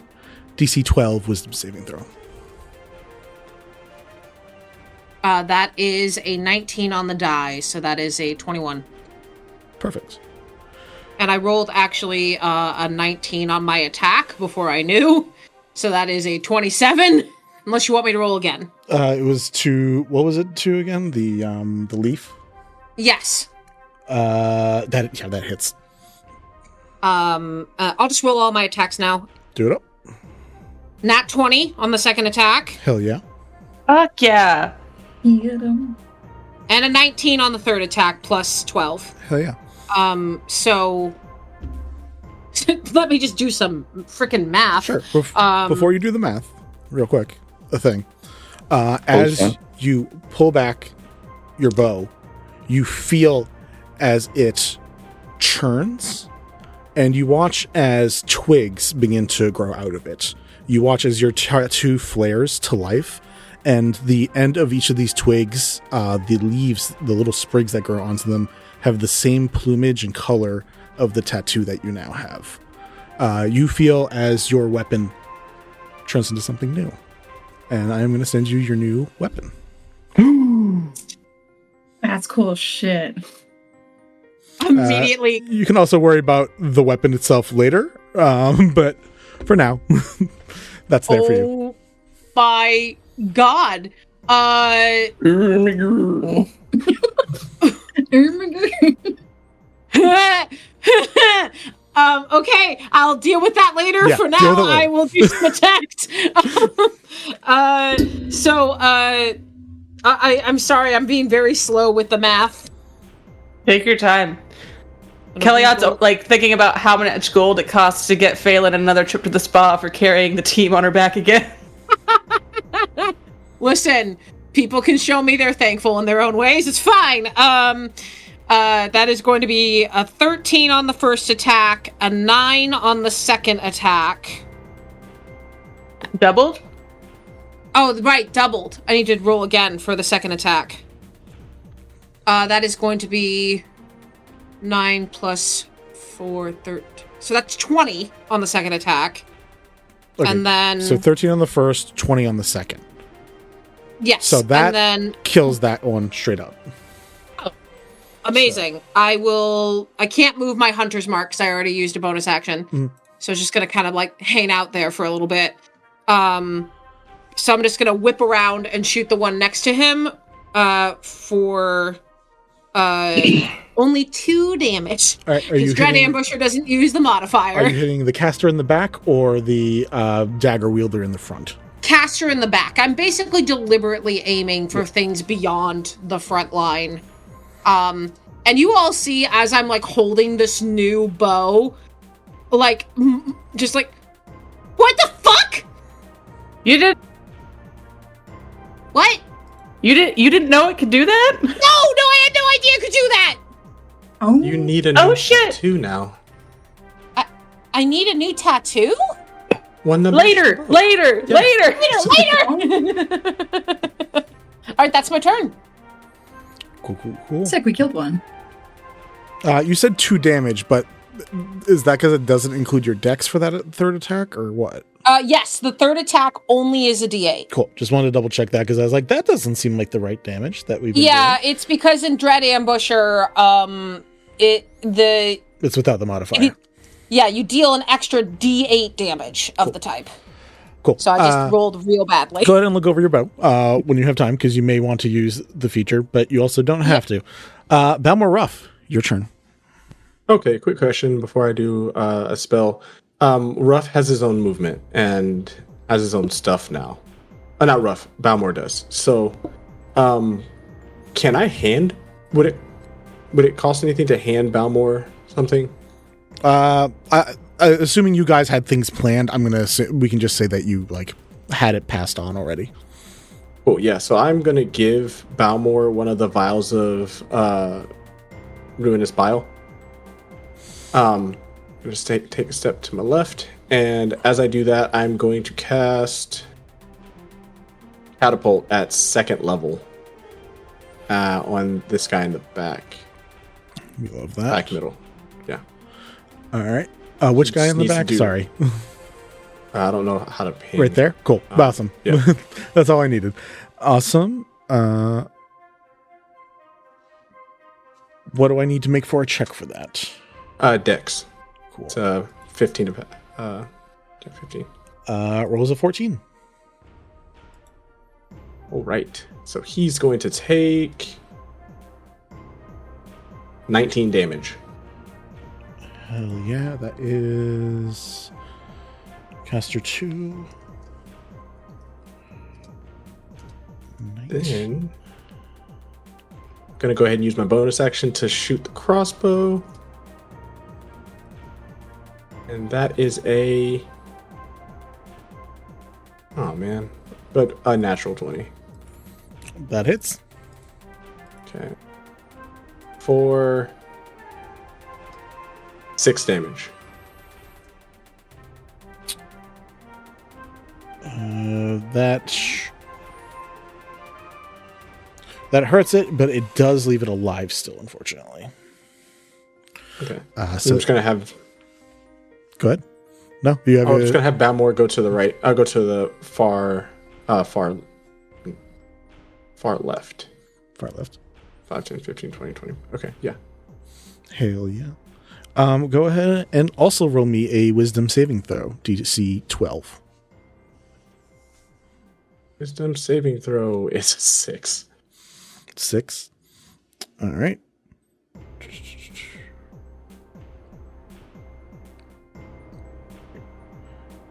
Speaker 1: DC 12 Wisdom saving throw.
Speaker 6: That is a 19 on the die, so that is a 21.
Speaker 1: Perfect.
Speaker 6: And I rolled actually a 19 on my attack before I knew, so that is a 27. Unless you want me to roll again.
Speaker 1: It was to, what was it to again? The leaf?
Speaker 6: Yes.
Speaker 1: That hits.
Speaker 6: I'll just roll all my attacks now.
Speaker 1: Do it up.
Speaker 6: Nat 20 on the second attack.
Speaker 1: Hell yeah.
Speaker 3: Fuck yeah.
Speaker 6: And a 19 on the third attack, plus 12.
Speaker 1: Hell yeah.
Speaker 6: So let me just do some freaking math.
Speaker 1: Sure. Before you do the math, real quick, a thing. As you pull back your bow, you feel as it churns, and you watch as twigs begin to grow out of it. You watch as your tattoo flares to life, and the end of each of these twigs, the leaves, the little sprigs that grow onto them, have the same plumage and color of the tattoo that you now have. You feel as your weapon turns into something new. And I am going to send you your new weapon.
Speaker 7: That's cool shit.
Speaker 6: Immediately.
Speaker 1: You can also worry about the weapon itself later, but for now, that's there for you.
Speaker 6: Oh my god. Okay, I'll deal with that later.
Speaker 1: Yeah,
Speaker 6: for now, I will do some attacks. I'm sorry, I'm being very slow with the math.
Speaker 3: Take your time. Kelliat's like thinking about how much gold it costs to get Phelan another trip to the spa for carrying the team on her back again.
Speaker 6: Listen, people can show me they're thankful in their own ways. It's fine. That is going to be a 13 on the first attack, a 9 on the second attack.
Speaker 3: Doubled?
Speaker 6: Oh, right, doubled. I need to roll again for the second attack. That is going to be 9 plus 4, 13. So that's 20 on the second attack.
Speaker 1: Okay,
Speaker 6: and then...
Speaker 1: So 13 on the first, 20 on the second.
Speaker 6: Yes.
Speaker 1: So that
Speaker 6: and then,
Speaker 1: kills that one straight up.
Speaker 6: Oh, amazing. So. I can't move my Hunter's Mark because I already used a bonus action. Mm-hmm. So it's just going to kind of like hang out there for a little bit. So I'm just going to whip around and shoot the one next to him for only 2 damage.
Speaker 1: All right, are you
Speaker 6: Dread Ambusher doesn't use the modifier.
Speaker 1: Are you hitting the caster in the back or the dagger wielder in the front?
Speaker 6: Caster in the back. I'm basically deliberately aiming for things beyond the front line. And you all see as I'm like holding this new bow, like just like, what the fuck?
Speaker 3: You did
Speaker 6: what?
Speaker 3: You didn't know it could do that?
Speaker 6: No, I had no idea it could do that.
Speaker 7: Oh,
Speaker 4: You need a new tattoo now.
Speaker 6: I need a new tattoo?
Speaker 4: One number
Speaker 3: Later.
Speaker 6: Later. All right, that's my turn.
Speaker 1: Cool.
Speaker 7: sick. We killed one.
Speaker 1: You said 2 damage, but is that because it doesn't include your dex for that third attack, or what?
Speaker 6: Yes, the third attack only is a D8.
Speaker 1: Cool. Just wanted to double check that because I was like, that doesn't seem like the right damage that we've been doing.
Speaker 6: It's because in Dread Ambusher,
Speaker 1: it's without the modifier.
Speaker 6: You deal an extra D8 damage of the type.
Speaker 1: Cool.
Speaker 6: So I just rolled real badly.
Speaker 1: Go ahead and look over your bow when you have time, because you may want to use the feature, but you also don't have to. Balmor Ruff, your turn.
Speaker 4: Okay, quick question before I do a spell. Ruff has his own movement and has his own stuff now. Not Ruff, Balmor does. So, can I hand? Would it cost anything to hand Balmor something?
Speaker 1: Assuming you guys had things planned, I'm gonna say we can just say that you like had it passed on already.
Speaker 4: Oh yeah, so I'm gonna give Balmor one of the vials of ruinous bile. I'm gonna take a step to my left, and as I do that, I'm going to cast catapult at 2nd level on this guy in the back.
Speaker 1: We love that.
Speaker 4: Back middle. Yeah.
Speaker 1: All right. Which guy in the back? Sorry.
Speaker 4: I don't know how to paint.
Speaker 1: Right there? Cool. Awesome.
Speaker 4: Yeah.
Speaker 1: That's all I needed. Awesome. What do I need to make for a check for that?
Speaker 4: Dex.
Speaker 1: Cool.
Speaker 4: It's 15 to 15.
Speaker 1: Rolls a 14.
Speaker 4: All right. So he's going to take 19 damage.
Speaker 1: Hell yeah, that is caster 2.
Speaker 4: Then I'm gonna go ahead and use my bonus action to shoot the crossbow. And that is a natural 20.
Speaker 1: That hits.
Speaker 4: Okay. For 6 damage.
Speaker 1: That hurts it, but it does leave it alive still, unfortunately.
Speaker 4: Okay.
Speaker 1: So
Speaker 4: I'm just gonna have.
Speaker 1: Go ahead. No, you have.
Speaker 4: I'm just gonna have Balmor go to the right. I'll go to the far left.
Speaker 1: Far left.
Speaker 4: 5, 10, 15, 20, 20. Okay, yeah.
Speaker 1: Hell yeah. Go ahead and also roll me a wisdom saving throw. DC 12.
Speaker 4: Wisdom saving throw is 6.
Speaker 1: 6. All right.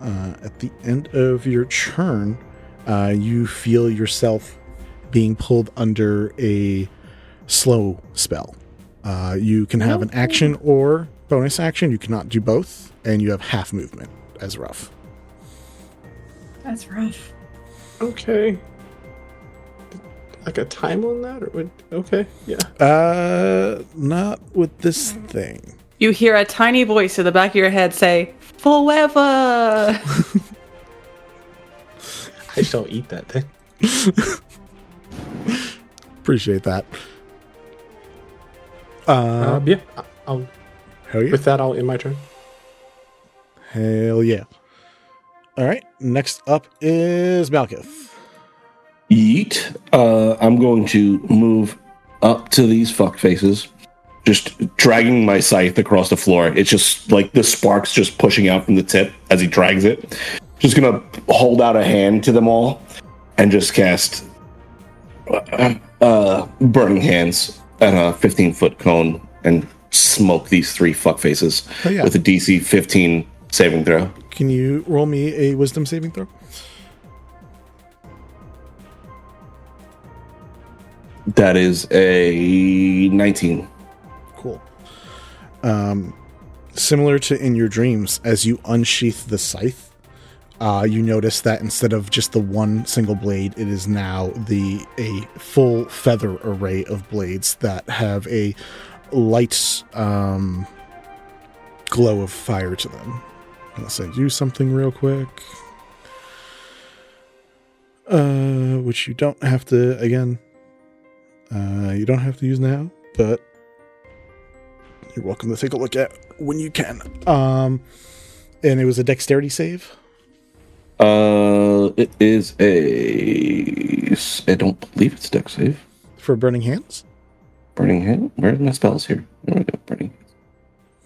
Speaker 1: At the end of your turn, you feel yourself being pulled under a slow spell. You can have an action or bonus action. You cannot do both, and you have half movement as rough.
Speaker 7: That's rough.
Speaker 4: Okay. Like a time on that, or would okay, yeah.
Speaker 1: Not with this thing.
Speaker 3: You hear a tiny voice in the back of your head say, "Forever."
Speaker 4: I shall eat that thing.
Speaker 1: Appreciate that.
Speaker 4: Yeah. I'll.
Speaker 1: Hell yeah.
Speaker 4: With that, I'll end my turn.
Speaker 1: Hell yeah. All right. Next up is Malkith.
Speaker 5: Yeet. I'm going to move up to these fuck faces, just dragging my scythe across the floor. It's just like the sparks just pushing out from the tip as he drags it. Just gonna hold out a hand to them all and just cast Burning Hands at a 15-foot cone and smoke these 3 fuck faces with a DC 15 saving throw.
Speaker 1: Can you roll me a wisdom saving throw?
Speaker 5: That is a 19.
Speaker 1: Cool. Similar to in your dreams, as you unsheath the scythe, you notice that instead of just the one single blade, it is now a full feather array of blades that have a light glow of fire to them. I'll send you something real quick. Which you don't have to, again, you don't have to use now, but you're welcome to take a look at when you can. And it was a dexterity save?
Speaker 5: It is I don't believe it's dex save.
Speaker 1: For Burning Hands?
Speaker 5: Burning Hand? Where are my spells here? There we go. Burning.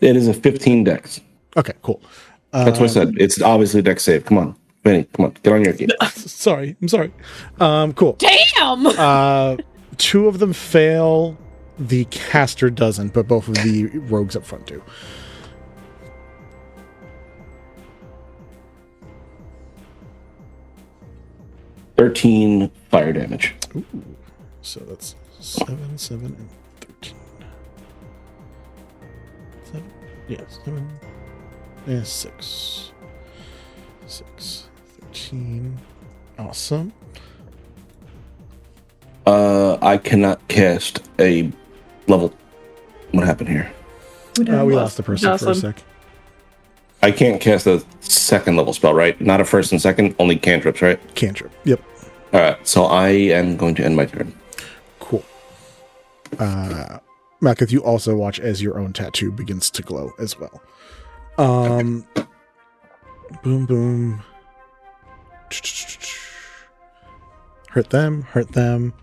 Speaker 5: It is a 15 dex.
Speaker 1: Okay, cool.
Speaker 5: That's what I said. It's obviously dex save. Come on. Vinny, come on. Get on your game.
Speaker 1: I'm sorry. Cool.
Speaker 6: Damn!
Speaker 1: 2 of them fail. The caster doesn't, but both of the rogues up front do.
Speaker 5: $13 fire damage.
Speaker 1: Ooh. So that's 7, 7, and 13. 7? Yeah, 7. And 6. 6. 13. Awesome.
Speaker 5: I cannot cast a level. What happened here?
Speaker 1: We lost the person for a sec.
Speaker 5: I can't cast a second level spell, right? Not a first and second, only cantrips, right?
Speaker 1: Cantrip. Yep.
Speaker 5: All right, so I am going to end my turn.
Speaker 1: Cool. Malkith, you also watch as your own tattoo begins to glow as well. Boom, boom. Hurt them, hurt them.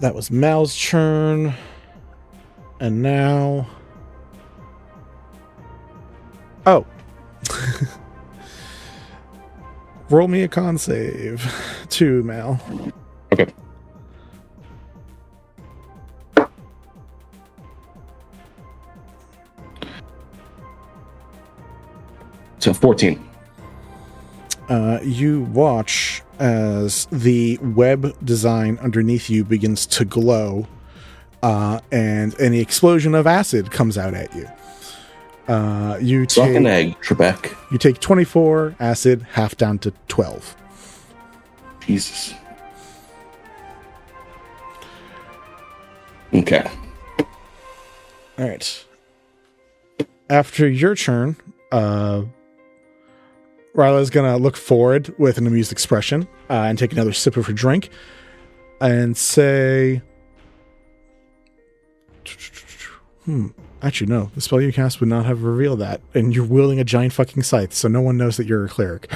Speaker 1: That was Mal's turn. And now... Oh. Roll me a con save. 2, Mal.
Speaker 5: Okay. So 14.
Speaker 1: You watch as the web design underneath you begins to glow, and an explosion of acid comes out at you. You
Speaker 5: Suck
Speaker 1: take
Speaker 5: an egg, Trebek.
Speaker 1: You take 24 acid, half down to 12.
Speaker 5: Jesus. Okay.
Speaker 1: All right. After your turn, Ryla's gonna look forward with an amused expression and take another sip of her drink and say, actually, no. The spell you cast would not have revealed that. And you're wielding a giant fucking scythe, so no one knows that you're a cleric.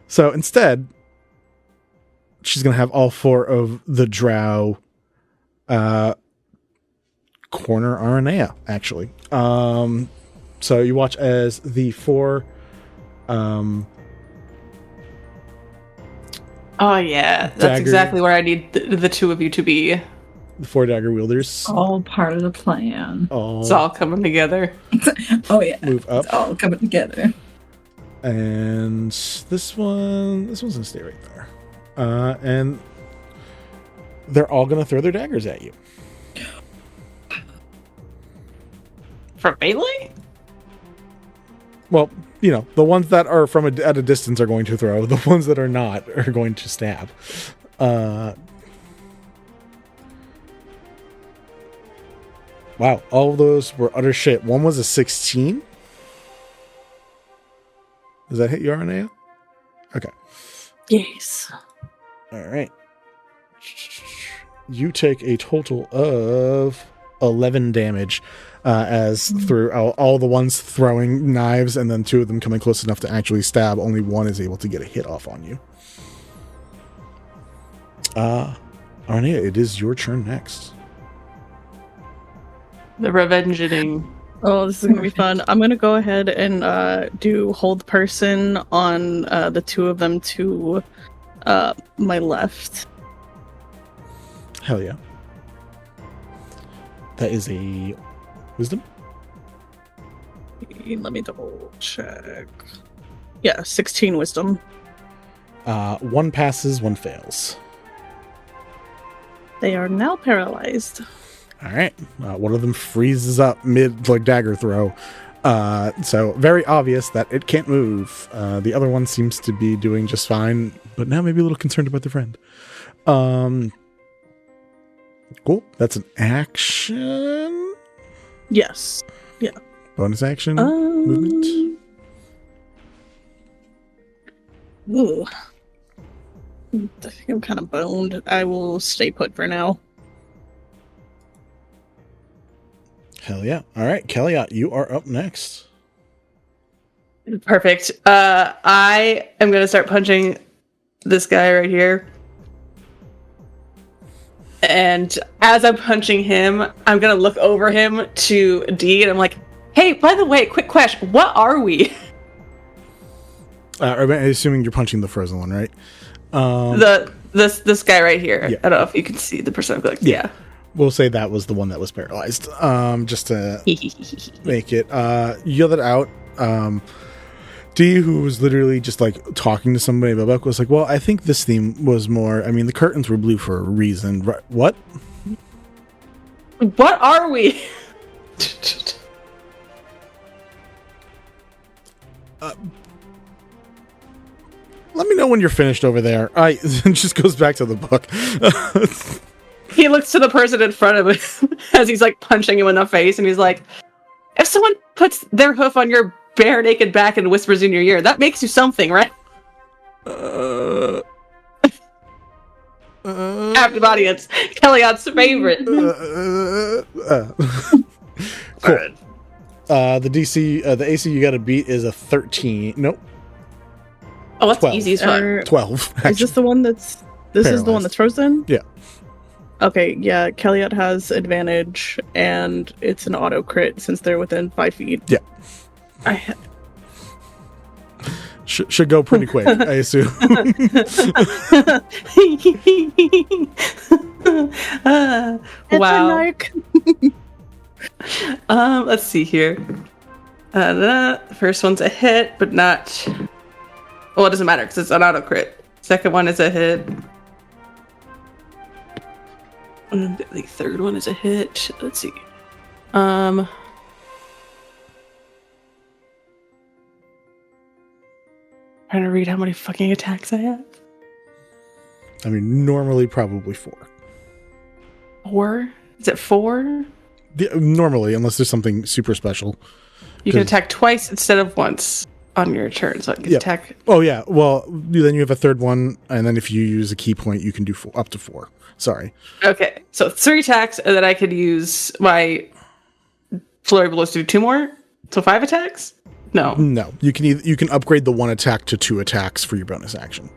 Speaker 1: So instead, she's going to have all 4 of the drow corner Aranea, actually. So you watch as the 4...
Speaker 3: Oh, yeah. That's
Speaker 1: Dagger.
Speaker 3: exactly where I need the 2 of you to be.
Speaker 1: the 4 dagger wielders
Speaker 7: All part of the plan.
Speaker 3: It's all coming together.
Speaker 7: Oh yeah,
Speaker 1: move up.
Speaker 7: it's all coming together.
Speaker 1: And this one's gonna stay right there. And they're all gonna throw their daggers at you.
Speaker 3: For melee?
Speaker 1: Well, you know, the ones that are from at a distance are going to throw. The ones that are not are going to stab. Wow, all of those were utter shit. One was a 16. Does that hit you, Aranea? Okay.
Speaker 2: Yes.
Speaker 1: All right. You take a total of 11 damage as through all the ones throwing knives and then 2 of them coming close enough to actually stab. Only one is able to get a hit off on you. Aranea, it is your turn next.
Speaker 3: The revengeing.
Speaker 2: Oh, this is gonna be fun. I'm gonna go ahead and do hold person on the 2 of them to my left.
Speaker 1: Hell yeah. That is a wisdom?
Speaker 2: Let me double check. Yeah, 16 wisdom.
Speaker 1: 1 passes, 1 fails.
Speaker 2: They are now paralyzed.
Speaker 1: All right. One of them freezes up mid dagger throw. So very obvious that it can't move. The other one seems to be doing just fine, but now maybe a little concerned about their friend. Cool. That's an action.
Speaker 2: Yes. Yeah.
Speaker 1: Bonus action. Movement.
Speaker 2: Ooh. I think I'm kind of boned. I will stay put for now.
Speaker 1: Hell yeah. All right, Kelliat, you are up next.
Speaker 3: Perfect. I am going to start punching this guy right here. And as I'm punching him, I'm going to look over him to D, and I'm like, hey, by the way, quick question. What are we?
Speaker 1: I'm assuming you're punching the frozen one, right?
Speaker 3: This guy right here.
Speaker 1: Yeah.
Speaker 3: I don't know if you can see the person. Like, yeah.
Speaker 1: We'll say that was the one that was paralyzed. Just to make it. Yelled it out. D, who was literally just like talking to somebody about book, was like, well, I think this theme was more, I mean, the curtains were blue for a reason. What?
Speaker 3: What are we?
Speaker 1: Let me know when you're finished over there. It just goes back to the book.
Speaker 3: He looks to the person in front of him as he's like punching him in the face, and he's like, if someone puts their hoof on your bare naked back and whispers in your ear, that makes you something, right? Captive audience, Kelliat's favorite.
Speaker 1: Cool. The AC you got to beat is a 13. Nope.
Speaker 3: Oh, that's
Speaker 1: 12.
Speaker 3: easy as fuck.
Speaker 1: 12.
Speaker 2: Is this the one that's... This is the one that's frozen?
Speaker 1: Yeah.
Speaker 2: Okay, yeah, Kelliat has advantage, and it's an auto crit since they're within 5 feet.
Speaker 1: Yeah. Should go pretty quick, I assume.
Speaker 3: Wow. Let's see here. The first one's a hit, but not... Well, it doesn't matter because it's an auto crit. Second one is a hit. And the third one is a hit. Let's see. Trying to read how many fucking attacks I have.
Speaker 1: I mean, normally probably 4.
Speaker 3: 4? Is it 4?
Speaker 1: Normally, unless there's something super special.
Speaker 3: You can attack twice instead of once on your turn. So I can attack.
Speaker 1: Oh, yeah. Well, then you have a third one, and then if you use a key point, you can do up to 4. Sorry.
Speaker 3: Okay, so 3 attacks, and then I could use my flurry blows to do 2 more. So 5 attacks? No.
Speaker 1: No. You can upgrade the 1 attack to 2 attacks for your bonus action,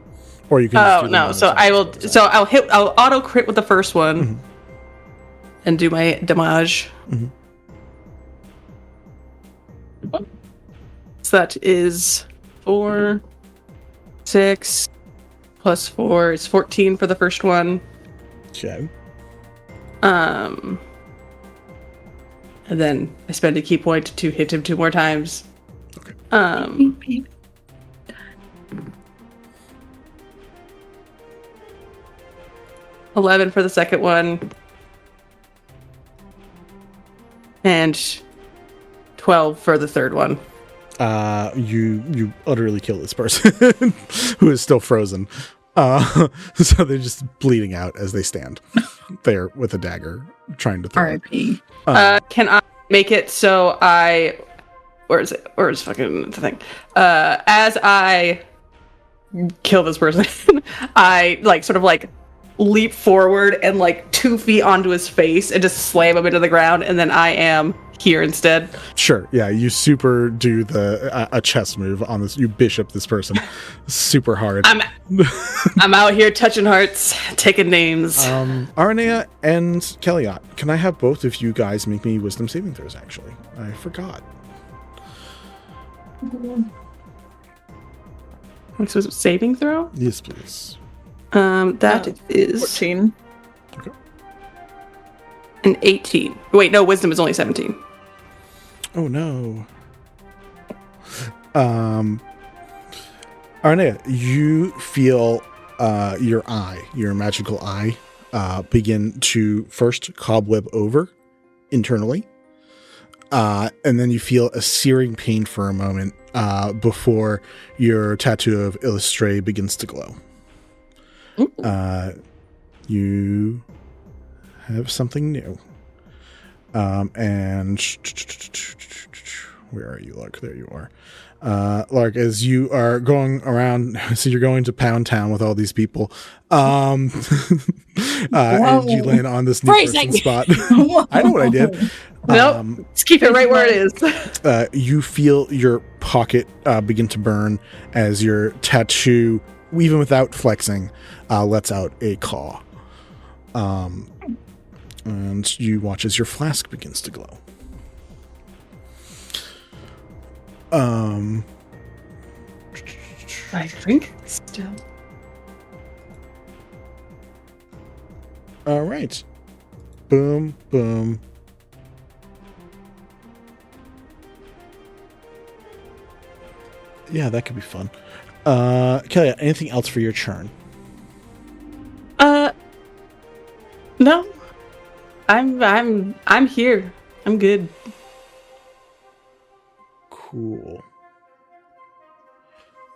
Speaker 1: or you can.
Speaker 3: Oh no! So I will. So I'll auto crit with the first one, and do my damage.
Speaker 1: Mm-hmm.
Speaker 3: So that is 4, 6 plus 4 is 14 for the first one.
Speaker 1: Okay.
Speaker 3: And then I spend a key point to hit him 2 more times.
Speaker 1: Okay.
Speaker 3: 11 for the second one. And 12 for the third one.
Speaker 1: You utterly kill this person who is still frozen. So they're just bleeding out as they stand there with a dagger trying to throw.
Speaker 7: R.I.P.
Speaker 3: Can I make it so I... Where is it? Where is fucking the thing? As I kill this person, I sort of leap forward and 2 feet onto his face and just slam him into the ground, and then I am here instead.
Speaker 1: Sure, yeah, you super do a chess move on this. You bishop this person super hard.
Speaker 3: I'm out here touching hearts, taking names.
Speaker 1: Aranea and Kelliat, can I have both of you guys make me wisdom saving throws? Actually, I forgot.
Speaker 3: So is it saving throw?
Speaker 1: Yes, please.
Speaker 3: That is
Speaker 2: 14.
Speaker 1: Okay.
Speaker 3: An 18. Wait, no, wisdom is only 17.
Speaker 1: Oh no. Aranea, you feel your magical eye, begin to first cobweb over internally, and then you feel a searing pain for a moment before your tattoo of Illustre begins to glow. You have something new. And where are you, Lark? There you are. Lark, as you are going around, so you're going to Pound Town with all these people, and you land on this new person spot. I know what I did.
Speaker 3: Nope, let's keep it right where it is.
Speaker 1: You feel your pocket begin to burn as your tattoo, even without flexing, lets out a caw. And you watch as your flask begins to glow.
Speaker 3: I think still.
Speaker 1: All right. Boom, boom. Yeah, that could be fun. Kelly, anything else for your churn?
Speaker 3: No. I'm here. I'm good.
Speaker 1: Cool.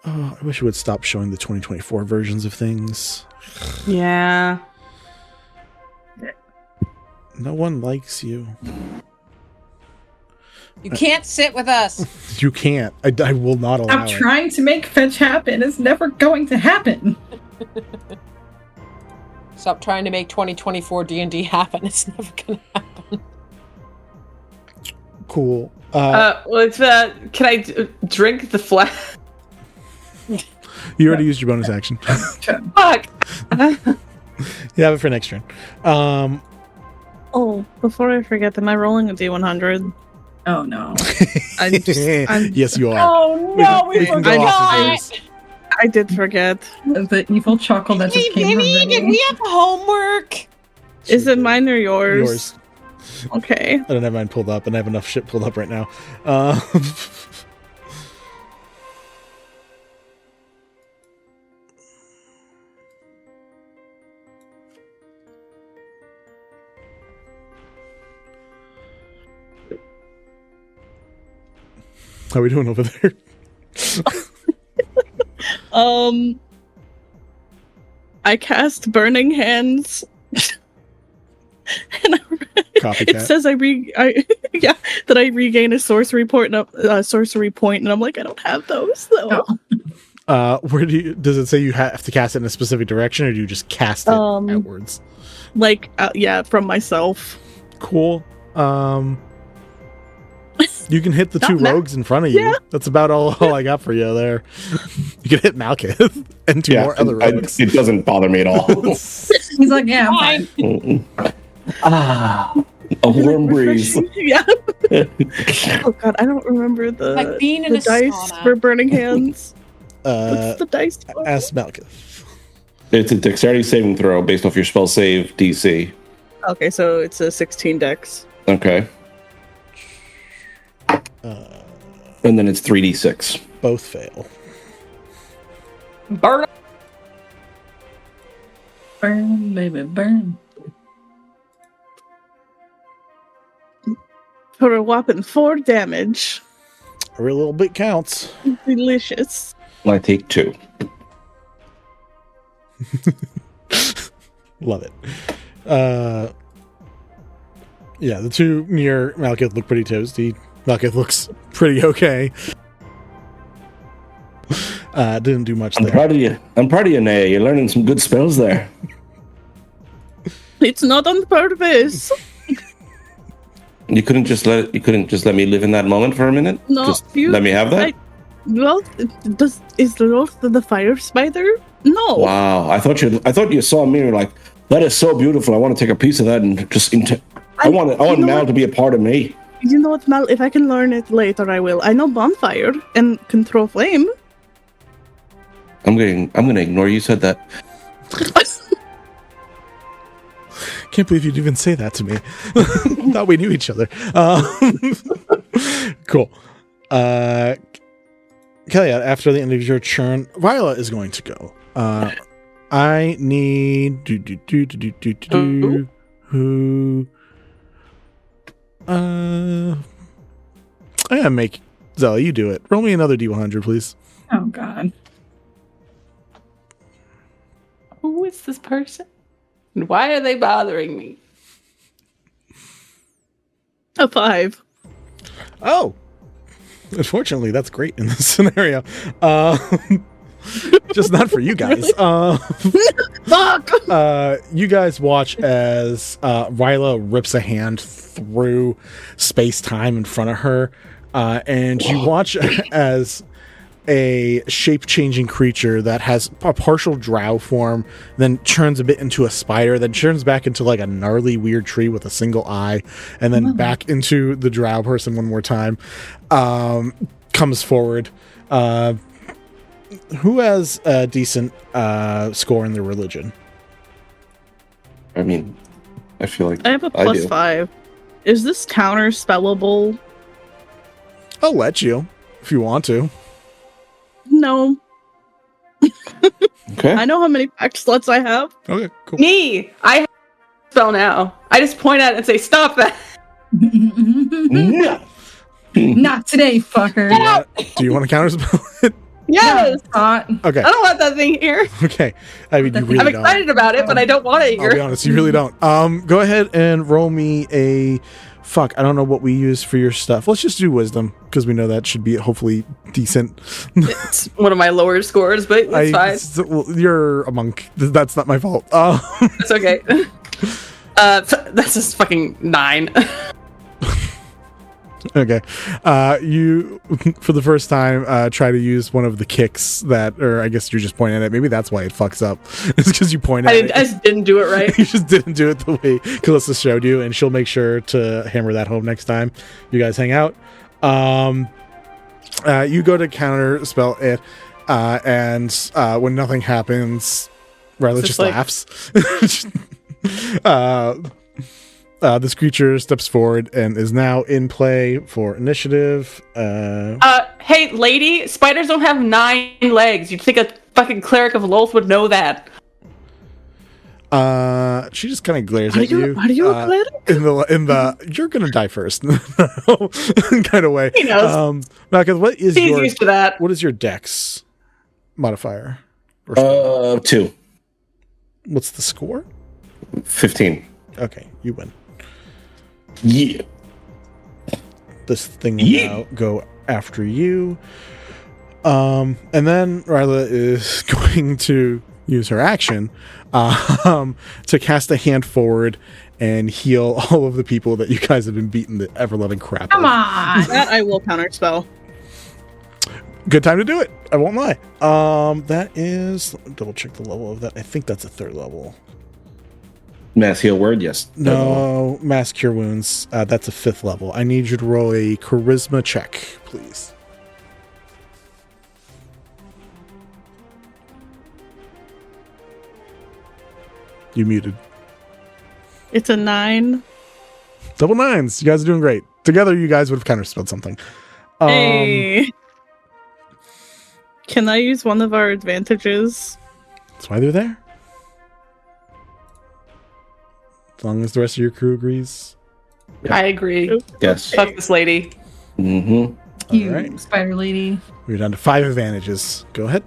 Speaker 1: Oh, I wish it would stop showing the 2024 versions of things.
Speaker 3: Yeah.
Speaker 1: No one likes you.
Speaker 6: You can't sit with us.
Speaker 1: You can't. I will not allow
Speaker 7: I'm
Speaker 1: it.
Speaker 7: trying to make fetch happen. It's never going to happen.
Speaker 6: Stop trying to make 2024 D&D happen. It's never gonna happen.
Speaker 1: Cool.
Speaker 3: Well, it's, can I drink the flask?
Speaker 1: You already used your bonus action.
Speaker 3: Fuck.
Speaker 1: You have it for next turn.
Speaker 2: Oh, before I forget, am I rolling a D100?
Speaker 7: Oh no.
Speaker 2: I'm
Speaker 1: Yes, you are.
Speaker 6: Oh no, we
Speaker 1: can go
Speaker 6: forgot.
Speaker 1: off of yours.
Speaker 2: I did forget.
Speaker 7: The evil chuckle that just came from
Speaker 6: Vinny, did
Speaker 7: Vinny.
Speaker 6: we have homework?
Speaker 2: Is it mine or yours?
Speaker 1: Yours.
Speaker 2: Okay.
Speaker 1: I don't have mine pulled up, and I have enough shit pulled up right now. How are we doing over there?
Speaker 2: I cast Burning Hands. And
Speaker 1: Copycat.
Speaker 2: it says that I regain a sorcery point, and I'm like, I don't have those though.
Speaker 7: Oh.
Speaker 1: Where does it say you have to cast it in a specific direction, or do you just cast it outwards?
Speaker 2: Like, from myself.
Speaker 1: Cool. You can hit the two rogues in front of you.
Speaker 2: Yeah.
Speaker 1: That's about all I got for you there. You can hit Malkith and two more other rogues.
Speaker 5: It doesn't bother me at all.
Speaker 7: He's like, yeah, I'm fine.
Speaker 5: A warm breeze.
Speaker 2: Yeah. Oh god, I don't remember the
Speaker 6: Like being in
Speaker 2: the
Speaker 6: a
Speaker 2: dice
Speaker 6: sauna.
Speaker 2: for Burning Hands. What's the dice for?
Speaker 1: Ask Malkith.
Speaker 5: It's a dexterity saving throw based off your spell save DC.
Speaker 2: Okay, so it's a 16 dex.
Speaker 5: Okay. And then it's 3d6.
Speaker 1: Both fail.
Speaker 3: Burn.
Speaker 7: Burn, baby, burn.
Speaker 2: For a whopping 4 damage.
Speaker 1: Every little bit counts.
Speaker 2: Delicious.
Speaker 5: I take 2.
Speaker 1: Love it. Yeah, the two near Malkith look pretty toasty. Malkith looks pretty okay. Didn't do much
Speaker 5: I'm
Speaker 1: there.
Speaker 5: proud of you. I'm proud of you, Naya. You're learning some good spells there.
Speaker 2: It's not on purpose.
Speaker 5: You couldn't just let me live in that moment for a minute?
Speaker 2: No,
Speaker 5: Just let me have that?
Speaker 2: Is the Lord the fire spider? No.
Speaker 5: Wow. I thought you saw me and were like, that is so beautiful. I want to take a piece of that and just I want Mal to be a part of me.
Speaker 2: You know what, Mal? If I can learn it later, I will. I know bonfire and control flame.
Speaker 5: I'm gonna ignore you said that.
Speaker 1: Can't believe you'd even say that to me. Thought we knew each other. Cool. Kelliat, after the end of your turn, Viola is going to go. I need who? I'm gonna make Zella. You do it. Roll me another D100, please.
Speaker 7: Oh god.
Speaker 3: Who is this person? And why are they bothering me?
Speaker 2: A 5.
Speaker 1: Oh, unfortunately, that's great in this scenario. Just not for you guys.
Speaker 2: Fuck!
Speaker 1: You guys watch as Ryla rips a hand through space-time in front of her, and you watch as a shape-changing creature that has a partial drow form, then turns a bit into a spider, then turns back into like a gnarly weird tree with a single eye, and then back into the drow person one more time. Comes forward. Who has a decent score in their religion?
Speaker 5: I mean, I feel like
Speaker 2: I have a
Speaker 5: I
Speaker 2: plus
Speaker 5: do.
Speaker 2: 5. Is this counter spellable?
Speaker 1: I'll let you if you want to.
Speaker 2: No.
Speaker 5: Okay.
Speaker 2: I know how many pack slots I have.
Speaker 1: Okay, cool.
Speaker 3: Me! I have a spell now. I just point at it and say, stop that!
Speaker 5: No.
Speaker 7: Not today, fucker.
Speaker 1: Do you want to counterspell it?
Speaker 3: Yes!
Speaker 7: Hot.
Speaker 1: Okay.
Speaker 3: I don't want that thing here.
Speaker 1: Okay. I mean, you
Speaker 3: I'm
Speaker 1: really don't.
Speaker 3: excited about it, but I don't want it
Speaker 1: I'll be
Speaker 3: here.
Speaker 1: honest, you really don't. Go ahead and roll me a. Fuck, I don't know what we use for your stuff. Let's just do wisdom because we know that should be hopefully decent.
Speaker 3: It's one of my lower scores, but it's fine.
Speaker 1: Well, you're a monk. That's not my fault.
Speaker 3: It's okay. That's just fucking 9.
Speaker 1: Okay. You, for the first time, try to use one of the kicks that, or I guess you're just pointing at it. Maybe that's why it fucks up. It's because you point at it.
Speaker 3: I just didn't do it right.
Speaker 1: You just didn't do it the way Calista showed you, and she'll make sure to hammer that home next time you guys hang out. You go to counter spell it, and when nothing happens, Riley just
Speaker 3: like-
Speaker 1: laughs. This creature steps forward and is now in play for initiative.
Speaker 3: Hey, lady, spiders don't have 9 legs. You'd think a fucking cleric of Lolth would know that.
Speaker 1: She just kind of glares
Speaker 2: Are
Speaker 1: at you.
Speaker 2: Are you a cleric?
Speaker 1: In the you're gonna die first kind of way.
Speaker 3: He knows.
Speaker 1: Malcolm, what is
Speaker 3: He's
Speaker 1: your
Speaker 3: used to that.
Speaker 1: what is your dex modifier? Or
Speaker 5: 2.
Speaker 1: what's the score?
Speaker 5: 15.
Speaker 1: Okay, you win.
Speaker 5: Yeah.
Speaker 1: This thing will
Speaker 5: Yeah.
Speaker 1: now go after you. And then Ryla is going to use her action to cast a hand forward and heal all of the people that you guys have been beating the ever-loving crap
Speaker 7: Come
Speaker 1: out of.
Speaker 7: on.
Speaker 2: That I will counterspell.
Speaker 1: Good time to do it. I won't lie. That is, let me double check the level of that. I think that's a 3rd level.
Speaker 5: Mass heal word, yes.
Speaker 1: No, mass cure wounds. That's a 5th level. I need you to roll a charisma check, please. You muted.
Speaker 2: It's a 9.
Speaker 1: Double 9s. You guys are doing great. Together, you guys would have counterspelled something.
Speaker 2: Hey. Can I use one of our advantages?
Speaker 1: That's why they're there. As long as the rest of your crew agrees.
Speaker 3: I agree.
Speaker 5: Yes.
Speaker 3: Fuck this lady.
Speaker 5: Mm-hmm.
Speaker 7: You
Speaker 1: Alright.
Speaker 7: spider lady.
Speaker 1: We're down to 5 advantages. Go ahead.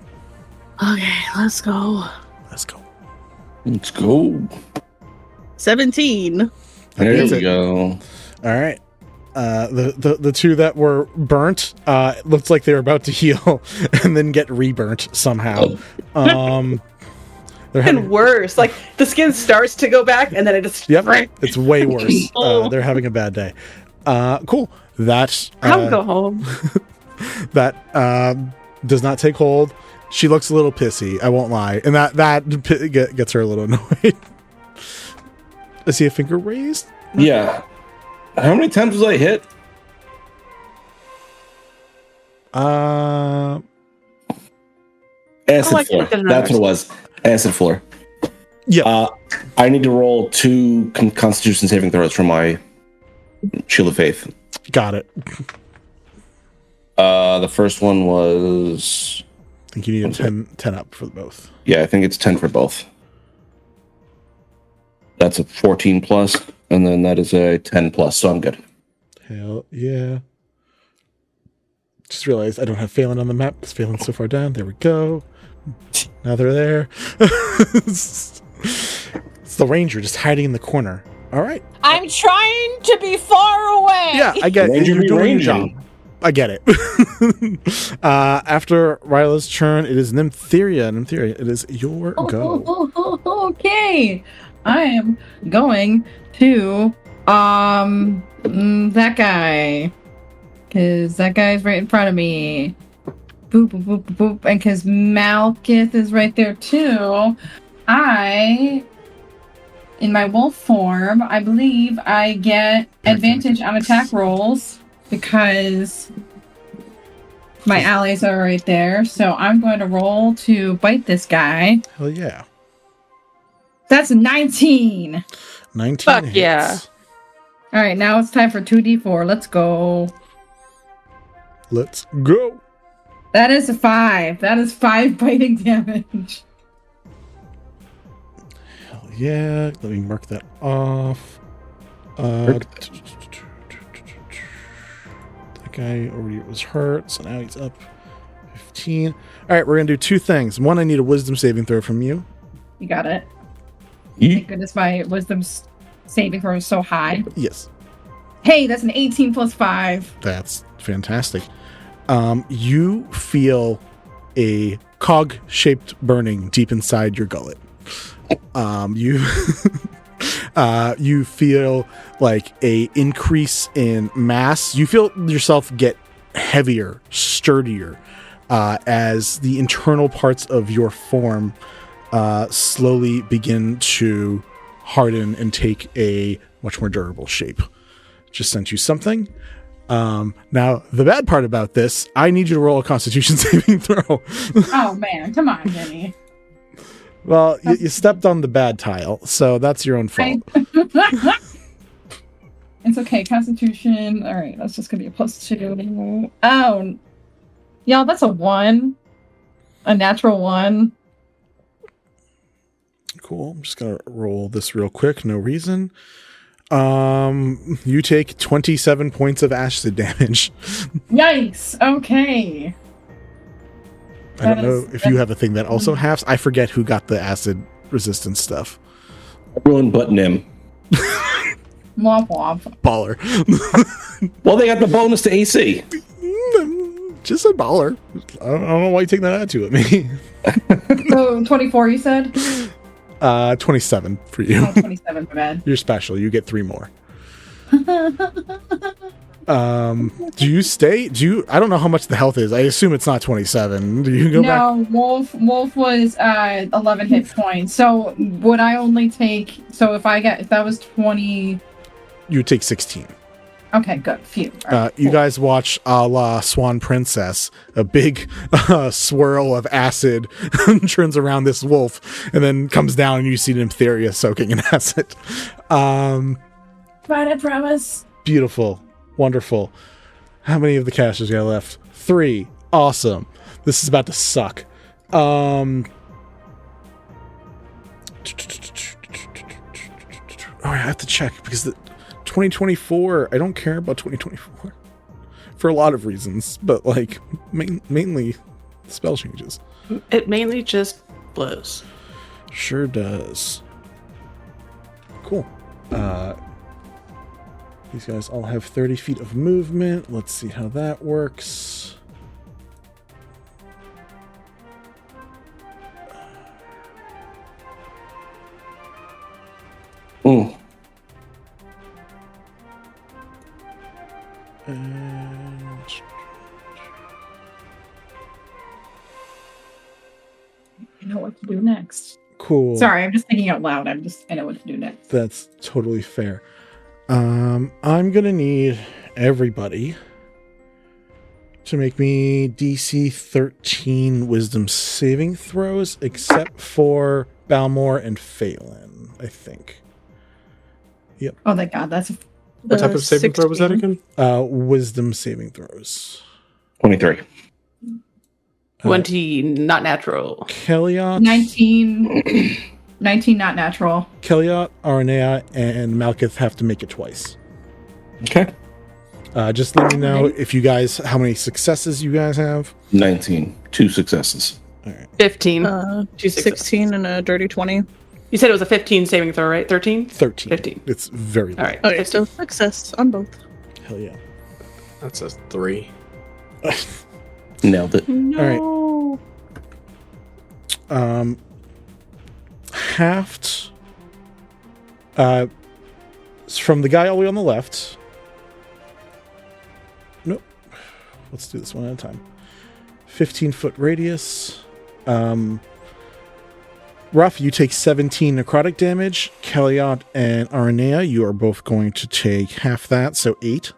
Speaker 2: Okay, let's go.
Speaker 1: Let's go.
Speaker 5: Let's go.
Speaker 2: 17.
Speaker 5: There
Speaker 1: That's
Speaker 5: we
Speaker 1: it.
Speaker 5: go.
Speaker 1: All right. The two that were burnt looked like they were about to heal and then get reburnt somehow. They're
Speaker 3: And
Speaker 1: having,
Speaker 3: worse, like the skin starts to go back, and then it just.
Speaker 1: yep, it's way worse. They're having a bad day. Cool. That
Speaker 3: I'll go home.
Speaker 1: that does not take hold. She looks a little pissy. I won't lie, and that gets her a little annoyed. I see a finger raised.
Speaker 5: Yeah. How many times was I hit?
Speaker 1: Uh,
Speaker 5: Acid
Speaker 3: Oh, I
Speaker 5: floor.
Speaker 3: clicked on
Speaker 5: That's what it
Speaker 3: ours.
Speaker 5: was. Acid floor.
Speaker 1: yeah.
Speaker 5: I need to roll 2 Constitution saving throws for my Shield of Faith.
Speaker 1: Got it.
Speaker 5: The first one was...
Speaker 1: I think you need a 10 up for both.
Speaker 5: Yeah, I think it's 10 for both. That's a 14 plus, and then that is a 10 plus, so I'm good.
Speaker 1: Hell yeah. Just realized I don't have Phelan on the map because Phelan's so far down. There we go. Now they're there. It's the ranger just hiding in the corner. All right.
Speaker 6: I'm trying to be far away.
Speaker 1: Yeah, I get it.
Speaker 5: Ranger
Speaker 1: You're
Speaker 5: be
Speaker 1: doing your job.
Speaker 5: ranging.
Speaker 1: I get it. After Ryla's turn, it is Nymptheria. Nymptheria, it is your go.
Speaker 7: Okay. I am going to that guy. Cause that guy's right in front of me. Boop boop boop boop boop. And cause Malkith is right there too. In my wolf form, I believe I get advantage on attack rolls because my allies are right there. So I'm going to roll to bite this guy.
Speaker 1: Hell yeah.
Speaker 7: That's 19.
Speaker 1: 19
Speaker 6: Fuck
Speaker 1: hits.
Speaker 6: yeah.
Speaker 7: All right, now it's time for 2d4. Let's go.
Speaker 1: Let's go.
Speaker 7: That is a 5. That is 5 biting damage.
Speaker 1: Hell yeah. Let me mark that off. That guy already was hurt, so now he's up 15. All right, we're going to do two things. One, I need a wisdom saving throw from you.
Speaker 7: You got it. Thank goodness my wisdom saving throw is so high.
Speaker 1: Yes.
Speaker 7: Hey, that's an 18 plus 5.
Speaker 1: That's fantastic. You feel a cog-shaped burning deep inside your gullet. You feel like a increase in mass. You feel yourself get heavier, sturdier, as the internal parts of your form slowly begin to harden and take a much more durable shape. Just sent you something. Now, the bad part about this, I need you to roll a Constitution saving throw.
Speaker 7: Oh, man. Come on, Vinny.
Speaker 1: Well, you stepped on the bad tile, so that's your own fault.
Speaker 7: It's okay. Constitution. All right, that's just going to be a +2. Oh. Y'all, that's a 1. A natural 1.
Speaker 1: Cool. I'm just going to roll this real quick. No reason. You take 27 points of acid damage.
Speaker 7: Yikes. Okay.
Speaker 1: I don't know if you have a thing that also halves. I forget who got the acid resistance stuff.
Speaker 5: Everyone but Nim.
Speaker 7: Womp womp.
Speaker 1: Baller.
Speaker 5: Well, they got the bonus to AC.
Speaker 1: Just a baller. I don't know why you take that attitude at me.
Speaker 7: So 24, you said?
Speaker 1: 27 for you.
Speaker 7: Oh, 27, my bad.
Speaker 1: You're special. You get 3 more. Do you stay? I don't know how much the health is. I assume it's not 27. Do you go back?
Speaker 7: No, Wolf was 11 hit points. So would I only take? So if that was 20.
Speaker 1: You would take 16.
Speaker 7: Okay, good. Phew. All right,
Speaker 1: You
Speaker 7: cool.
Speaker 1: guys watch a la Swan Princess. A big swirl of acid turns around this wolf and then comes down and you see Nymptheria soaking in acid.
Speaker 7: Fine, I promise.
Speaker 1: Beautiful. Wonderful. How many of the casters you got left? 3. Awesome. This is about to suck. Oh, I have to check because the 2024, I don't care about 2024 for a lot of reasons, but like mainly spell changes.
Speaker 3: It mainly just blows.
Speaker 1: Sure does. Cool. These guys all have 30 feet of movement. Let's see how that works.
Speaker 5: Mm.
Speaker 7: I know what to do next.
Speaker 1: Cool.
Speaker 7: Sorry, I'm just thinking out loud. I know what to do next.
Speaker 1: That's totally fair. I'm gonna need everybody to make me DC 13 wisdom saving throws, except for Balmor and Phelan, I think. Yep.
Speaker 7: Oh, thank God. That's
Speaker 4: What type of saving throw was that
Speaker 2: 16.
Speaker 4: again?
Speaker 1: Wisdom saving throws.
Speaker 5: 23.
Speaker 3: 20, not natural.
Speaker 1: Kelliat,
Speaker 7: 19. 19, not natural.
Speaker 1: Kelliat, Aranea, and Malkith have to make it twice.
Speaker 5: Okay.
Speaker 1: Just let me know if you guys, how many successes you guys have.
Speaker 5: 19. 2 successes.
Speaker 3: 15.
Speaker 2: 16 and a dirty 20.
Speaker 3: You said it was a 15 saving throw, right? 13?
Speaker 1: 13.
Speaker 3: 15.
Speaker 1: It's very low.
Speaker 3: All right.
Speaker 2: Okay, so success on both.
Speaker 1: Hell yeah.
Speaker 4: That's a 3.
Speaker 5: Nailed it.
Speaker 2: No.
Speaker 1: Halved. From the guy all the way on the left. Nope. Let's do this one at a time. 15-foot radius. Ruff, you take 17 necrotic damage. Kelliat and Aranea, you are both going to take half that, so 8.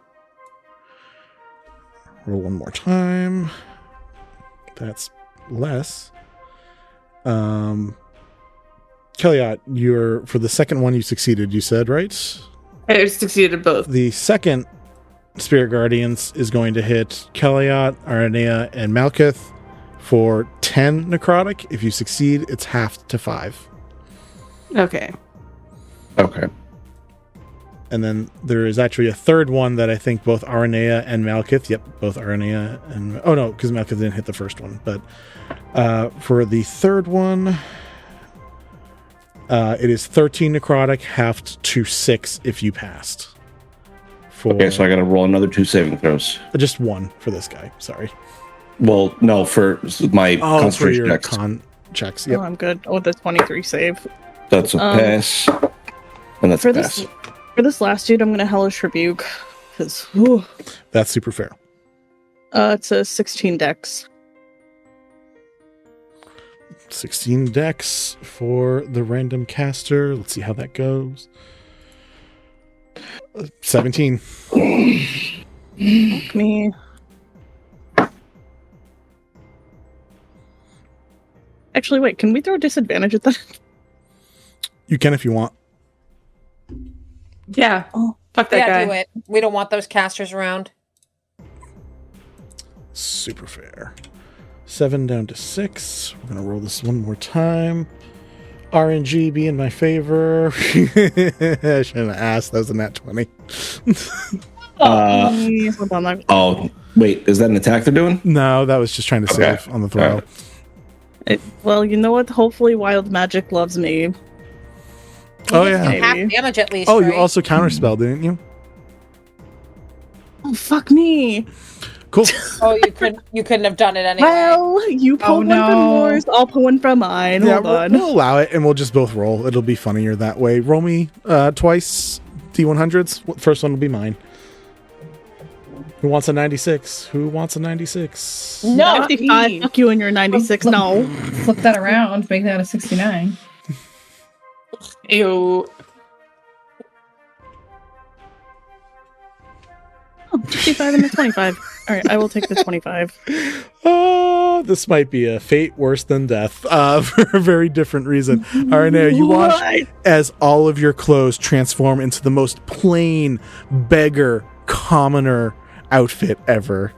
Speaker 1: Roll one more time. That's less. Kelliat, Kelliat, you're for the second one you succeeded, you said, right?
Speaker 3: I succeeded both.
Speaker 1: The second Spirit Guardians is going to hit Kelliat, Aranea, and Malkith for 10 necrotic. If you succeed, it's halved to 5.
Speaker 3: Okay.
Speaker 5: Okay.
Speaker 1: And then there is actually a third one that I think both Aranea and Malkith, both Aranea and, oh no, because Malkith didn't hit the first one, but for the third one, it is 13 necrotic, halved to 6 if you passed.
Speaker 5: Okay, so I got to roll another 2 saving throws.
Speaker 1: Just one for this guy, sorry.
Speaker 5: Well, no, for my
Speaker 1: for
Speaker 5: concentration
Speaker 1: your
Speaker 5: checks.
Speaker 1: con checks,
Speaker 2: Oh, I'm good. Oh, the 23 save.
Speaker 5: That's a pass. And that's
Speaker 2: For
Speaker 5: a pass.
Speaker 2: this last dude, I'm gonna Hellish Rebuke because
Speaker 1: That's super fair.
Speaker 2: it's a 16 dex.
Speaker 1: 16 dex for the random caster. Let's see how that goes. 17.
Speaker 2: Me. Actually, wait. Can we throw disadvantage at that?
Speaker 1: You can if you want.
Speaker 3: Yeah.
Speaker 2: Oh,
Speaker 3: Fuck that
Speaker 6: Yeah,
Speaker 3: guy.
Speaker 6: do it. We don't want those casters around.
Speaker 1: Super fair. 7 down to 6. We're going to roll this one more time. RNG be in my favor. I shouldn't have asked. That was a nat 20.
Speaker 2: hold on.
Speaker 5: Oh, wait. Is that an attack they're doing?
Speaker 1: No, that was just trying to
Speaker 5: Okay.
Speaker 1: save on the throw.
Speaker 5: Alright.
Speaker 2: Well, you know what? Hopefully, Wild Magic loves me.
Speaker 1: Oh,
Speaker 6: You
Speaker 1: yeah.
Speaker 6: did half
Speaker 2: Maybe.
Speaker 6: damage at least.
Speaker 1: Oh,
Speaker 6: right?
Speaker 1: you also counterspell, didn't you?
Speaker 2: Oh, fuck me.
Speaker 1: Cool.
Speaker 6: Oh, you couldn't have done it anyway.
Speaker 2: Well, you pull one
Speaker 7: no.
Speaker 2: from yours, I'll pull one from mine.
Speaker 1: Yeah,
Speaker 2: Hold on.
Speaker 1: we'll allow it, and we'll just both roll. It'll be funnier that way. Roll me twice, D100s. First one will be mine. Who wants a 96? Who wants a 96?
Speaker 6: No,
Speaker 2: 55. Fuck you and your 96. No.
Speaker 7: Flip that around, make that a 69.
Speaker 3: Ew.
Speaker 2: Oh, 55 and a 25. All right, I will take the 25.
Speaker 1: Oh, this might be a fate worse than death for a very different reason. All right, now you watch
Speaker 2: What?
Speaker 1: as all of your clothes transform into the most plain, beggar, commoner outfit ever.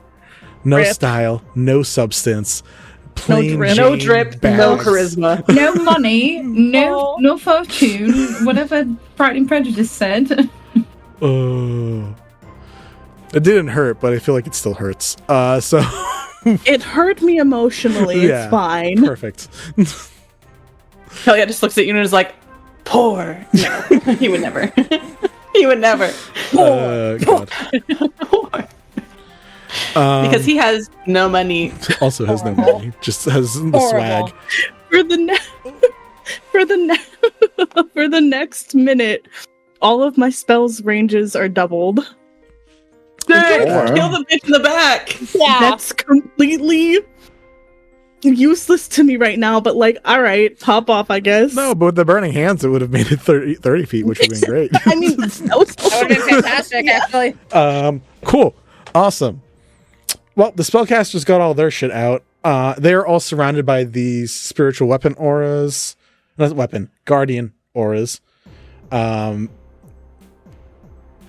Speaker 1: No
Speaker 2: Rip.
Speaker 1: style, no substance. Plain
Speaker 2: drip.
Speaker 3: No
Speaker 1: Jane
Speaker 3: drip, no
Speaker 1: bags.
Speaker 3: charisma.
Speaker 7: No money, no fortune, whatever Pride and Prejudice said.
Speaker 1: Oh. It didn't hurt, but I feel like it still hurts. So
Speaker 2: It hurt me emotionally.
Speaker 1: Yeah.
Speaker 2: It's fine.
Speaker 1: perfect.
Speaker 3: Kelliat just looks at you and is like, poor. No, he would never. He would never.
Speaker 1: God.
Speaker 3: Poor. Because he has no money.
Speaker 1: Also has no money, just has the
Speaker 6: Horrible.
Speaker 1: swag.
Speaker 2: For the for the next minute, all of my spells ranges are doubled.
Speaker 3: Sick!
Speaker 5: Or-
Speaker 3: Kill the bitch in the back.
Speaker 6: Yeah.
Speaker 2: That's completely useless to me right now, but like, all right, pop off, I guess.
Speaker 1: No, but with the burning hands, it would have made it 30 feet, which would have been great.
Speaker 2: I mean, that was
Speaker 6: That would have been fantastic, actually.
Speaker 1: Cool. Awesome. Well, the spellcasters got all their shit out. They're all surrounded by these spiritual weapon auras. Not weapon, guardian auras.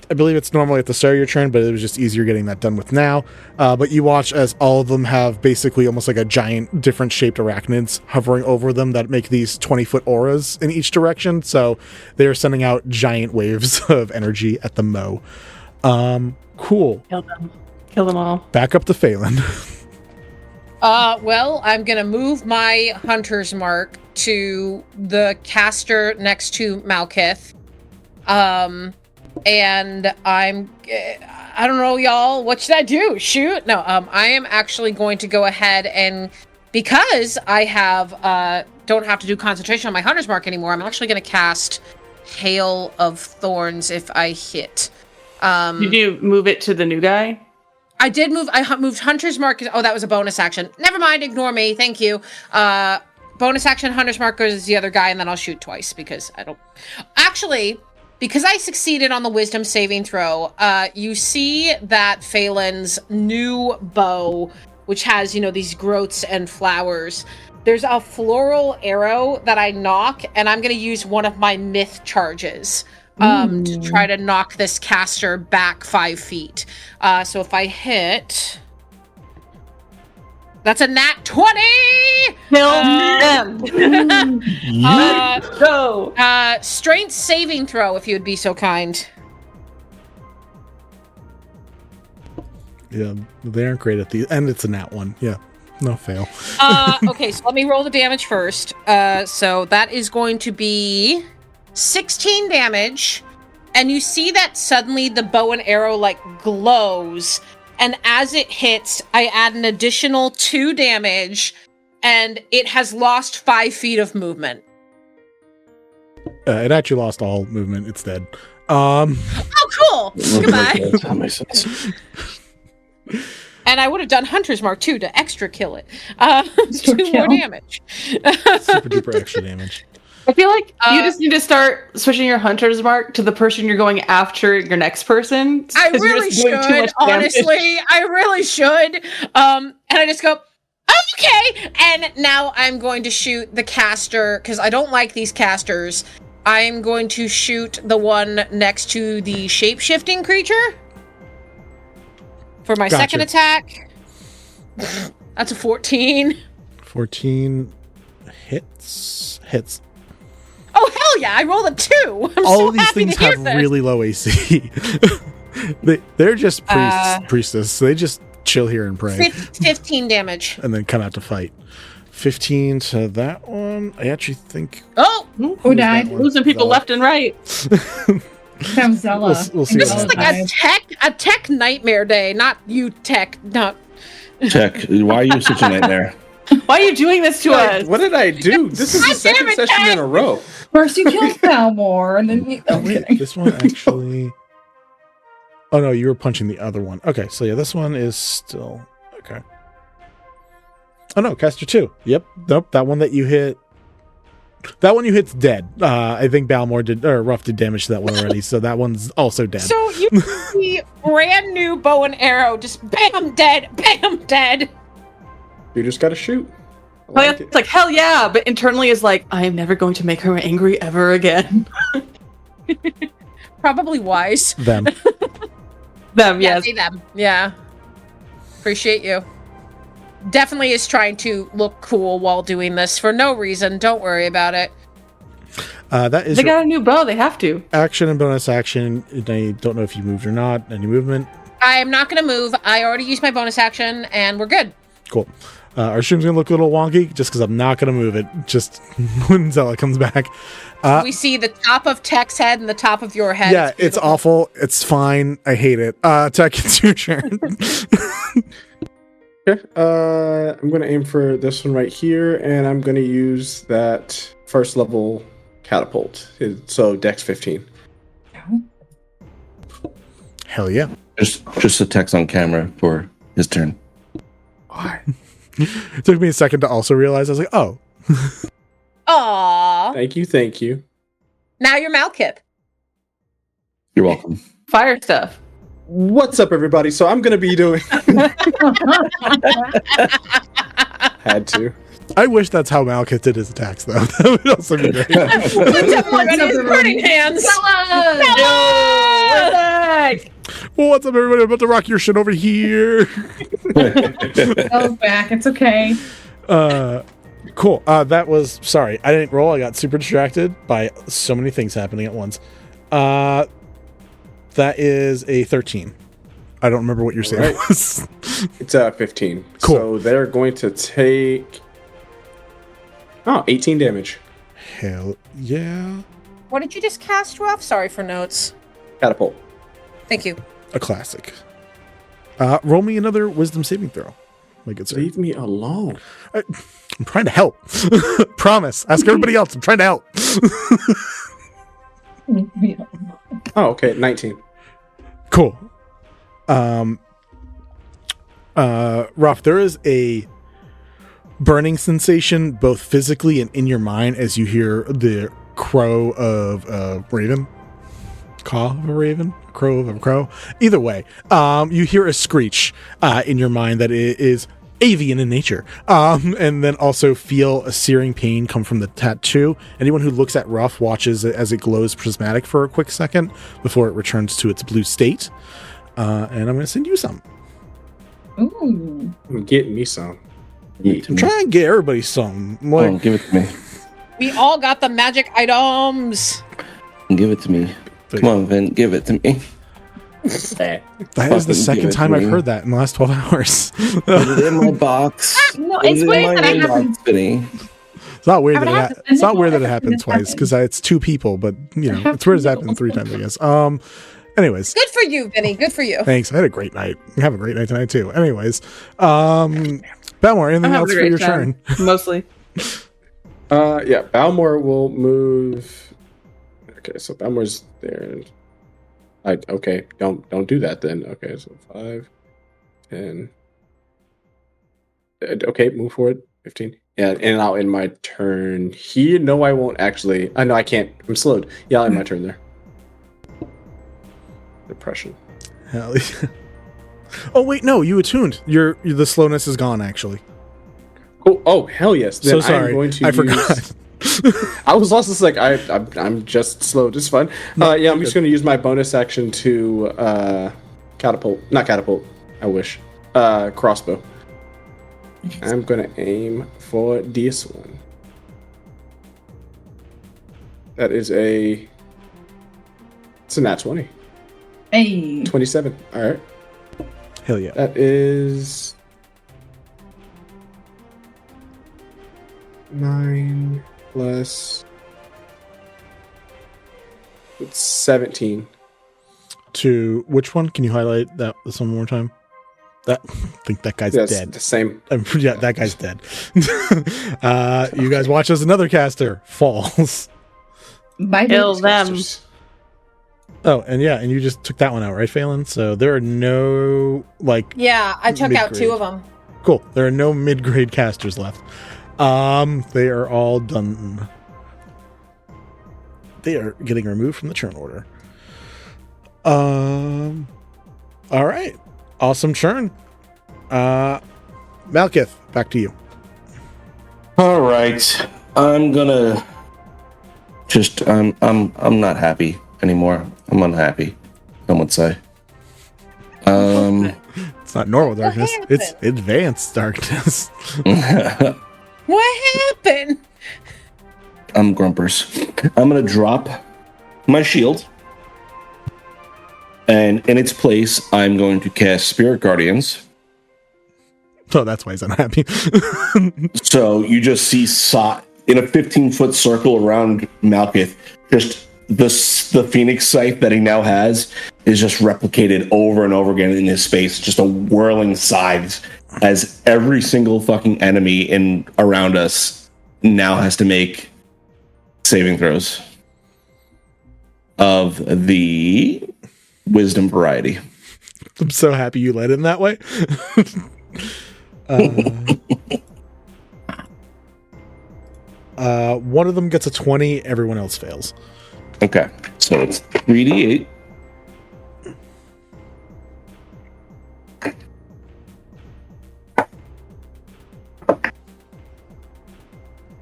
Speaker 1: I believe it's normally at the start of your turn, but it was just easier getting that done with now. But you watch as all of them have basically almost like a giant different shaped arachnids hovering over them that make these 20-foot auras in each direction. So they're sending out giant waves of energy at the Mo. Cool.
Speaker 3: Kill them. Kill them all.
Speaker 1: Back up to Phelan.
Speaker 6: Well, I'm gonna move my hunter's mark to the caster next to Malkith. And I don't know, y'all. What should I do? Shoot? No, I am actually going to go ahead and, because I have, don't have to do concentration on my hunter's mark anymore, I'm actually going to cast Hail of Thorns if I hit.
Speaker 3: Did you move it to the new guy?
Speaker 6: I did move, moved hunter's mark. Oh, that was a bonus action. Never mind, ignore me. Thank you. Bonus action, hunter's mark is the other guy, and then I'll shoot twice because I don't... Actually... Because I succeeded on the wisdom saving throw, you see that Phelan's new bow, which has, these growths and flowers, there's a floral arrow that I knock, and I'm going to use one of my myth charges to try to knock this caster back 5 feet. So if I hit... That's a nat 20!
Speaker 3: Kill them! Go!
Speaker 6: Strength saving throw, if you would be so kind.
Speaker 1: Yeah, they aren't great at the and it's a nat one. Yeah, no fail.
Speaker 6: Okay, so let me roll the damage first. So that is going to be 16 damage, and you see that suddenly the bow and arrow like glows, and as it hits, I add an additional 2 damage, and it has lost 5 feet of movement.
Speaker 1: It actually lost all movement. It's dead.
Speaker 6: Oh, cool! Goodbye.
Speaker 5: That makes sense.
Speaker 6: And I would have done Hunter's Mark too to extra kill it. 2 more damage.
Speaker 1: Super duper extra damage.
Speaker 3: I feel like you just need to start switching your hunter's mark to the person you're going after your next person.
Speaker 6: I really should, honestly. I really should. And I just go, okay. And now I'm going to shoot the caster, because I don't like these casters. I'm going to shoot the one next to the shape-shifting creature for my second attack. That's a 14.
Speaker 1: 14 hits.
Speaker 6: Oh, hell yeah, I rolled a 2. I'm
Speaker 1: All
Speaker 6: so
Speaker 1: of these
Speaker 6: happy
Speaker 1: things
Speaker 6: to hear
Speaker 1: have
Speaker 6: this.
Speaker 1: really low AC. They're just priestess. So they just chill here and pray.
Speaker 6: 15 damage.
Speaker 1: And then come out to fight. 15 to that one. I actually think...
Speaker 6: Oh!
Speaker 7: Who died?
Speaker 3: Losing people
Speaker 1: Zella.
Speaker 3: left and right.
Speaker 7: That was Zella.
Speaker 1: We'll see
Speaker 6: This
Speaker 1: what
Speaker 6: is like a tech nightmare day, not you tech. No.
Speaker 5: Check. Why are you such a nightmare?
Speaker 3: Why are you doing this to us?
Speaker 4: What did I do? This is the second session in a row.
Speaker 7: First you killed Falmore, and then you... Oh,
Speaker 1: This one actually... Oh no, you were punching the other one. Okay, so yeah, this one is still... Okay. Oh no, caster 2. Yep. Nope, that one that you hit... That one you hit's dead. I think Balmore did, or Ruff did damage to that one already, so that one's also dead.
Speaker 6: So you see brand new bow and arrow, just bam, dead, bam, dead.
Speaker 4: You just gotta shoot.
Speaker 3: It's like, hell yeah, but internally is like, I am never going to make her angry ever again.
Speaker 6: Probably wise.
Speaker 1: Them.
Speaker 3: Them,
Speaker 6: Yeah,
Speaker 3: yes.
Speaker 6: say them. Yeah. Appreciate you. Definitely is trying to look cool while doing this for no reason. Don't worry about it.
Speaker 1: That is
Speaker 3: They
Speaker 1: your
Speaker 3: got a new bow, they have to.
Speaker 1: action and bonus action. I don't know if you moved or not. Any movement?
Speaker 6: I am not going to move. I already used my bonus action, and we're good.
Speaker 1: Cool. Our stream's going to look a little wonky just because I'm not going to move it. Just when Zella comes back.
Speaker 6: We see the top of Tech's head and the top of your head.
Speaker 1: Yeah, it's awful. It's fine. I hate it. Tech, it's your turn.
Speaker 4: Okay. I'm gonna aim for this one right here, and I'm gonna use that first level catapult. So Dex 15.
Speaker 1: Hell yeah.
Speaker 5: Just a text on camera for his turn.
Speaker 1: It took me a second to also realize. I was like, oh.
Speaker 6: Aww.
Speaker 4: Thank you.
Speaker 6: Now you're Malkith.
Speaker 5: You're welcome.
Speaker 3: Fire stuff.
Speaker 4: What's up, everybody? So I'm gonna be doing. Had to.
Speaker 1: I wish that's how Malkith did his attacks, though. That would also be great.
Speaker 6: Someone in his burning hands.
Speaker 3: We're back!
Speaker 1: Well, what's up, everybody? I'm about to rock your shit over here.
Speaker 7: Go back. It's okay.
Speaker 1: Cool. That was... Sorry, I didn't roll. I got super distracted by so many things happening at once. That is a 13. I don't remember what your save was.
Speaker 4: It's 15.
Speaker 1: Cool.
Speaker 4: So they're going to take 18 damage.
Speaker 1: Hell yeah.
Speaker 6: What did you just cast, Ruff? Sorry for notes.
Speaker 4: Catapult.
Speaker 6: Thank you.
Speaker 1: A classic. Roll me another wisdom saving throw. My good sir.
Speaker 4: Leave me alone.
Speaker 1: I'm trying to help. Promise. Ask everybody else. I'm trying to help.
Speaker 4: Oh, okay. 19.
Speaker 1: Cool. Ruff, there is a burning sensation both physically and in your mind as you hear the crow of a raven. Caw of a raven? Crow of a crow? Either way, you hear a screech in your mind that it is avian in nature. And then also feel a searing pain come from the tattoo. Anyone who looks at rough watches it as it glows prismatic for a quick second before it returns to its blue state. And I'm going to send you some.
Speaker 7: Ooh.
Speaker 4: Get me some.
Speaker 1: I'm trying to get everybody some. Like,
Speaker 5: give it to me.
Speaker 6: We all got the magic items.
Speaker 5: Give it to me. Come on, Vin, give it to me.
Speaker 1: that is the second time I've heard that in the last 12 hours.
Speaker 5: Put it in my box.
Speaker 7: No,
Speaker 5: Put
Speaker 7: it's
Speaker 5: it in
Speaker 7: weird
Speaker 5: my
Speaker 7: that I
Speaker 5: inbox,
Speaker 7: haven't.
Speaker 5: Vinny.
Speaker 1: It's not weird
Speaker 7: I would have to
Speaker 1: it's not
Speaker 7: send
Speaker 1: weird
Speaker 7: it
Speaker 1: that it happened
Speaker 7: this
Speaker 1: twice
Speaker 7: happened.
Speaker 1: because it's two people, but you know, it's weird it's happened 3 times, I guess. Anyways,
Speaker 6: Good for you, Vinny. Good for you.
Speaker 1: thanks. I had a great night. Have a great night tonight too. Anyways, Balmore, anything
Speaker 2: I'm having
Speaker 1: else
Speaker 2: a
Speaker 1: for
Speaker 2: great
Speaker 1: your
Speaker 2: time.
Speaker 1: turn?
Speaker 2: Mostly.
Speaker 4: Yeah, Balmore will move. Okay, so Balmore's there. Okay, don't do that then. Okay, so 5, 10. Okay, move forward. 15. Yeah, and I'll end my turn here. No, I won't actually. I know I can't. I'm slowed. Yeah, I'll end my turn there. Depression.
Speaker 1: Hell yeah. Oh wait, no, you attuned. The slowness is gone actually.
Speaker 4: Cool. Oh hell yes. Then
Speaker 1: So sorry,
Speaker 4: I'm going to
Speaker 1: I
Speaker 4: use-
Speaker 1: forgot.
Speaker 4: I was also just like I'm just slow. Just fun. Yeah, I'm just going to use my bonus action to catapult. Not catapult. I wish. Crossbow. I'm going to aim for this one. That is it's a nat 20.
Speaker 7: Hey.
Speaker 4: 27. All right.
Speaker 1: Hell yeah.
Speaker 4: That is 9 plus. It's 17.
Speaker 1: To which one? Can you highlight this one more time? I think that guy's
Speaker 4: Yes,
Speaker 1: dead.
Speaker 4: the same.
Speaker 1: Yeah, that guy's dead. You guys watch as another caster falls.
Speaker 7: Bye.
Speaker 2: Kill them.
Speaker 1: Oh, and you just took that one out, right, Phelan? So there are no
Speaker 6: Yeah, I took out
Speaker 1: Mid-grade.
Speaker 6: 2 of them.
Speaker 1: cool. There are no mid-grade casters left. They are all done. They are getting removed from the churn order. All right. Awesome churn. Malkith, back to you.
Speaker 5: All right, I'm gonna just I'm not happy anymore. I'm unhappy. Some would say.
Speaker 1: It's not normal darkness.
Speaker 6: happened?
Speaker 1: It's advanced darkness.
Speaker 6: What happened?
Speaker 5: I'm grumpers. I'm gonna drop my shield, and in its place, I'm going to cast Spirit Guardians.
Speaker 1: So that's why he's unhappy.
Speaker 5: So you just see in a 15-foot circle around Malkith, just the Phoenix Scythe that he now has is just replicated over and over again in his space, just a whirling scythe, as every single fucking enemy around us now has to make saving throws of the wisdom variety.
Speaker 1: I'm so happy you led him that way. One of them gets a 20, everyone else fails.
Speaker 5: Okay, so it's 3d8.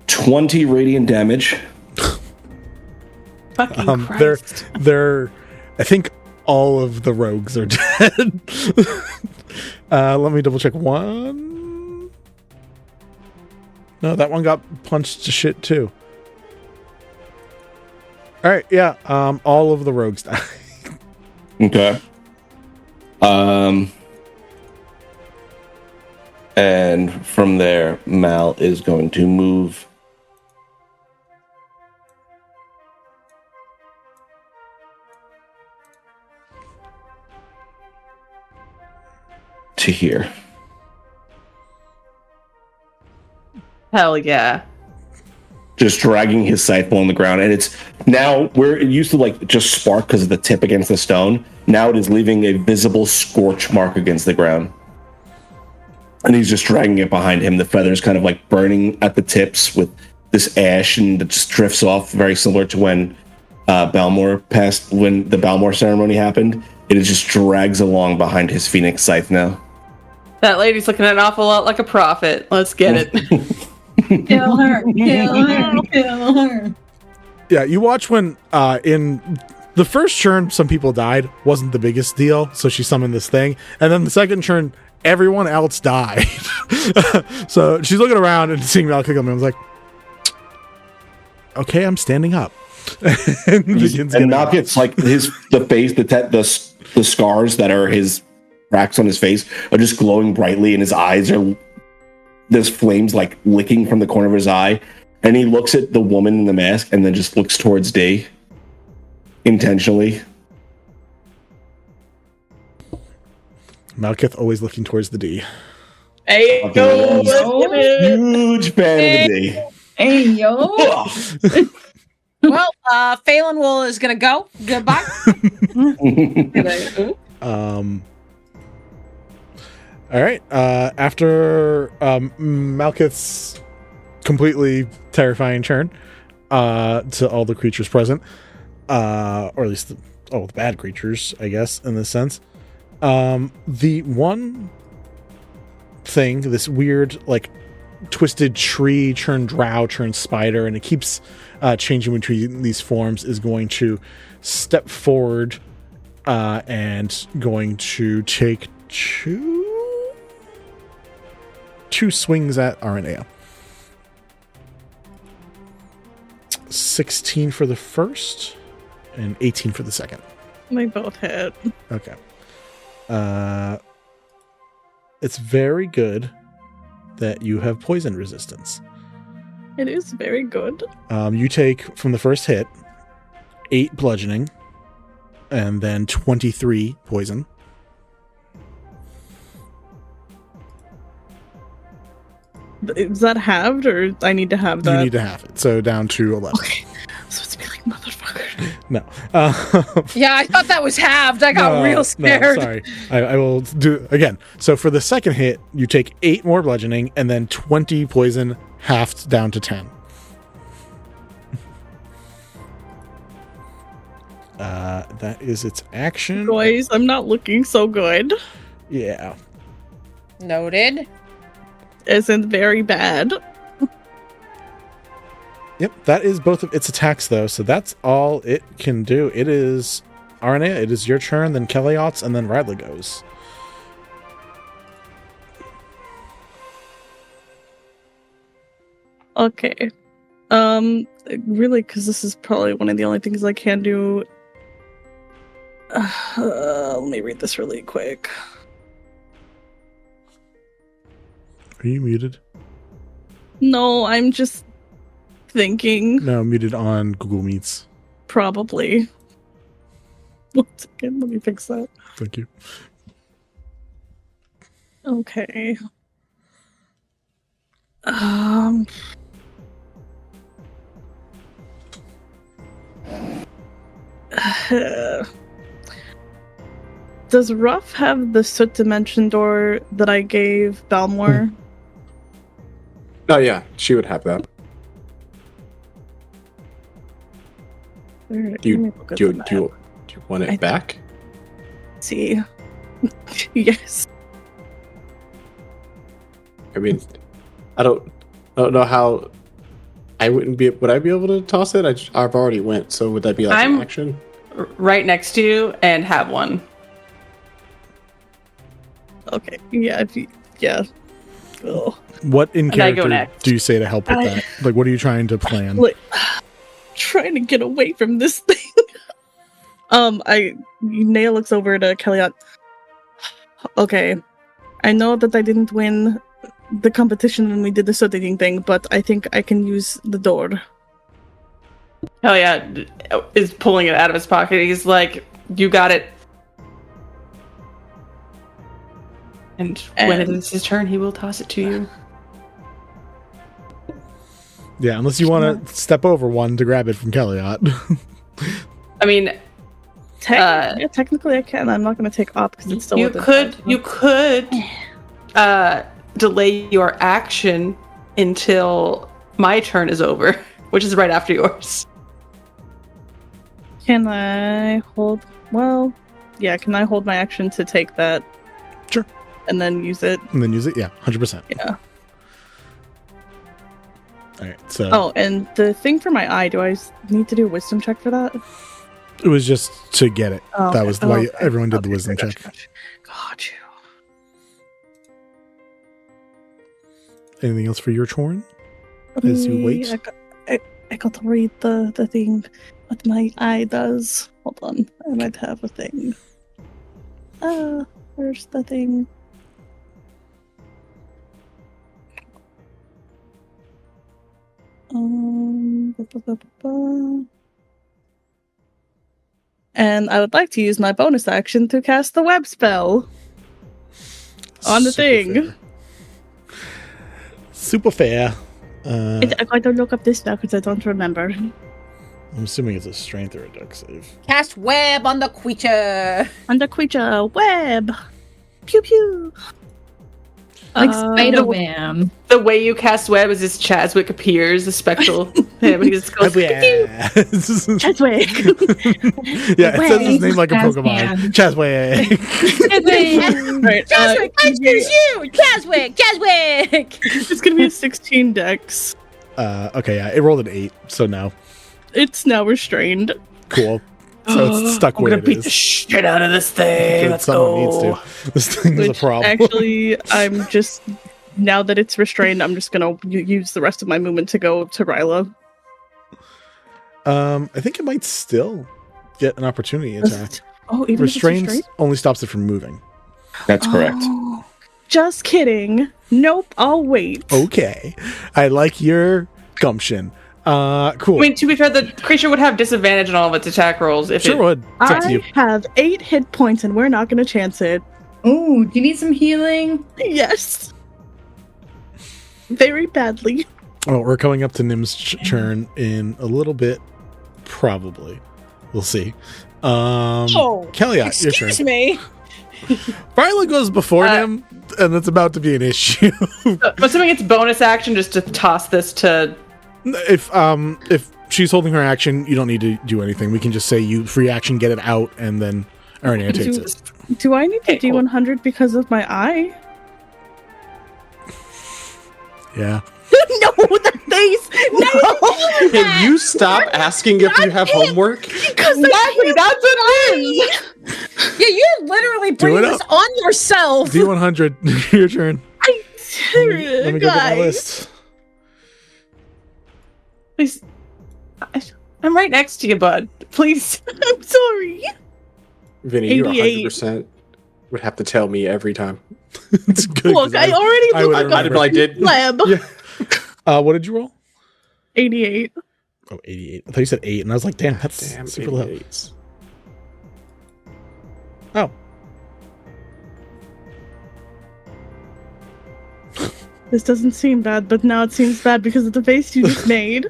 Speaker 5: $20 radiant damage.
Speaker 2: Fucking Christ.
Speaker 1: They're I think all of the rogues are dead. Let me double check one. No, that one got punched to shit too. All right, yeah. All of the rogues die.
Speaker 5: Okay. And from there, Mal is going to move to here.
Speaker 3: Hell yeah.
Speaker 5: Just dragging his scythe along the ground, and it's now where it used to like just spark because of the tip against the stone. Now it is leaving a visible scorch mark against the ground, and he's just dragging it behind him. The feathers kind of like burning at the tips with this ash, and it just drifts off, very similar to when Balmore passed, when the Balmore ceremony happened. It just drags along behind his Phoenix Scythe now.
Speaker 3: That lady's looking an awful lot like a prophet. Let's get it.
Speaker 7: Kill her! Kill her! Kill her!
Speaker 1: Yeah, you watch when in the first churn, some people died, wasn't the biggest deal, so she summoned this thing, and then the second churn, everyone else died. So she's looking around and seeing Malekith come in, and was like, "Okay, I'm standing up." And
Speaker 5: Malekith's like the face, the scars that are his cracks on his face are just glowing brightly, and his eyes are there's flames like licking from the corner of his eye. And he looks at the woman in the mask and then just looks towards Day intentionally.
Speaker 1: Malekith always looking towards the D.
Speaker 3: Hey, go!
Speaker 5: Huge fan of the D.
Speaker 7: Hey, yo!
Speaker 6: Well, Phelan is going to go. Goodbye.
Speaker 1: All right. After Malekith's completely terrifying churn to all the creatures present, or at least the bad creatures, I guess, in this sense. The one thing, this weird, like, twisted tree turned drow turned spider, and it keeps changing between these forms, is going to step forward and going to take two swings at Aranea. 16 for the first and 18 for the second.
Speaker 2: They both hit.
Speaker 1: Okay. It's very good that you have poison resistance.
Speaker 2: It is very good.
Speaker 1: You take from the first hit 8 bludgeoning and then 23 poison.
Speaker 2: Is that halved, or I need to have that?
Speaker 1: You need to have it, so down to 11.
Speaker 2: Okay. So it's be like, motherfucker.
Speaker 1: No.
Speaker 6: Yeah, I thought that was halved. I got real scared.
Speaker 1: No, sorry. I will do again. So for the second hit, you take 8 more bludgeoning and then 20 poison, halved down to 10. That is its action.
Speaker 2: Boys, I'm not looking so good.
Speaker 1: Yeah.
Speaker 6: Noted.
Speaker 2: Isn't very bad.
Speaker 1: Yep, that is both of its attacks, though, so that's all it can do. It is Aranea, it is your turn, then Kelliat's, and then Radley goes.
Speaker 2: Okay. Really, because this is probably one of the only things I can do. Let me read this really quick.
Speaker 1: Are you muted?
Speaker 2: No, I'm just thinking.
Speaker 1: No, muted on Google Meets.
Speaker 2: Probably. One second, let me fix that.
Speaker 1: Thank you.
Speaker 2: Okay. Does Ruff have the soot dimension door that I gave Balmore?
Speaker 4: Oh yeah, she would have that. Do you want it back?
Speaker 2: See. Yes.
Speaker 4: I mean, I don't know how. Would I be able to toss it? I've already went. So would that be like an action?
Speaker 3: Right next to you and have one.
Speaker 2: Okay. Yeah. Yeah. Ugh.
Speaker 1: What in
Speaker 3: And I go
Speaker 1: character
Speaker 3: next.
Speaker 1: do you say to help with that? Like, what are you trying to plan?
Speaker 2: Like, trying to get away from this thing. Naya looks over to Kelliat. Okay, I know that I didn't win the competition when we did the sooting thing, but I think I can use the door.
Speaker 3: Hell yeah, is pulling it out of his pocket. He's like, "You got it." And when it is his turn, he will toss it to you.
Speaker 1: Yeah, unless you want to step over one to grab it from Kelliat.
Speaker 3: I mean,
Speaker 2: technically I can. I'm not going to take op because it's still.
Speaker 3: You could delay your action until my turn is over, which is right after yours.
Speaker 2: Can I hold? Well, yeah. Can I hold my action to take that?
Speaker 1: Sure.
Speaker 2: and then use it.
Speaker 1: And then use it? Yeah, 100%.
Speaker 2: Yeah.
Speaker 1: All right, so...
Speaker 2: Oh, and the thing for my eye, do I need to do a wisdom check for that?
Speaker 1: It was just to get it.
Speaker 2: Oh,
Speaker 1: that
Speaker 2: okay.
Speaker 1: was the way
Speaker 2: Okay.
Speaker 1: everyone did the
Speaker 2: Okay,
Speaker 1: wisdom
Speaker 2: got
Speaker 1: check.
Speaker 2: Got you.
Speaker 1: Anything else for your Chorn? As you wait?
Speaker 2: I got to read the thing, what my eye does. Hold on, I might have a thing. Where's the thing? And I would like to use my bonus action to cast the web spell on the thing.
Speaker 1: Fair. Super fair.
Speaker 2: I gotta look up this now because I don't remember.
Speaker 1: I'm assuming it's a strength or a dex save.
Speaker 6: Cast web on the creature.
Speaker 2: On the creature, web! Pew pew!
Speaker 7: Like Spider-Man.
Speaker 3: The way you cast web is this Chaswick appears, the spectral him, and he just goes,
Speaker 1: Yeah.
Speaker 2: Chadwick!
Speaker 1: Yeah, it says his name like a
Speaker 7: Chaswick.
Speaker 1: Pokemon. Chaswick.
Speaker 2: Right,
Speaker 6: Chaswick, I choose you! Chaswick! Chaswick!
Speaker 2: it's gonna be a 16 dex.
Speaker 1: Okay, yeah, it rolled an 8, so no.
Speaker 2: It's now restrained.
Speaker 1: Cool. So it's stuck
Speaker 3: I'm
Speaker 1: where
Speaker 3: gonna
Speaker 1: it
Speaker 3: beat
Speaker 1: is.
Speaker 3: the shit out of this thing.
Speaker 1: Good,
Speaker 3: Let's
Speaker 1: someone
Speaker 3: go.
Speaker 1: needs to. This thing is a
Speaker 2: Which
Speaker 1: problem.
Speaker 2: actually, I'm just, now that it's restrained, I'm just gonna use the rest of my movement to go to Ryla.
Speaker 1: I think it might still get an opportunity attack.
Speaker 2: Oh, even
Speaker 1: Restraint
Speaker 2: if it's restrained?
Speaker 1: only stops it from moving.
Speaker 5: That's correct.
Speaker 2: Oh, just kidding. Nope, I'll wait.
Speaker 1: Okay. I like your gumption. Cool.
Speaker 3: I mean, to be fair, the creature would have disadvantage on all of its attack rolls if
Speaker 1: Sure
Speaker 3: it.
Speaker 1: would. It's up to
Speaker 2: I
Speaker 1: you.
Speaker 2: have 8 hit points and we're not gonna chance it.
Speaker 7: Oh, do you need some healing?
Speaker 2: Yes. Very badly.
Speaker 1: Well, we're coming up to Nim's turn in a little bit, probably. We'll see. Kelliat, your turn.
Speaker 6: Excuse me.
Speaker 1: Ryla goes before Nim, and it's about to be an issue.
Speaker 3: I'm assuming it's bonus action just to toss this to.
Speaker 1: If she's holding her action, you don't need to do anything. We can just say you free action, get it out, and then Aranea takes it.
Speaker 2: Do I need to
Speaker 3: Okay,
Speaker 2: do
Speaker 3: cool.
Speaker 2: 100 because of my eye?
Speaker 1: Yeah.
Speaker 2: No, the face! No!
Speaker 4: Can you stop asking if you have homework?
Speaker 2: Because
Speaker 3: Exactly, that's what it is.
Speaker 6: Yeah, you're literally bringing
Speaker 1: it
Speaker 6: this
Speaker 1: up.
Speaker 6: on yourself.
Speaker 1: D100, your turn. Let me go get my list.
Speaker 3: Please, I'm right next to you, bud. Please.
Speaker 2: I'm sorry.
Speaker 4: Vinny, you
Speaker 2: 88.
Speaker 4: 100% would have to tell me every time.
Speaker 1: It's good. 'cause
Speaker 2: Look, I already
Speaker 1: I would
Speaker 2: looked
Speaker 4: I
Speaker 2: up
Speaker 1: remember.
Speaker 4: I did.
Speaker 2: lab.
Speaker 4: Yeah.
Speaker 1: What did you roll?
Speaker 2: 88.
Speaker 1: Oh, 88. I thought you said 8, and I was like, damn, that's
Speaker 4: Damn,
Speaker 1: super low.
Speaker 4: 88.
Speaker 1: Oh.
Speaker 2: This doesn't seem bad, but now it seems bad because of the face you just made.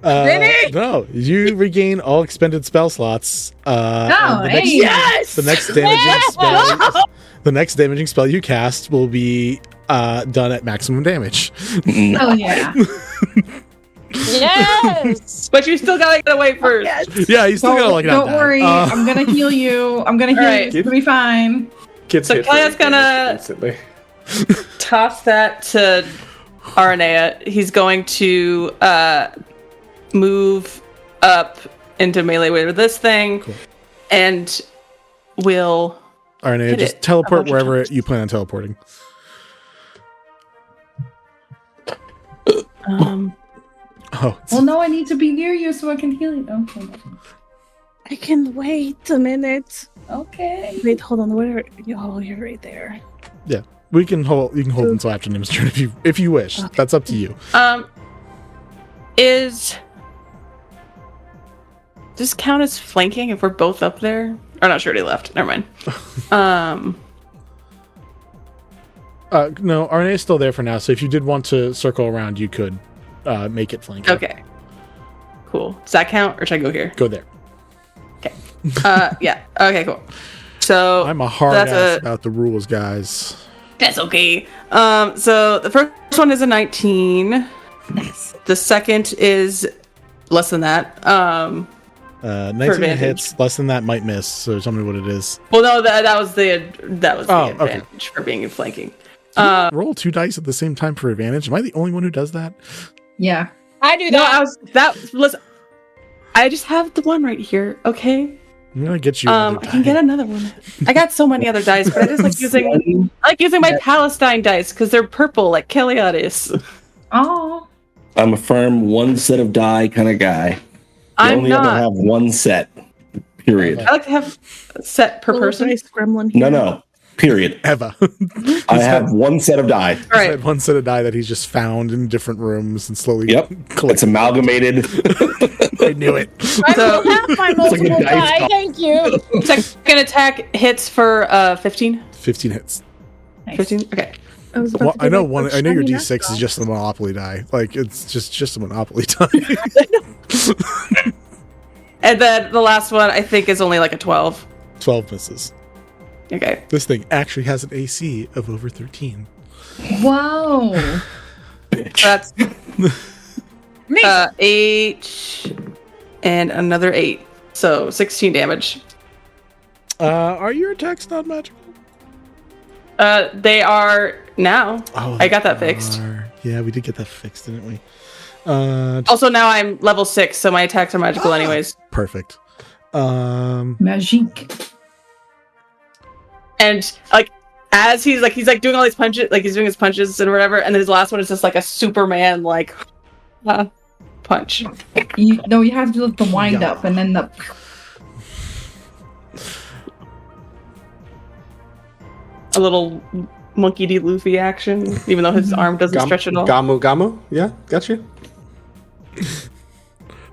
Speaker 6: Vinny!
Speaker 1: No, you regain all expended spell slots. And
Speaker 7: hey!
Speaker 2: Yes!
Speaker 1: the next damaging spell. The next damaging spell you cast will be done at maximum damage.
Speaker 7: Oh yeah.
Speaker 6: Yes.
Speaker 3: But you still gotta wait first.
Speaker 2: Yes.
Speaker 1: Yeah, you still gotta like
Speaker 7: Don't
Speaker 1: not die.
Speaker 7: worry. I'm gonna heal you. I'm gonna heal
Speaker 3: Alright.
Speaker 7: you. It's gonna be fine.
Speaker 4: Kids
Speaker 3: So
Speaker 4: hit for
Speaker 3: Kelliat's
Speaker 4: 8
Speaker 3: gonna-
Speaker 4: damage instantly.
Speaker 3: Toss that to Aranea. He's going to move up into melee with this thing,
Speaker 1: Cool.
Speaker 3: and will.
Speaker 1: Aranea,
Speaker 3: Hit
Speaker 1: just
Speaker 3: it a
Speaker 1: teleport
Speaker 3: bunch of
Speaker 1: wherever
Speaker 3: times.
Speaker 1: you plan on teleporting. Oh,
Speaker 7: Well, no, I need to be near you so I can heal you. Okay.
Speaker 2: I can wait a minute.
Speaker 7: Okay.
Speaker 2: Wait, hold on. Where? Oh, you're right there.
Speaker 1: yeah. We can hold. You can hold until after Nim's turn if you wish.
Speaker 2: Okay.
Speaker 1: That's up to you.
Speaker 3: Is does this count as flanking if we're both up there? Or not, sure, already left. Never mind.
Speaker 1: No, Arena's still there for now. So if you did want to circle around, you could make it flank.
Speaker 3: Okay. Cool. Does that count, or should I go here?
Speaker 1: Go there.
Speaker 3: Yeah. Okay. Cool. So
Speaker 1: I'm a hard
Speaker 3: that's
Speaker 1: ass
Speaker 3: a-
Speaker 1: about the rules, guys.
Speaker 3: That's okay. So the first one is a 19. The second is less than that.
Speaker 1: That's 19
Speaker 2: advantage.
Speaker 1: hits. Less than that might miss. So tell me what it is.
Speaker 2: Well, no, that was the
Speaker 1: Oh,
Speaker 2: advantage for being in flanking.
Speaker 1: Roll 2 dice at the same time for advantage. Am I the only one who does that?
Speaker 7: Yeah.
Speaker 6: I do
Speaker 2: No,
Speaker 6: that.
Speaker 2: listen. I just have the one right here. Okay.
Speaker 1: I'm gonna get you.
Speaker 2: I can get another one. I got so many other dice, but I just like using my Palestine dice because they're purple, like Kelliat is.
Speaker 7: Oh.
Speaker 5: I'm a firm one set of die kind of guy. I
Speaker 2: I'm
Speaker 5: only
Speaker 2: not.
Speaker 5: ever have one set. Period.
Speaker 2: I like to have a set per person.
Speaker 6: Nice gremlin.
Speaker 5: No. Period.
Speaker 1: Eva.
Speaker 5: I have one set of die.
Speaker 2: All right.
Speaker 1: Had one set of die that he's just found in different rooms and slowly.
Speaker 5: Yep. It's amalgamated.
Speaker 1: I knew it.
Speaker 6: I
Speaker 2: So-
Speaker 6: will have my multiple
Speaker 5: dice
Speaker 6: die.
Speaker 5: call.
Speaker 6: Thank you.
Speaker 2: Second attack hits for 15.
Speaker 1: 15 hits.
Speaker 7: Nice.
Speaker 2: 15. Okay.
Speaker 1: Well, I know one. I know your D6 is just a Monopoly die. Like it's just a Monopoly die.
Speaker 2: And then the last one I think is only like a 12.
Speaker 1: 12 misses.
Speaker 2: Okay.
Speaker 1: This thing actually has an AC of over 13.
Speaker 7: Whoa.
Speaker 2: So that's
Speaker 6: Me.
Speaker 2: 8 and another 8. So 16 damage.
Speaker 1: Are your attacks not magical?
Speaker 2: They are now.
Speaker 1: Oh,
Speaker 2: I got that fixed.
Speaker 1: Yeah, we did get that fixed, didn't we?
Speaker 2: Also, now I'm level 6, so my attacks are magical anyways.
Speaker 1: Perfect.
Speaker 7: Magique.
Speaker 2: And like as he's doing all these punches, like he's doing his punches and whatever, and then his last one is just like a Superman like punch.
Speaker 7: You have to do the wind up and then the.
Speaker 2: A little monkey D. Luffy action, even though his arm doesn't stretch at all.
Speaker 4: Gamu. Yeah, gotcha.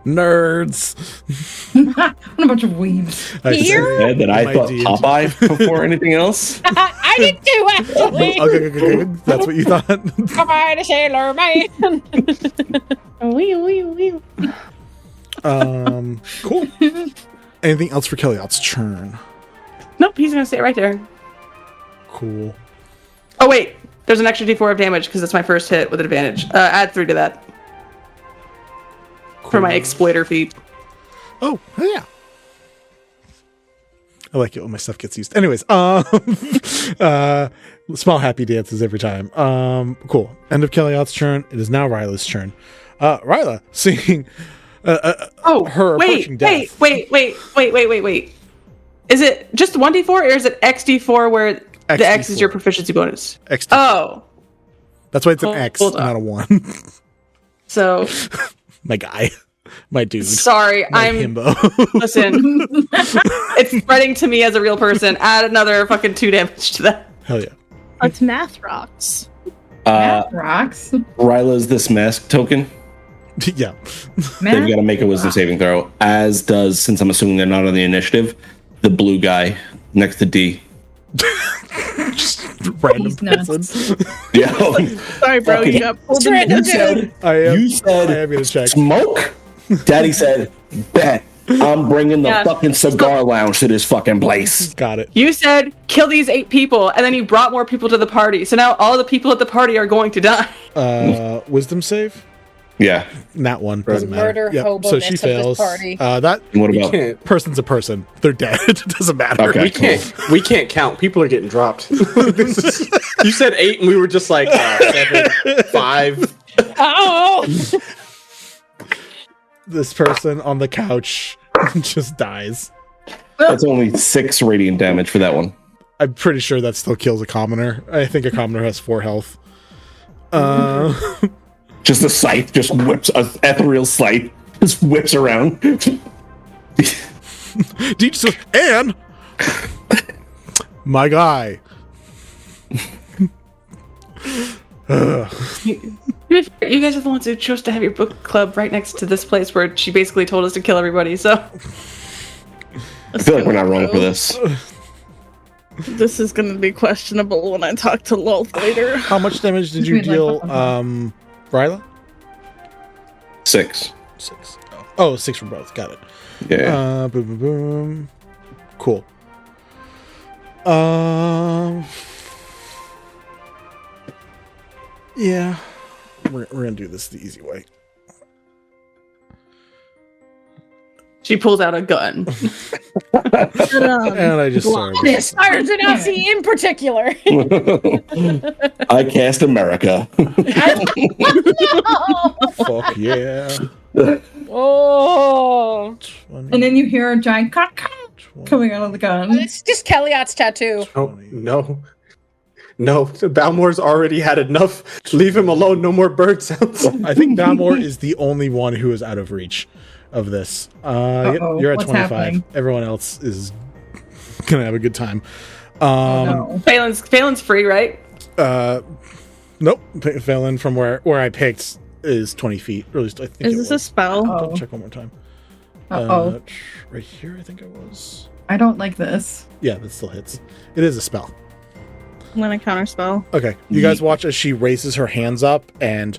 Speaker 1: Nerds.
Speaker 7: What a bunch of weebs.
Speaker 1: I
Speaker 6: Here?
Speaker 1: said-
Speaker 5: That I
Speaker 1: My
Speaker 5: thought
Speaker 1: D&D.
Speaker 5: Popeye before anything else.
Speaker 6: I did too, actually.
Speaker 1: Okay. That's what you thought.
Speaker 6: Come on, a sailor man.
Speaker 1: Cool. Anything else for Kelliat's turn?
Speaker 2: Nope, he's gonna stay right there.
Speaker 1: Cool.
Speaker 2: Oh wait, there's an extra D4 of damage because it's my first hit with advantage. Add 3 to that for my exploiter feat.
Speaker 1: Oh, yeah. I like it when my stuff gets used. Anyways, small happy dances every time. Cool. End of Kelliat's turn. It is now Ryla's turn. Ryla, seeing her approaching death.
Speaker 2: Wait. Is it just 1d4 or is it xd4 where the x is your proficiency bonus?
Speaker 1: XD.
Speaker 2: Oh.
Speaker 1: That's why it's an X,
Speaker 2: hold on.
Speaker 1: not a 1.
Speaker 2: So
Speaker 1: My guy. My dude.
Speaker 2: sorry,
Speaker 1: My
Speaker 2: I'm
Speaker 1: himbo.
Speaker 2: listen. It's spreading to me as a real person. Add another fucking 2 damage to that.
Speaker 1: Hell yeah.
Speaker 8: It's math rocks.
Speaker 7: Math rocks.
Speaker 5: Ryla's this mask token.
Speaker 1: Yeah.
Speaker 5: They've
Speaker 7: Math
Speaker 5: got to make a wisdom saving throw, as does, since I'm assuming they're not on the initiative, the blue guy next to D.
Speaker 1: Random
Speaker 7: He's nuts.
Speaker 1: person.
Speaker 5: Yeah.
Speaker 8: Sorry, bro.
Speaker 5: Fucking-
Speaker 8: You got pulled in.
Speaker 6: Random
Speaker 5: You said,
Speaker 1: I am.
Speaker 5: you said
Speaker 1: I am gonna check.
Speaker 5: smoke? Daddy said, bet. I'm bringing the
Speaker 2: Yeah.
Speaker 5: fucking cigar lounge to this fucking place.
Speaker 1: Got it.
Speaker 2: You said kill these 8 people, and then you brought more people to the party. So now all the people at the party are going to die.
Speaker 1: Wisdom save?
Speaker 5: Yeah.
Speaker 1: Nat 1. Doesn't matter.
Speaker 6: Murder hobo
Speaker 1: So
Speaker 6: next
Speaker 1: she
Speaker 6: of this
Speaker 1: fails.
Speaker 6: party.
Speaker 1: That
Speaker 5: And what
Speaker 4: We
Speaker 5: about
Speaker 4: can't.
Speaker 1: person's a person. They're dead. It doesn't matter.
Speaker 5: Okay.
Speaker 4: We can't count. People are getting dropped. You said 8, and we were just like 7, 5.
Speaker 6: Oh!
Speaker 1: This person on the couch just dies.
Speaker 5: that's only 6 radiant damage for that one?
Speaker 1: I'm pretty sure that still kills a commoner. I think a commoner has 4 health.
Speaker 5: Just a scythe just whips, a ethereal scythe just whips around.
Speaker 1: Deej says, and my guy.
Speaker 2: You guys are the ones who chose to have your book club right next to this place where she basically told us to kill everybody. So
Speaker 5: I feel like we're not wrong for this.
Speaker 8: This is going to be questionable when I talk to Lolth later.
Speaker 1: How much damage did you deal, Ryla?
Speaker 5: 6.
Speaker 1: 6. Oh, 6 for both. Got it.
Speaker 5: Yeah.
Speaker 1: Boom, boom, boom. Cool. Yeah. We're gonna do this the easy way.
Speaker 3: She pulls out a gun.
Speaker 1: And I just started.
Speaker 6: This Fire Genasi in particular.
Speaker 5: I cast America.
Speaker 1: Fuck yeah.
Speaker 6: Oh.
Speaker 1: 20,
Speaker 7: And then you hear a giant cock
Speaker 1: 20.
Speaker 7: coming out of the gun.
Speaker 6: It's just Kelliat's tattoo.
Speaker 4: Oh, no. No, Balmore's already had enough. Leave him alone. No more bird sounds.
Speaker 1: I think Balmore is the only one who is out of reach of this. You're at
Speaker 7: what's
Speaker 1: 25.
Speaker 7: happening?
Speaker 1: Everyone else is gonna have a good time.
Speaker 7: No.
Speaker 3: Phelan's free, right?
Speaker 1: Nope. Phelan from where I picked is 20 feet. Or at least I think
Speaker 2: Is
Speaker 1: it
Speaker 2: this
Speaker 1: was.
Speaker 2: a spell?
Speaker 1: Double check one more time. Right here, I think it was.
Speaker 7: I don't like this.
Speaker 1: Yeah, that still hits. It is a spell.
Speaker 2: I'm gonna counterspell.
Speaker 1: Okay. You guys watch as she raises her hands up and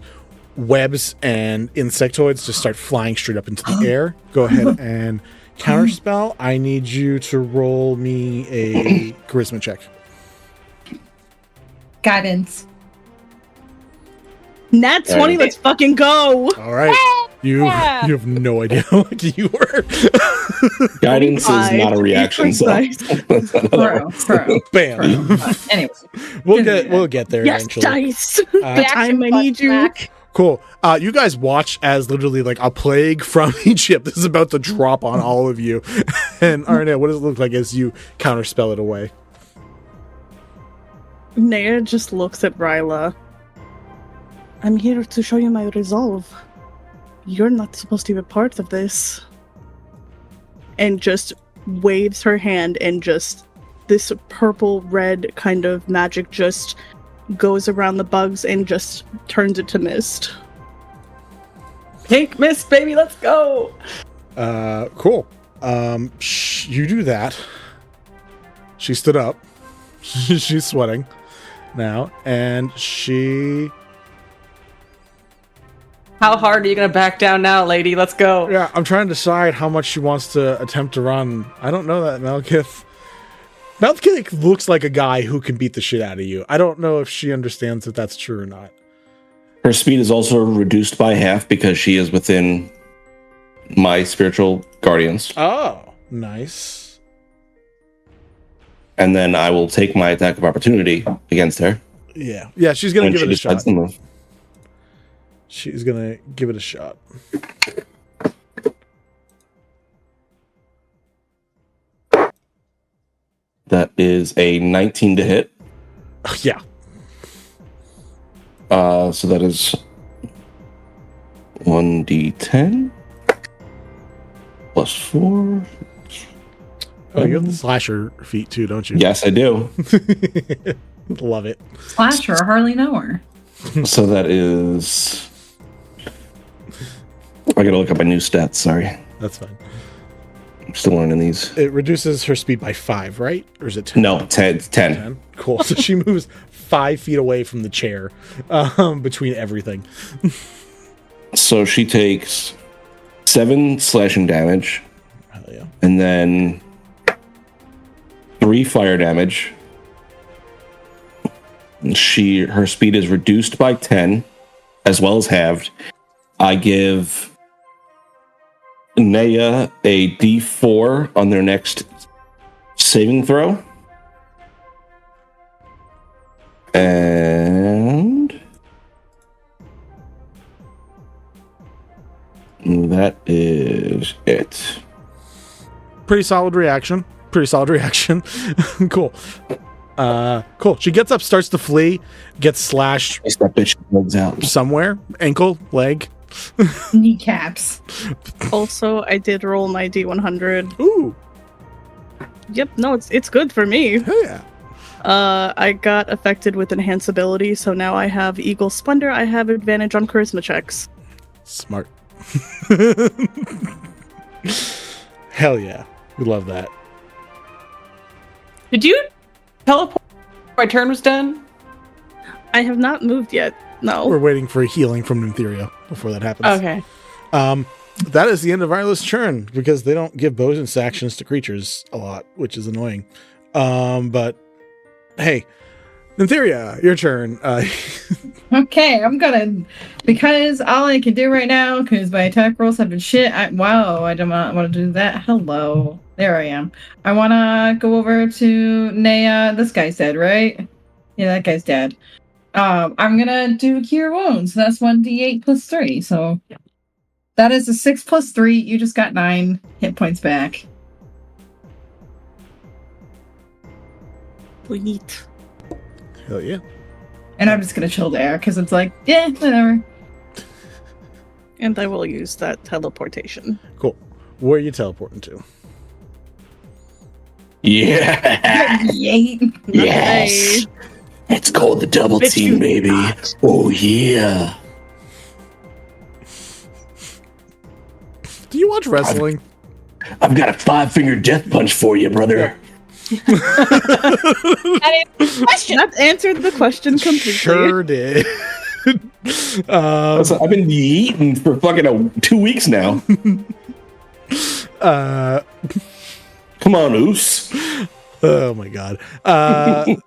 Speaker 1: webs and insectoids just start flying straight up into the air. Go ahead and counterspell. I need you to roll me a charisma check.
Speaker 7: Guidance.
Speaker 2: Nat 20, let's fucking go!
Speaker 1: All right. You have no idea how lucky you were.
Speaker 5: Guidance is not a reaction, so
Speaker 7: Bro.
Speaker 1: Bam.
Speaker 7: Anyway.
Speaker 1: We'll get there
Speaker 2: Yes,
Speaker 1: eventually.
Speaker 2: dice! The time I need you.
Speaker 6: Back.
Speaker 1: Cool. You guys watch as literally like a plague from Egypt is about to drop on all of you. And Aranea, what does it look like as you counterspell it away?
Speaker 2: Naya just looks at Ryla. I'm here to show you my resolve. You're not supposed to be a part of this. And just waves her hand, and just this purple red kind of magic just goes around the bugs and just turns it to mist.
Speaker 3: Pink mist, baby, let's go.
Speaker 1: Cool. You do that. She stood up. She's sweating now, and she.
Speaker 3: How hard are you gonna back down now, lady? Let's go.
Speaker 1: Yeah, I'm trying to decide how much she wants to attempt to run. I don't know that Malekith. Malekith looks like a guy who can beat the shit out of you. I don't know if she understands if that's true or not.
Speaker 5: her speed is also reduced by half because she is within my spiritual guardians.
Speaker 1: Oh, nice.
Speaker 5: And then I will take my attack of opportunity against her.
Speaker 1: Yeah, she's gonna
Speaker 5: when
Speaker 1: give
Speaker 5: she
Speaker 1: it a shot.
Speaker 5: decides to move.
Speaker 1: She's gonna give it a shot.
Speaker 5: That is a 19 to hit.
Speaker 1: Yeah.
Speaker 5: So that is 1d10 plus 4.
Speaker 1: Oh, you have the slasher feat too, don't you?
Speaker 5: Yes, I do.
Speaker 1: Love it.
Speaker 7: Slasher, I hardly know her.
Speaker 5: So that is... I gotta look up my new stats, sorry.
Speaker 1: That's fine.
Speaker 5: I'm still learning these.
Speaker 1: It reduces her speed by 5, right? Or is it 10?
Speaker 5: No, 10.
Speaker 1: 10. Cool. So she moves 5 feet away from the chair, between everything.
Speaker 5: So she takes 7 slashing damage.
Speaker 1: Hell yeah.
Speaker 5: And then 3 fire damage. Her speed is reduced by 10, as well as halved. I give Naya a D4 on their next saving throw. And that is it.
Speaker 1: Pretty solid reaction. Cool. Cool. She gets up, starts to flee, gets slashed
Speaker 5: That bitch legs out.
Speaker 1: somewhere. Ankle, leg.
Speaker 7: Kneecaps.
Speaker 2: Also, I did roll my D100.
Speaker 1: Ooh.
Speaker 2: Yep, no, it's good for me.
Speaker 1: Yeah.
Speaker 2: I got affected with enhance ability, so now I have Eagle Splendor. I have advantage on charisma checks.
Speaker 1: Smart. Hell yeah. We love that.
Speaker 3: Did you teleport? My turn was done.
Speaker 2: I have not moved yet. No.
Speaker 1: We're waiting for a healing from Nytheria before that happens.
Speaker 3: Okay.
Speaker 1: That is the end of Isla's turn because they don't give bonus actions to creatures a lot, which is annoying. But hey, Nymptheria, your turn.
Speaker 7: Okay, I'm gonna, because all I can do right now, because my attack rolls have been shit. I don't want to do that. Hello, there I am. I want to go over to Nea. This guy's dead, right? Yeah, that guy's dead. I'm gonna do Cure Wounds. That's 1d8 plus 3. So that is a 6 plus 3. You just got 9 hit points back.
Speaker 2: Sweet.
Speaker 1: Hell yeah.
Speaker 7: And I'm just gonna chill there because it's like, yeah, whatever.
Speaker 2: And I will use that teleportation.
Speaker 1: Cool. Where are you teleporting to?
Speaker 5: Yeah.
Speaker 7: Yay.
Speaker 5: Yes. It's called the double team, baby. Oh yeah.
Speaker 1: Do you watch wrestling?
Speaker 5: I've got a 5-finger death punch for you, brother.
Speaker 6: That is the question.
Speaker 2: That answered the question completely.
Speaker 1: Sure did.
Speaker 5: I've been eating for fucking 2 weeks now. Come on, Oos.
Speaker 1: Oh my god.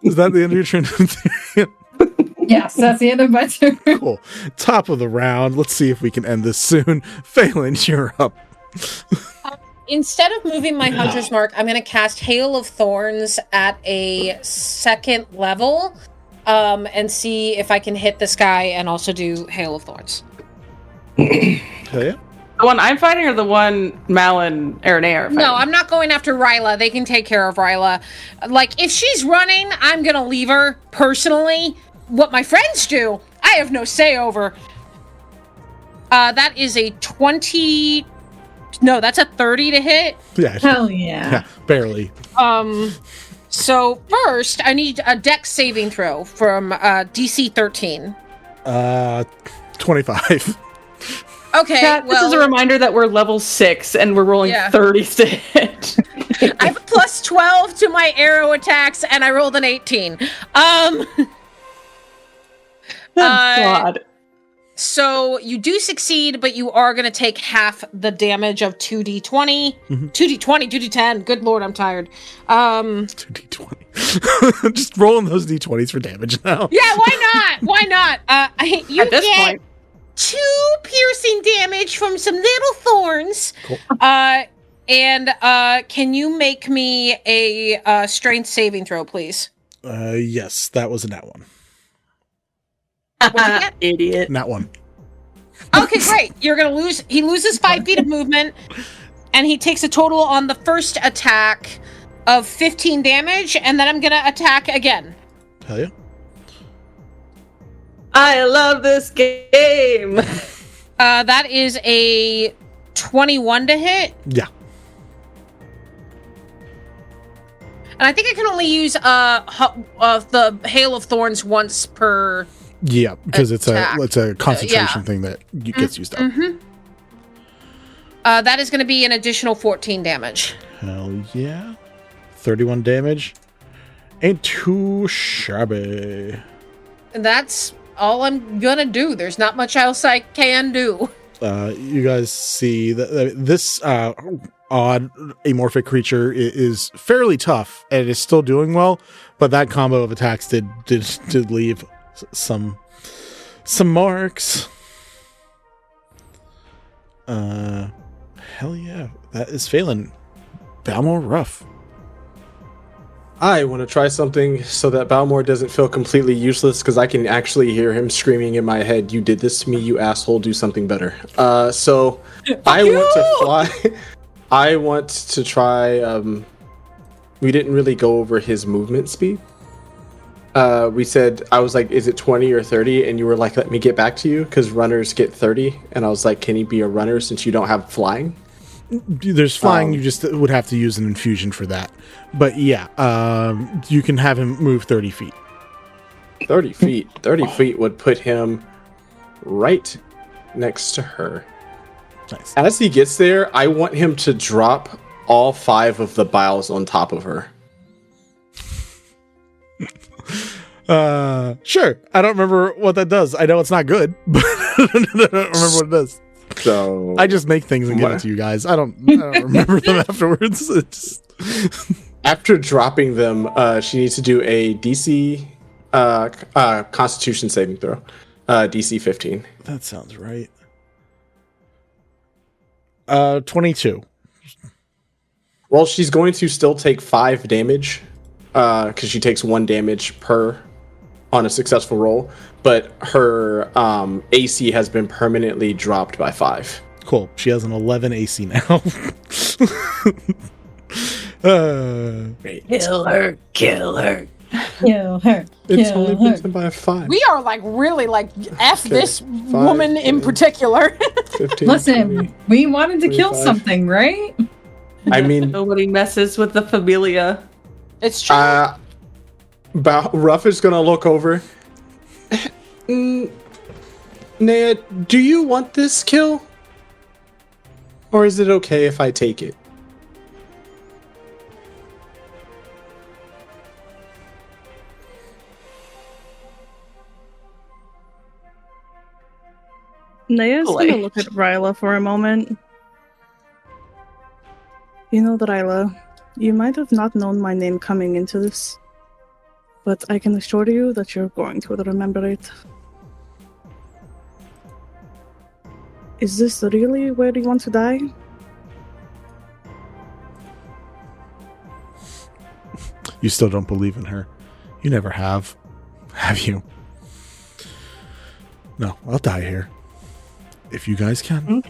Speaker 1: Is that the end of your turn?
Speaker 7: Yes, that's the end of my turn.
Speaker 1: Cool. Top of the round. Let's see if we can end this soon. Phelan, you're up.
Speaker 6: Instead of moving my Hunter's Mark, I'm going to cast Hail of Thorns at a 2nd level and see if I can hit this guy and also do Hail of Thorns.
Speaker 1: Hell yeah.
Speaker 3: The one I'm fighting or the one Mal and Aranea are fighting?
Speaker 6: No, I'm not going after Ryla. They can take care of Ryla. Like, if she's running, I'm going to leave her personally. What my friends do, I have no say over. That is a 20... No, that's a 30 to hit.
Speaker 1: Yeah.
Speaker 7: Hell yeah.
Speaker 1: Barely.
Speaker 6: So first, I need a dex saving throw from DC 13.
Speaker 1: 25.
Speaker 6: Okay,
Speaker 3: Yeah, this is a reminder that we're level 6 and we're rolling 30s to hit.
Speaker 6: I have a plus 12 to my arrow attacks, and I rolled an 18.
Speaker 3: God.
Speaker 6: So you do succeed, but you are going to take half the damage of 2d20. 2d20, 2d10. Good lord, I'm tired.
Speaker 1: 2d20. Just rolling those d20s for damage now.
Speaker 6: Yeah, why not? Why not? You
Speaker 3: At this
Speaker 6: get
Speaker 3: point.
Speaker 6: 2 piercing damage from some little thorns.
Speaker 1: Cool.
Speaker 6: And can you make me a strength saving throw, please?
Speaker 1: Yes, that was a nat one.
Speaker 6: What'd you get?
Speaker 3: Idiot.
Speaker 1: Nat one.
Speaker 6: Okay, great. You're gonna lose. He loses 5 feet of movement, and he takes a total on the first attack of 15 damage, and then I'm gonna attack again.
Speaker 1: Hell yeah.
Speaker 3: I love this game.
Speaker 6: That is a 21 to hit.
Speaker 1: Yeah.
Speaker 6: And I think I can only use the Hail of Thorns once per.
Speaker 1: Yeah, because it's
Speaker 6: attack.
Speaker 1: a concentration
Speaker 6: Yeah.
Speaker 1: thing that gets used up.
Speaker 6: That is going to be an additional 14 damage.
Speaker 1: Hell yeah. 31 damage. Ain't too shabby.
Speaker 6: And that's all I'm going to do. There's not much else I can do.
Speaker 1: You guys see that this odd amorphic creature is fairly tough and is still doing well, but that combo of attacks did leave some marks. Hell yeah, that is Phelan. Balmore rough.
Speaker 4: I want to try something so that Balmore doesn't feel completely useless, because I can actually hear him screaming in my head, "You did this to me, you asshole, do something better." So I want to fly. I want to try, we didn't really go over his movement speed. We said, I was like, is it 20 or 30? And you were like, let me get back to you, because runners get 30. And I was like, can he be a runner since you don't have flying?
Speaker 1: There's flying, you just would have to use an infusion for that. But yeah, you can have him move 30 feet.
Speaker 4: 30 feet. 30 feet would put him right next to her.
Speaker 1: Nice.
Speaker 4: As he gets there, I want him to drop all 5 of the vials on top of her.
Speaker 1: Sure. I don't remember what that does. I know it's not good, but I don't remember what it does.
Speaker 4: So
Speaker 1: I just make things and give it to you guys. I don't remember them afterwards. It's
Speaker 4: after dropping them, she needs to do a DC Constitution saving throw. DC 15.
Speaker 1: That sounds right. 22.
Speaker 4: Well, she's going to still take 5 damage because she takes 1 damage per on a successful roll, but her AC has been permanently dropped by 5.
Speaker 1: Cool. She has an 11 AC now.
Speaker 6: Kill her.
Speaker 7: Kill her.
Speaker 4: It's only beaten by 5.
Speaker 6: We are like really like F this
Speaker 4: 5,
Speaker 6: woman in
Speaker 4: 10.
Speaker 6: particular.
Speaker 4: 15,
Speaker 7: Listen,
Speaker 4: 20.
Speaker 7: we wanted to kill
Speaker 4: 25.
Speaker 7: something, right?
Speaker 4: I mean,
Speaker 3: Nobody messes with the familia.
Speaker 6: It's true.
Speaker 4: Ruff is gonna look over. Naya, do you want this kill? Or is it okay if I take it?
Speaker 2: Naya's
Speaker 3: Boy.
Speaker 2: gonna look at Ryla for a moment. You know, Ryla, you might have not known my name coming into this, but I can assure you that you're going to remember it. Is this really where you want to die?
Speaker 1: You still don't believe in her. You never have you? No, I'll die here. If you guys can.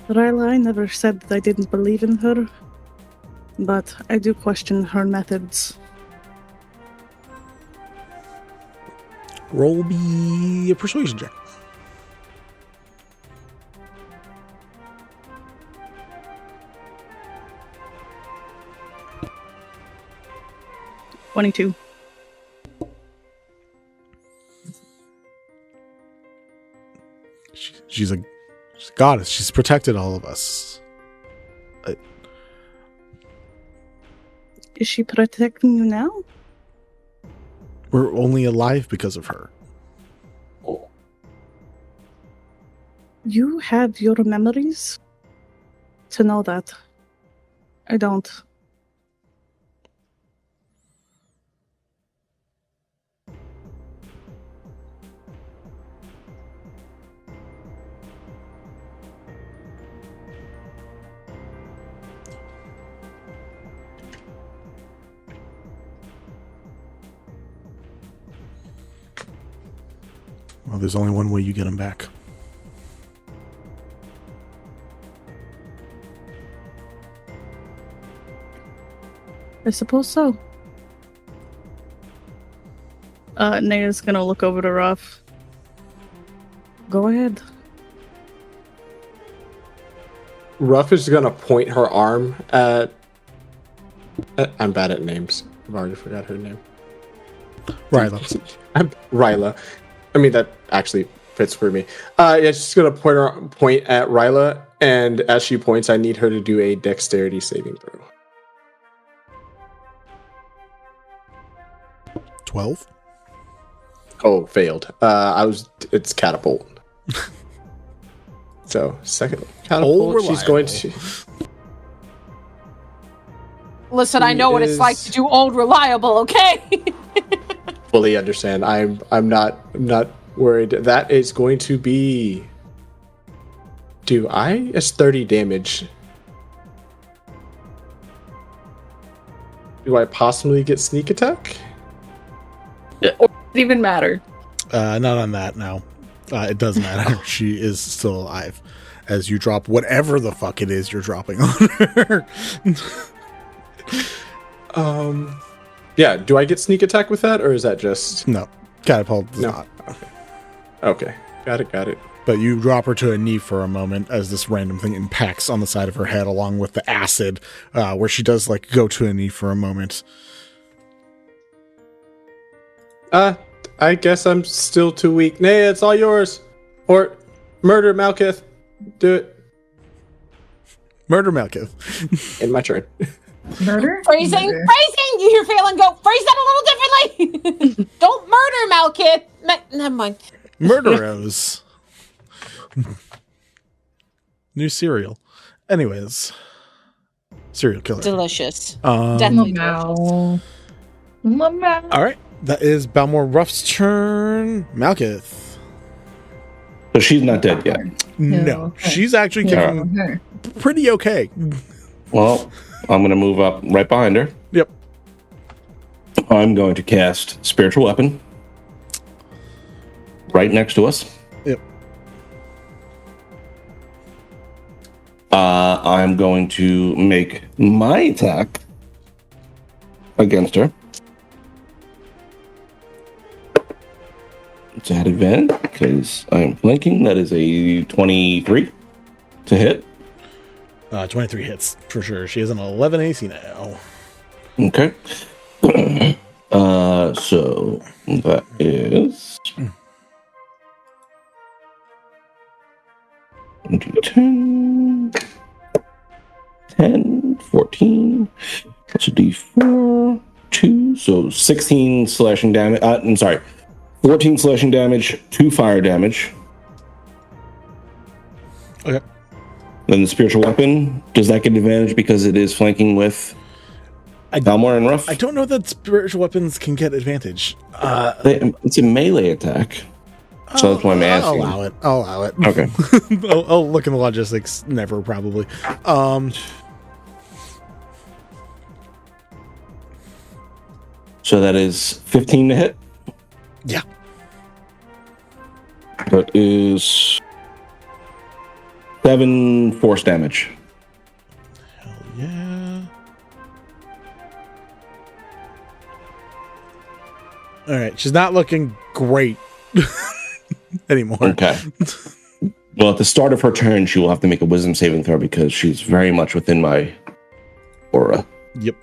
Speaker 2: Ryla, I never said that I didn't believe in her, but I do question her methods.
Speaker 1: Roll me a persuasion check.
Speaker 2: "22."
Speaker 1: She's a goddess. She's protected all of us.
Speaker 2: Is she protecting you now?
Speaker 1: We're only alive because of her.
Speaker 2: You have your memories? To know that. I don't.
Speaker 1: Well, there's only one way you get him back.
Speaker 2: I suppose so. Naya's gonna look over to Ruff. Go ahead.
Speaker 4: Ruff is gonna point her arm at. I'm bad at names. I've already forgot her name.
Speaker 1: Ryla.
Speaker 4: Ryla. I mean, that actually fits for me. Yeah, she's gonna point at Ryla, and as she points, I need her to do a dexterity saving throw.
Speaker 1: 12?
Speaker 4: Oh, failed. It's catapult. So second catapult. She's going to.
Speaker 6: Listen, I know what it's like to do old reliable, okay?
Speaker 4: Fully understand. I'm not worried. That is going to be. It's 30 damage. Do I possibly get sneak attack?
Speaker 3: Or does it even matter?
Speaker 1: Not on that, no. It doesn't matter. She is still alive. As you drop whatever the fuck it is you're dropping on her.
Speaker 4: Yeah, do I get sneak attack with that, or is that just...
Speaker 1: No. Catapult does
Speaker 4: No.
Speaker 1: not.
Speaker 4: Okay. Got it.
Speaker 1: But you drop her to a knee for a moment as this random thing impacts on the side of her head along with the acid, where she does like go to a knee for a moment.
Speaker 4: I guess I'm still too weak. Naya, it's all yours. Or murder Malkith. Do it.
Speaker 1: Murder Malkith.
Speaker 4: In my turn.
Speaker 7: Murder?
Speaker 6: Phrasing!
Speaker 7: Murder.
Speaker 6: Phrasing! You hear Phelan go, phrase that a little differently! Don't murder Malkith! Never mind.
Speaker 1: Murderos. New cereal. Anyways. serial killer.
Speaker 6: Delicious.
Speaker 1: Um,
Speaker 6: Definitely delicious.
Speaker 7: Lamau.
Speaker 1: all right, that is Balmore Ruff's turn. Malkith.
Speaker 5: So she's not dead yet.
Speaker 1: No, she's actually kicking
Speaker 7: Her.
Speaker 1: pretty okay.
Speaker 5: Well, I'm going to move up right behind her.
Speaker 1: Yep.
Speaker 5: I'm going to cast Spiritual Weapon right next to us.
Speaker 1: Yep.
Speaker 5: I'm going to make my attack against her. It's at advantage because I'm flanking. That is a 23 to hit.
Speaker 1: 23 hits for sure. She has an 11 AC now.
Speaker 5: Okay. So that is 10, 14, that's a d4, 2, so 16 slashing damage. I'm sorry, 14 slashing damage, 2 fire damage.
Speaker 1: Okay.
Speaker 5: Then the spiritual weapon, does that get advantage because it is flanking with Balmore and Ruff?
Speaker 1: I don't know that spiritual weapons can get advantage.
Speaker 5: It's a melee attack. So that's why I'm asking.
Speaker 1: I'll allow it.
Speaker 5: Okay.
Speaker 1: I'll look in the logistics. Never, probably.
Speaker 5: So that is 15 to hit.
Speaker 1: Yeah.
Speaker 5: That is 7 force damage.
Speaker 1: Hell yeah. All right. She's not looking great anymore.
Speaker 5: Okay. Well, at the start of her turn, she will have to make a wisdom saving throw because she's very much within my aura.
Speaker 1: Yep.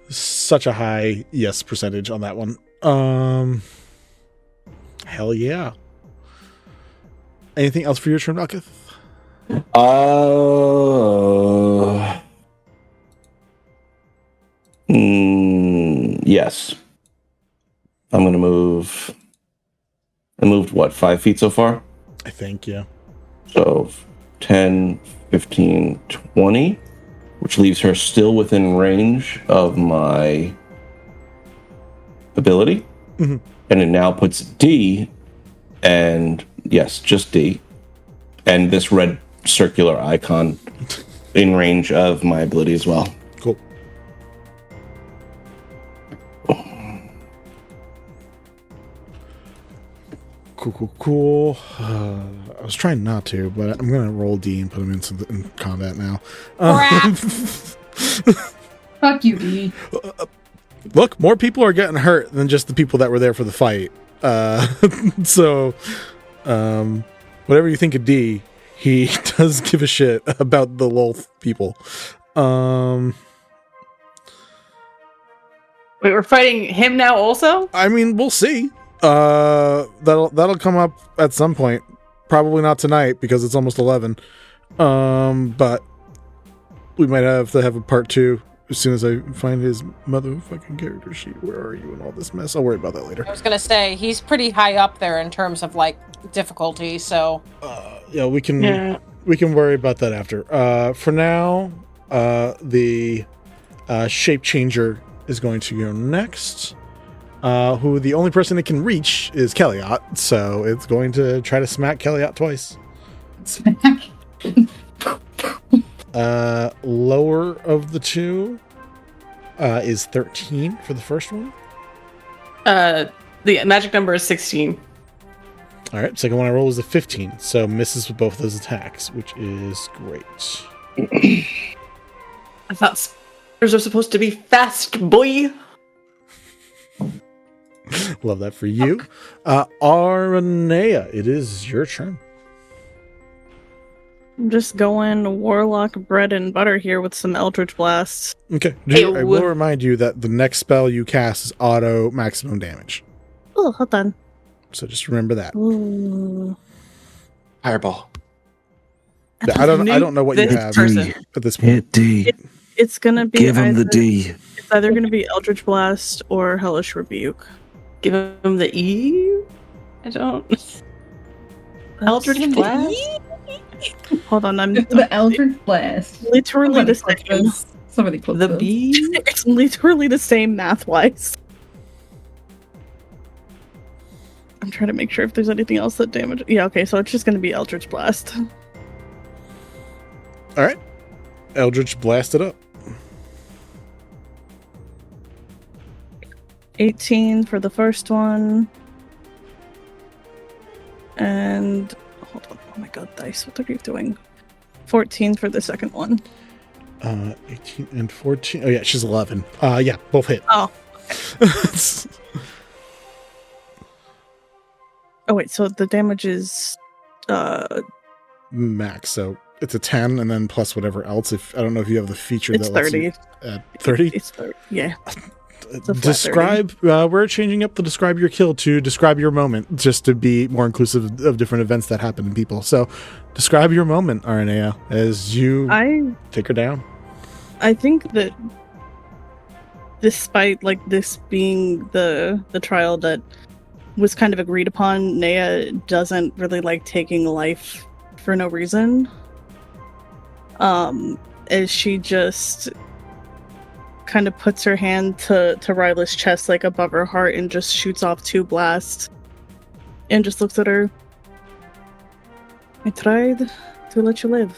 Speaker 1: Such a high yes percentage on that one. Hell yeah. Anything else for your turn, Malkith?
Speaker 5: Yes. I'm going to move. I moved what, 5 feet so far?
Speaker 1: I think, yeah.
Speaker 5: So 10, 15, 20, which leaves her still within range of my ability.
Speaker 1: Mm-hmm.
Speaker 5: And it now puts D, and yes, just D, and this red circular icon in range of my ability as well.
Speaker 1: Cool. Cool. I was trying not to, but I'm going to roll D and put him in combat now.
Speaker 6: Crap.
Speaker 7: Fuck you, D.
Speaker 1: Look, more people are getting hurt than just the people that were there for the fight. So, whatever you think of D, he does give a shit about the lol people.
Speaker 3: Wait, we're fighting him now also?
Speaker 1: I mean, we'll see. That'll come up at some point. Probably not tonight because it's almost 11. But we might have to have a part 2 as soon as I find his motherfucking character sheet. Where are you in all this mess? I'll worry about that later.
Speaker 6: I was gonna say he's pretty high up there in terms of like difficulty. So
Speaker 1: Yeah, we can worry about that after. For now, the shape changer is going to go next. Who the only person it can reach is Kelliat, so it's going to try to smack Kelliat twice.
Speaker 7: Smack.
Speaker 1: Lower of the two is 13 for the first one.
Speaker 3: The magic number is 16.
Speaker 1: All right, second one I roll is a 15, so misses with both those attacks, which is great.
Speaker 3: I thought spiders are supposed to be fast, boy.
Speaker 1: Love that for you. Aranea, it is your turn.
Speaker 2: I'm just going Warlock bread and butter here with some Eldritch Blasts.
Speaker 1: Okay, I will remind you that the next spell you cast is auto maximum damage.
Speaker 2: Oh, hold on.
Speaker 1: So just remember that.
Speaker 2: Ooh.
Speaker 4: Fireball.
Speaker 1: I don't know what you have at this point.
Speaker 9: Hit D.
Speaker 2: It's gonna be
Speaker 9: Give him the D.
Speaker 2: It's either gonna be Eldritch Blast or Hellish Rebuke.
Speaker 3: Give him the E? I don't... Eldritch Blast?
Speaker 2: Hold on, I'm
Speaker 7: The Eldritch Blast.
Speaker 2: literally the same.
Speaker 7: Somebody clip
Speaker 3: The
Speaker 7: this.
Speaker 3: bee.
Speaker 2: It's literally the same math-wise. I'm trying to make sure if there's anything else that damage. Yeah, okay, so it's just going to be Eldritch Blast.
Speaker 1: All right. Eldritch blast it up.
Speaker 2: 18 for the first one. And hold on. Oh my god, dice. What are you doing? 14 for the second one.
Speaker 1: 18 and 14. Oh, yeah, she's 11. Yeah, both hit.
Speaker 2: Oh. Oh wait, so the damage is
Speaker 1: Max, so it's a 10 and then plus whatever else. If I don't know if you have the feature
Speaker 2: it's
Speaker 1: that lets
Speaker 2: 30.
Speaker 1: you at 30.
Speaker 2: It's 30. Yeah. a flat
Speaker 1: Describe. We're changing up the describe your kill to describe your moment, just to be more inclusive of different events that happen to people. So, describe your moment, Aranea, as you take her down.
Speaker 2: I think that despite like this being the trial that was kind of agreed upon, Nea doesn't really like taking life for no reason. As she just kind of puts her hand to Ryla's chest, like above her heart, and just shoots off 2 blasts and just looks at her. I tried to let you live,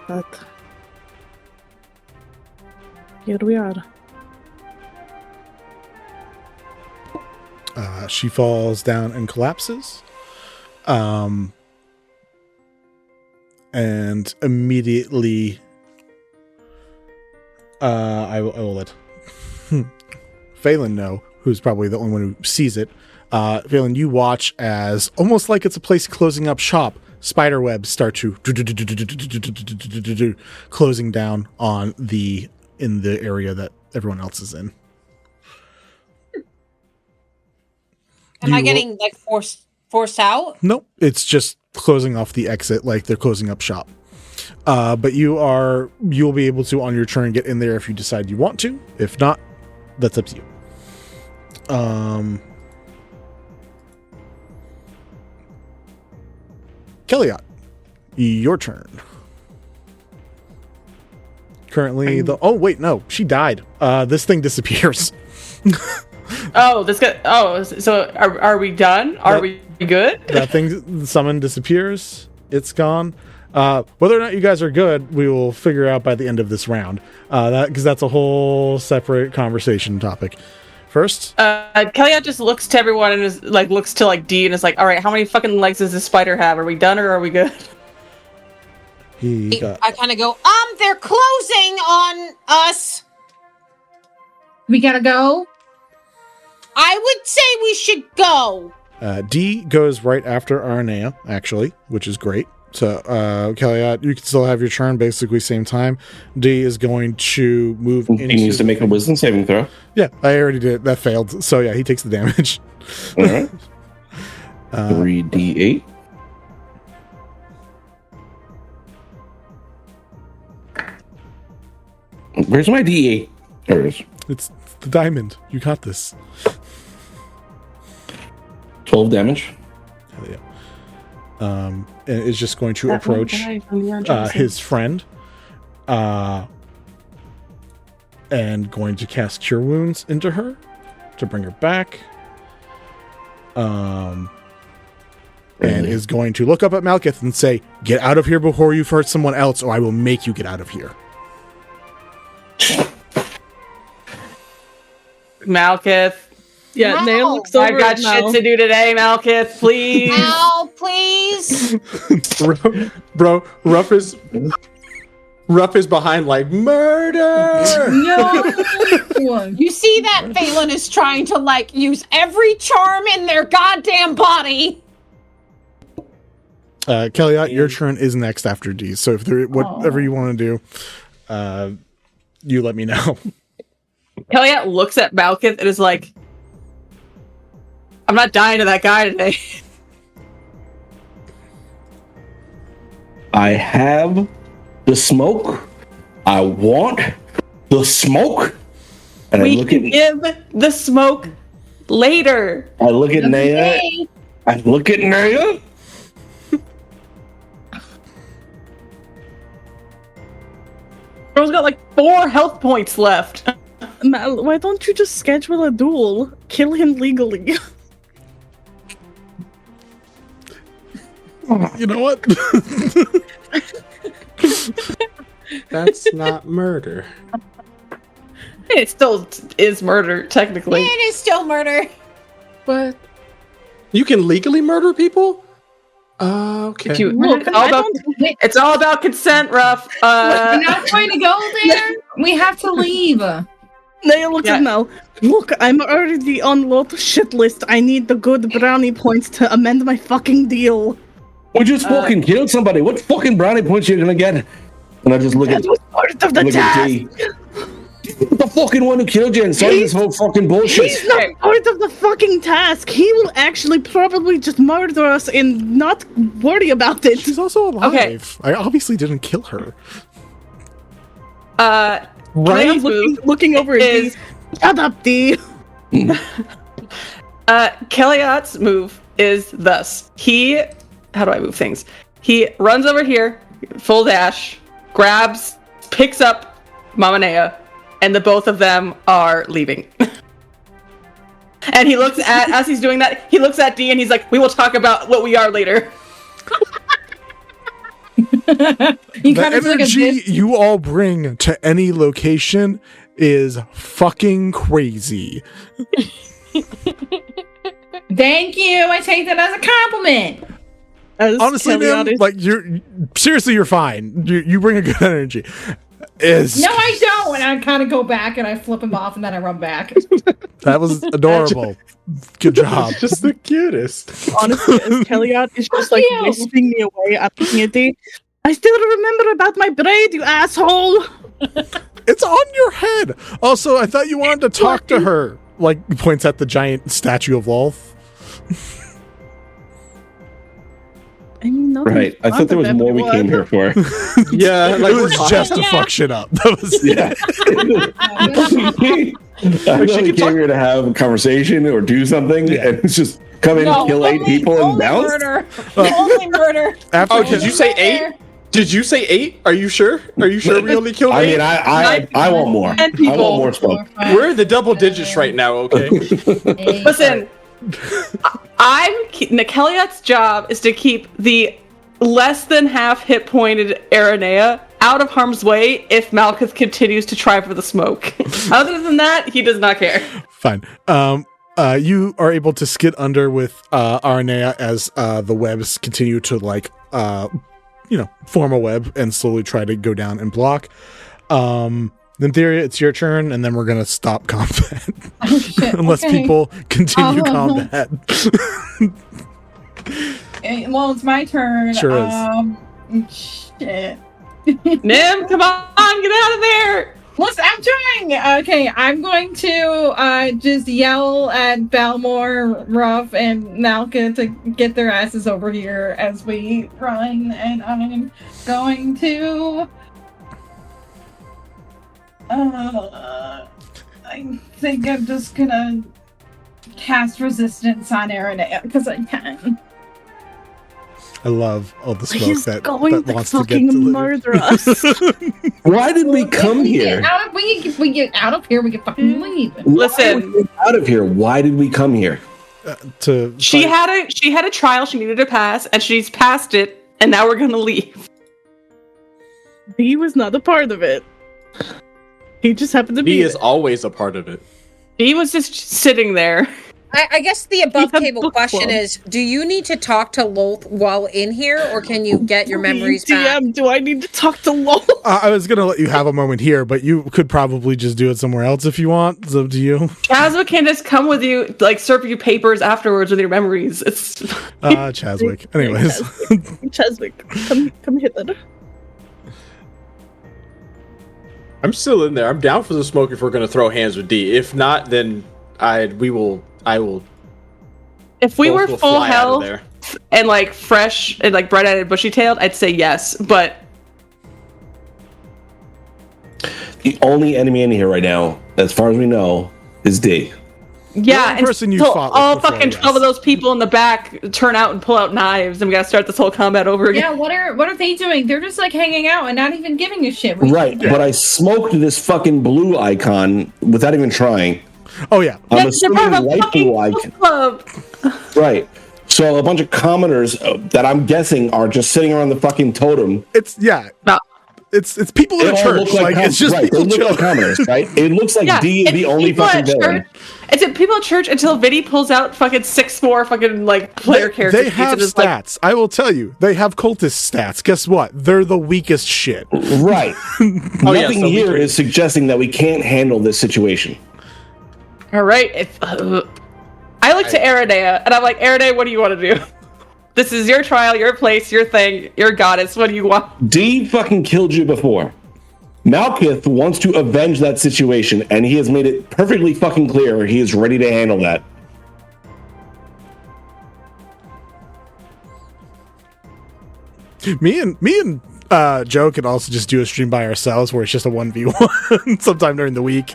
Speaker 2: but here we are.
Speaker 1: She falls down and collapses. And immediately, I will let Phelan know, who's probably the only one who sees it. Phelan, you watch as, almost like it's a place closing up shop, spider webs start to closing down on in the area that everyone else is in.
Speaker 6: Am I getting like forced out?
Speaker 1: Nope, it's just closing off the exit, like they're closing up shop. But you'll be able to on your turn get in there if you decide you want to. If not, that's up to you. Kelliat, your turn. Currently, oh wait, no, she died. This thing disappears.
Speaker 3: Oh, this guy. Oh, so are we done? Are we good?
Speaker 1: That thing, summon disappears. It's gone. Whether or not you guys are good, we will figure out by the end of this round. Because that's a whole separate conversation topic. First,
Speaker 3: Kelliat just looks to everyone and is like looks to like D and is like, "All right, how many fucking legs does this spider have? Are we done or are we good?"
Speaker 6: I kind of go, they're closing on us.
Speaker 7: We gotta go.
Speaker 6: I would say we should go.
Speaker 1: D goes right after Aranea, actually, which is great. So, Kelliat, you can still have your turn, basically same time. D is going to move
Speaker 5: He needs to make a wisdom saving throw.
Speaker 1: Yeah, I already did. That failed. So, yeah, he takes the damage.
Speaker 5: All right. 3d8. Where's my d8? There it is.
Speaker 1: It's the diamond. You got this.
Speaker 5: 12 damage.
Speaker 1: Hell yeah. And is just going to approach his friend, and going to cast Cure Wounds into her to bring her back. And is going to look up at Malkith and say, "Get out of here before you've hurt someone else, or I will make you get out of here."
Speaker 3: Malkith.
Speaker 2: Yeah,
Speaker 6: No.
Speaker 2: Nea looks over
Speaker 3: I've got
Speaker 2: at Mal.
Speaker 3: shit to do today, Malkith. Please.
Speaker 6: Ow, please.
Speaker 4: Bro, Ruff is behind like murder.
Speaker 7: No.
Speaker 6: You see that Phelan is trying to like use every charm in their goddamn body.
Speaker 1: Kelliat, your turn is next after D. So if there, whatever you want to do, you let me know.
Speaker 3: Kelliat looks at Malkith and is like, "I'm not dying to that guy today."
Speaker 5: I have the smoke. I want the smoke. And
Speaker 3: We
Speaker 5: I look
Speaker 3: can
Speaker 5: at
Speaker 3: give the smoke later.
Speaker 5: Nea. I look at Nea.
Speaker 3: Girl's got like 4 health points left.
Speaker 2: Mal, why don't you just schedule a duel? Kill him legally.
Speaker 1: You know what?
Speaker 4: That's not murder.
Speaker 3: It still is murder, technically.
Speaker 6: It is still murder.
Speaker 4: But you can legally murder people? Okay.
Speaker 3: Look, it's all about consent, Ruff.
Speaker 7: We're not going to go there. We have to leave.
Speaker 2: Naya, look at Mel. Look, I'm already on lot shit list. I need the good brownie points to amend my fucking deal.
Speaker 5: We just fucking killed somebody. What fucking brownie points are you gonna get? And I just look at
Speaker 2: That was part of the task.
Speaker 5: D. The fucking one who killed you and started this whole fucking bullshit.
Speaker 2: He's not part of the fucking task. He will actually probably just murder us and not worry about it.
Speaker 1: She's also alive.
Speaker 3: Okay.
Speaker 1: I obviously didn't kill her.
Speaker 3: Right?
Speaker 2: Looking over at D. Shut up, D.
Speaker 3: Kelliat's move is thus. How do I move things? He runs over here, full dash, grabs, picks up Mamanea, and the both of them are leaving. And he looks at, as he's doing that, he looks at D and he's like, we will talk about what we are later.
Speaker 1: The energy you all bring to any location is fucking crazy.
Speaker 7: Thank you. I take that as a compliment.
Speaker 1: Honestly, man, like you're fine. You bring a good energy.
Speaker 7: No, I don't. And I kind of go back and I flip him off and then I run back.
Speaker 1: That was adorable. Good job.
Speaker 4: Just the cutest.
Speaker 2: Honestly, as Kelliat is just like wisping me away, I'm looking at D. I still remember about my braid, you asshole.
Speaker 1: It's on your head. Also, I thought you wanted to talk to her. Like, points at the giant statue of Lolth.
Speaker 2: I mean,
Speaker 5: Right. I thought there was more we came here for.
Speaker 4: Yeah, like
Speaker 1: it was just to fuck shit up. That was
Speaker 5: I thought we came here to have a conversation or do something, and it's just come in, kill 8 people, and bounce.
Speaker 6: Only murder.
Speaker 4: Did you say 8? Did you say 8? Are you sure? Are you sure we only killed 8?
Speaker 5: I mean, I want more. I want more smoke.
Speaker 4: We're in the double digits right now, okay?
Speaker 3: Listen, Kelliat's job is to keep the less than half hit pointed Aranea out of harm's way if Malkuth continues to try for the smoke. Other than that, he does not care.
Speaker 1: Fine. You are able to skid under with Aranea as the webs continue to form a web and slowly try to go down and block. In theory, it's your turn, and then we're gonna stop combat.
Speaker 7: Oh, shit.
Speaker 1: Unless people continue combat.
Speaker 7: Well, it's my turn.
Speaker 1: Sure is.
Speaker 7: Shit.
Speaker 3: Nim, come on, get out of there!
Speaker 7: Listen, I'm trying. Okay, I'm going to just yell at Balmor, Ruff, and Malka to get their asses over here as we run, and I'm going to. I think I'm just gonna cast resistance on Aranea because I can.
Speaker 1: I love all the smoke
Speaker 2: He's
Speaker 1: that
Speaker 2: going
Speaker 1: wants
Speaker 2: to
Speaker 1: to get
Speaker 2: fucking
Speaker 1: delivered.
Speaker 2: murder us.
Speaker 5: Why did we come here?
Speaker 7: If we get out of here, we can fucking leave.
Speaker 3: Listen,
Speaker 5: Out of here. Why did we come here?
Speaker 3: She had a trial she needed to pass, and she's passed it, and now we're gonna leave.
Speaker 2: He was not a part of it. He just happened to be.
Speaker 4: He is always a part of it.
Speaker 3: He was just sitting there.
Speaker 6: I guess the above table question is, do you need to talk to Lolth while in here, or can you get your memories back?
Speaker 2: DM, do I need to talk to Lolth?
Speaker 1: I was going to let you have a moment here, but you could probably just do it somewhere else if you want. It's up to you.
Speaker 3: Chaswick can just come with you, like, serve you papers afterwards with your memories. It's
Speaker 1: Chaswick. Anyways.
Speaker 2: Chaswick, come hither.
Speaker 4: I'm still in there. I'm down for the smoke if we're going to throw hands with D. If not, then I will.
Speaker 3: If we were
Speaker 4: we'll
Speaker 3: full
Speaker 4: fly out of
Speaker 3: health
Speaker 4: there.
Speaker 3: and like fresh and like bright-eyed, bushy-tailed, I'd say yes. But
Speaker 5: The only enemy in here right now, as far as we know, is D.
Speaker 3: Yeah, and
Speaker 1: person you
Speaker 3: so
Speaker 1: fought with
Speaker 3: all
Speaker 1: before,
Speaker 3: fucking
Speaker 1: yes.
Speaker 3: 12 of those people in the back turn out and pull out knives, and we gotta start this whole combat over again.
Speaker 7: Yeah, what are they doing? They're just like hanging out and not even giving a shit.
Speaker 5: Right, but I smoked this fucking blue icon without even trying.
Speaker 1: Oh yeah.
Speaker 5: I'm
Speaker 3: Yes, they're
Speaker 5: assuming
Speaker 3: part of a
Speaker 5: light
Speaker 3: fucking
Speaker 5: blue icon.
Speaker 3: club.
Speaker 5: Right. So a bunch of commoners that I'm guessing are just sitting around the fucking totem.
Speaker 1: It's
Speaker 3: No.
Speaker 1: It's people in a
Speaker 5: They all
Speaker 1: church.
Speaker 5: look
Speaker 1: Like it's just
Speaker 5: right.
Speaker 1: people
Speaker 5: They look like
Speaker 1: chilling.
Speaker 5: commoners, right? It looks like
Speaker 3: Yeah,
Speaker 5: D is
Speaker 3: it's
Speaker 5: the only
Speaker 3: people
Speaker 5: fucking
Speaker 3: at
Speaker 5: villain.
Speaker 3: church. It's people at church until Vinny pulls out fucking 6'4" fucking like player characters.
Speaker 1: They have
Speaker 3: and is like,
Speaker 1: stats. I will tell you, they have cultist stats. Guess what? They're the weakest shit.
Speaker 5: Right. Nothing
Speaker 4: so we
Speaker 5: here
Speaker 4: can-
Speaker 5: is suggesting that we can't handle this situation.
Speaker 3: all right. I look to Aranea, and I'm like, Aranea, what do you want to do? This is your trial, your place, your thing, your goddess. What do you want?
Speaker 5: D fucking killed you before. Malkith wants to avenge that situation, and he has made it perfectly fucking clear he is ready to handle that.
Speaker 1: Me and Joe can also just do a stream by ourselves where it's just a 1v1 sometime during the week.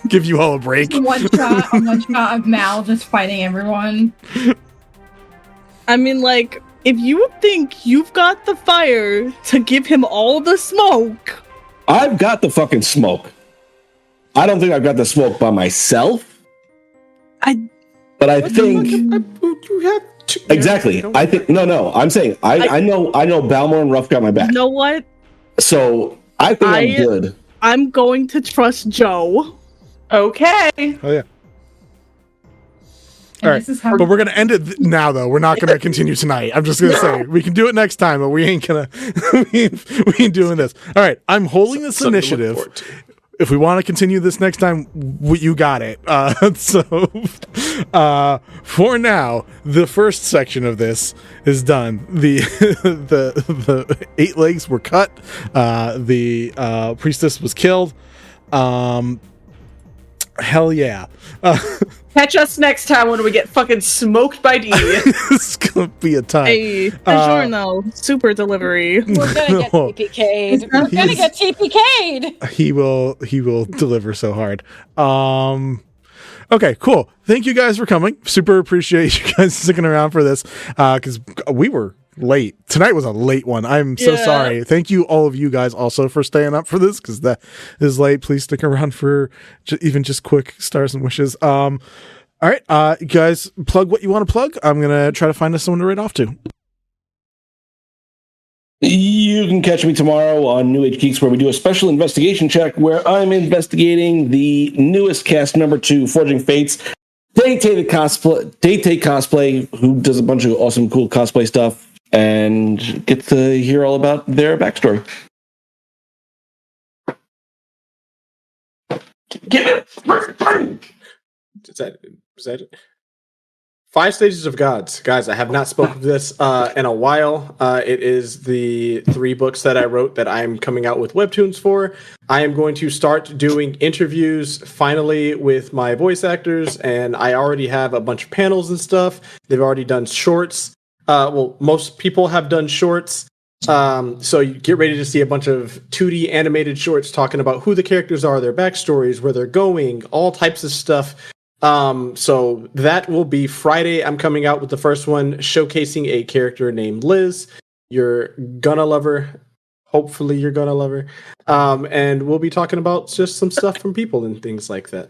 Speaker 1: Give you all a break.
Speaker 7: A one shot of Mal just fighting everyone.
Speaker 2: I mean, like, if you think you've got the fire to give him all the smoke,
Speaker 5: I've got the fucking smoke. I don't think I've got the smoke by myself, but I think
Speaker 4: You have two,
Speaker 5: exactly.
Speaker 4: don't-
Speaker 5: I think no. I'm saying I know Balmor and Ruff got my back,
Speaker 2: you know what?
Speaker 5: so I think I'm good.
Speaker 2: I'm going to trust Joe.
Speaker 3: Okay.
Speaker 1: Oh yeah.
Speaker 7: And
Speaker 1: All right,
Speaker 7: this is how
Speaker 1: but we're gonna end it now. Though we're not gonna continue tonight. I'm just gonna say we can do it next time, but we ain't gonna. we ain't doing this. All right, I'm holding this
Speaker 4: Something to look
Speaker 1: initiative.
Speaker 4: forward to.
Speaker 1: If we want to continue this next time, you got it. For now, the first section of this is done. The 8 legs were cut. The priestess was killed. Hell yeah.
Speaker 3: Catch us next time when we get fucking smoked by D.
Speaker 1: It's gonna be a time.
Speaker 2: Hey, DiGiorno, super delivery.
Speaker 6: We're gonna get
Speaker 1: No.
Speaker 6: TPK'd. We're gonna get TPK'd.
Speaker 1: He will deliver so hard. Okay, cool. Thank you guys for coming. Super appreciate you guys sticking around for this. Because we were late. Tonight was a late one. I'm so
Speaker 2: Yeah.
Speaker 1: sorry. Thank you all of you guys also for staying up for this, because that is late. Please stick around for even just quick stars and wishes. All right, you guys plug what you want to plug. I'm gonna try to find us someone to write off to.
Speaker 5: You can catch me tomorrow on New Age Geeks, where we do a special investigation check where I'm investigating the newest cast member to Forging Fates, Day Cosplay, who does a bunch of awesome, cool cosplay stuff, and get to hear all about their backstory. Give it.
Speaker 4: Is that it? 5 Stages of Gods. Guys, I have not spoken of this in a while. It is the 3 books that I wrote that I'm coming out with webtoons for. I am going to start doing interviews finally with my voice actors, and I already have a bunch of panels and stuff. They've already done shorts. Well, most people have done shorts. So you get ready to see a bunch of 2D animated shorts talking about who the characters are, their backstories, where they're going, all types of stuff. So that will be Friday. I'm coming out with the first one, showcasing a character named Liz. You're gonna love her. Hopefully you're gonna love her. And we'll be talking about just some stuff from people and things like that.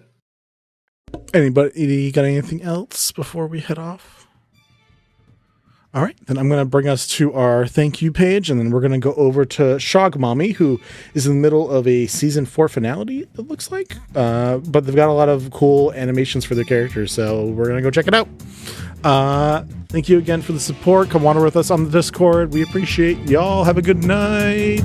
Speaker 1: Anybody got anything else before we head off? All right, then I'm going to bring us to our thank you page, and then we're going to go over to Shog Mommy, who is in the middle of a season 4 finale, it looks like. But they've got a lot of cool animations for their characters, so we're going to go check it out. Thank you again for the support. Come wander with us on the Discord. We appreciate y'all. Have a good night.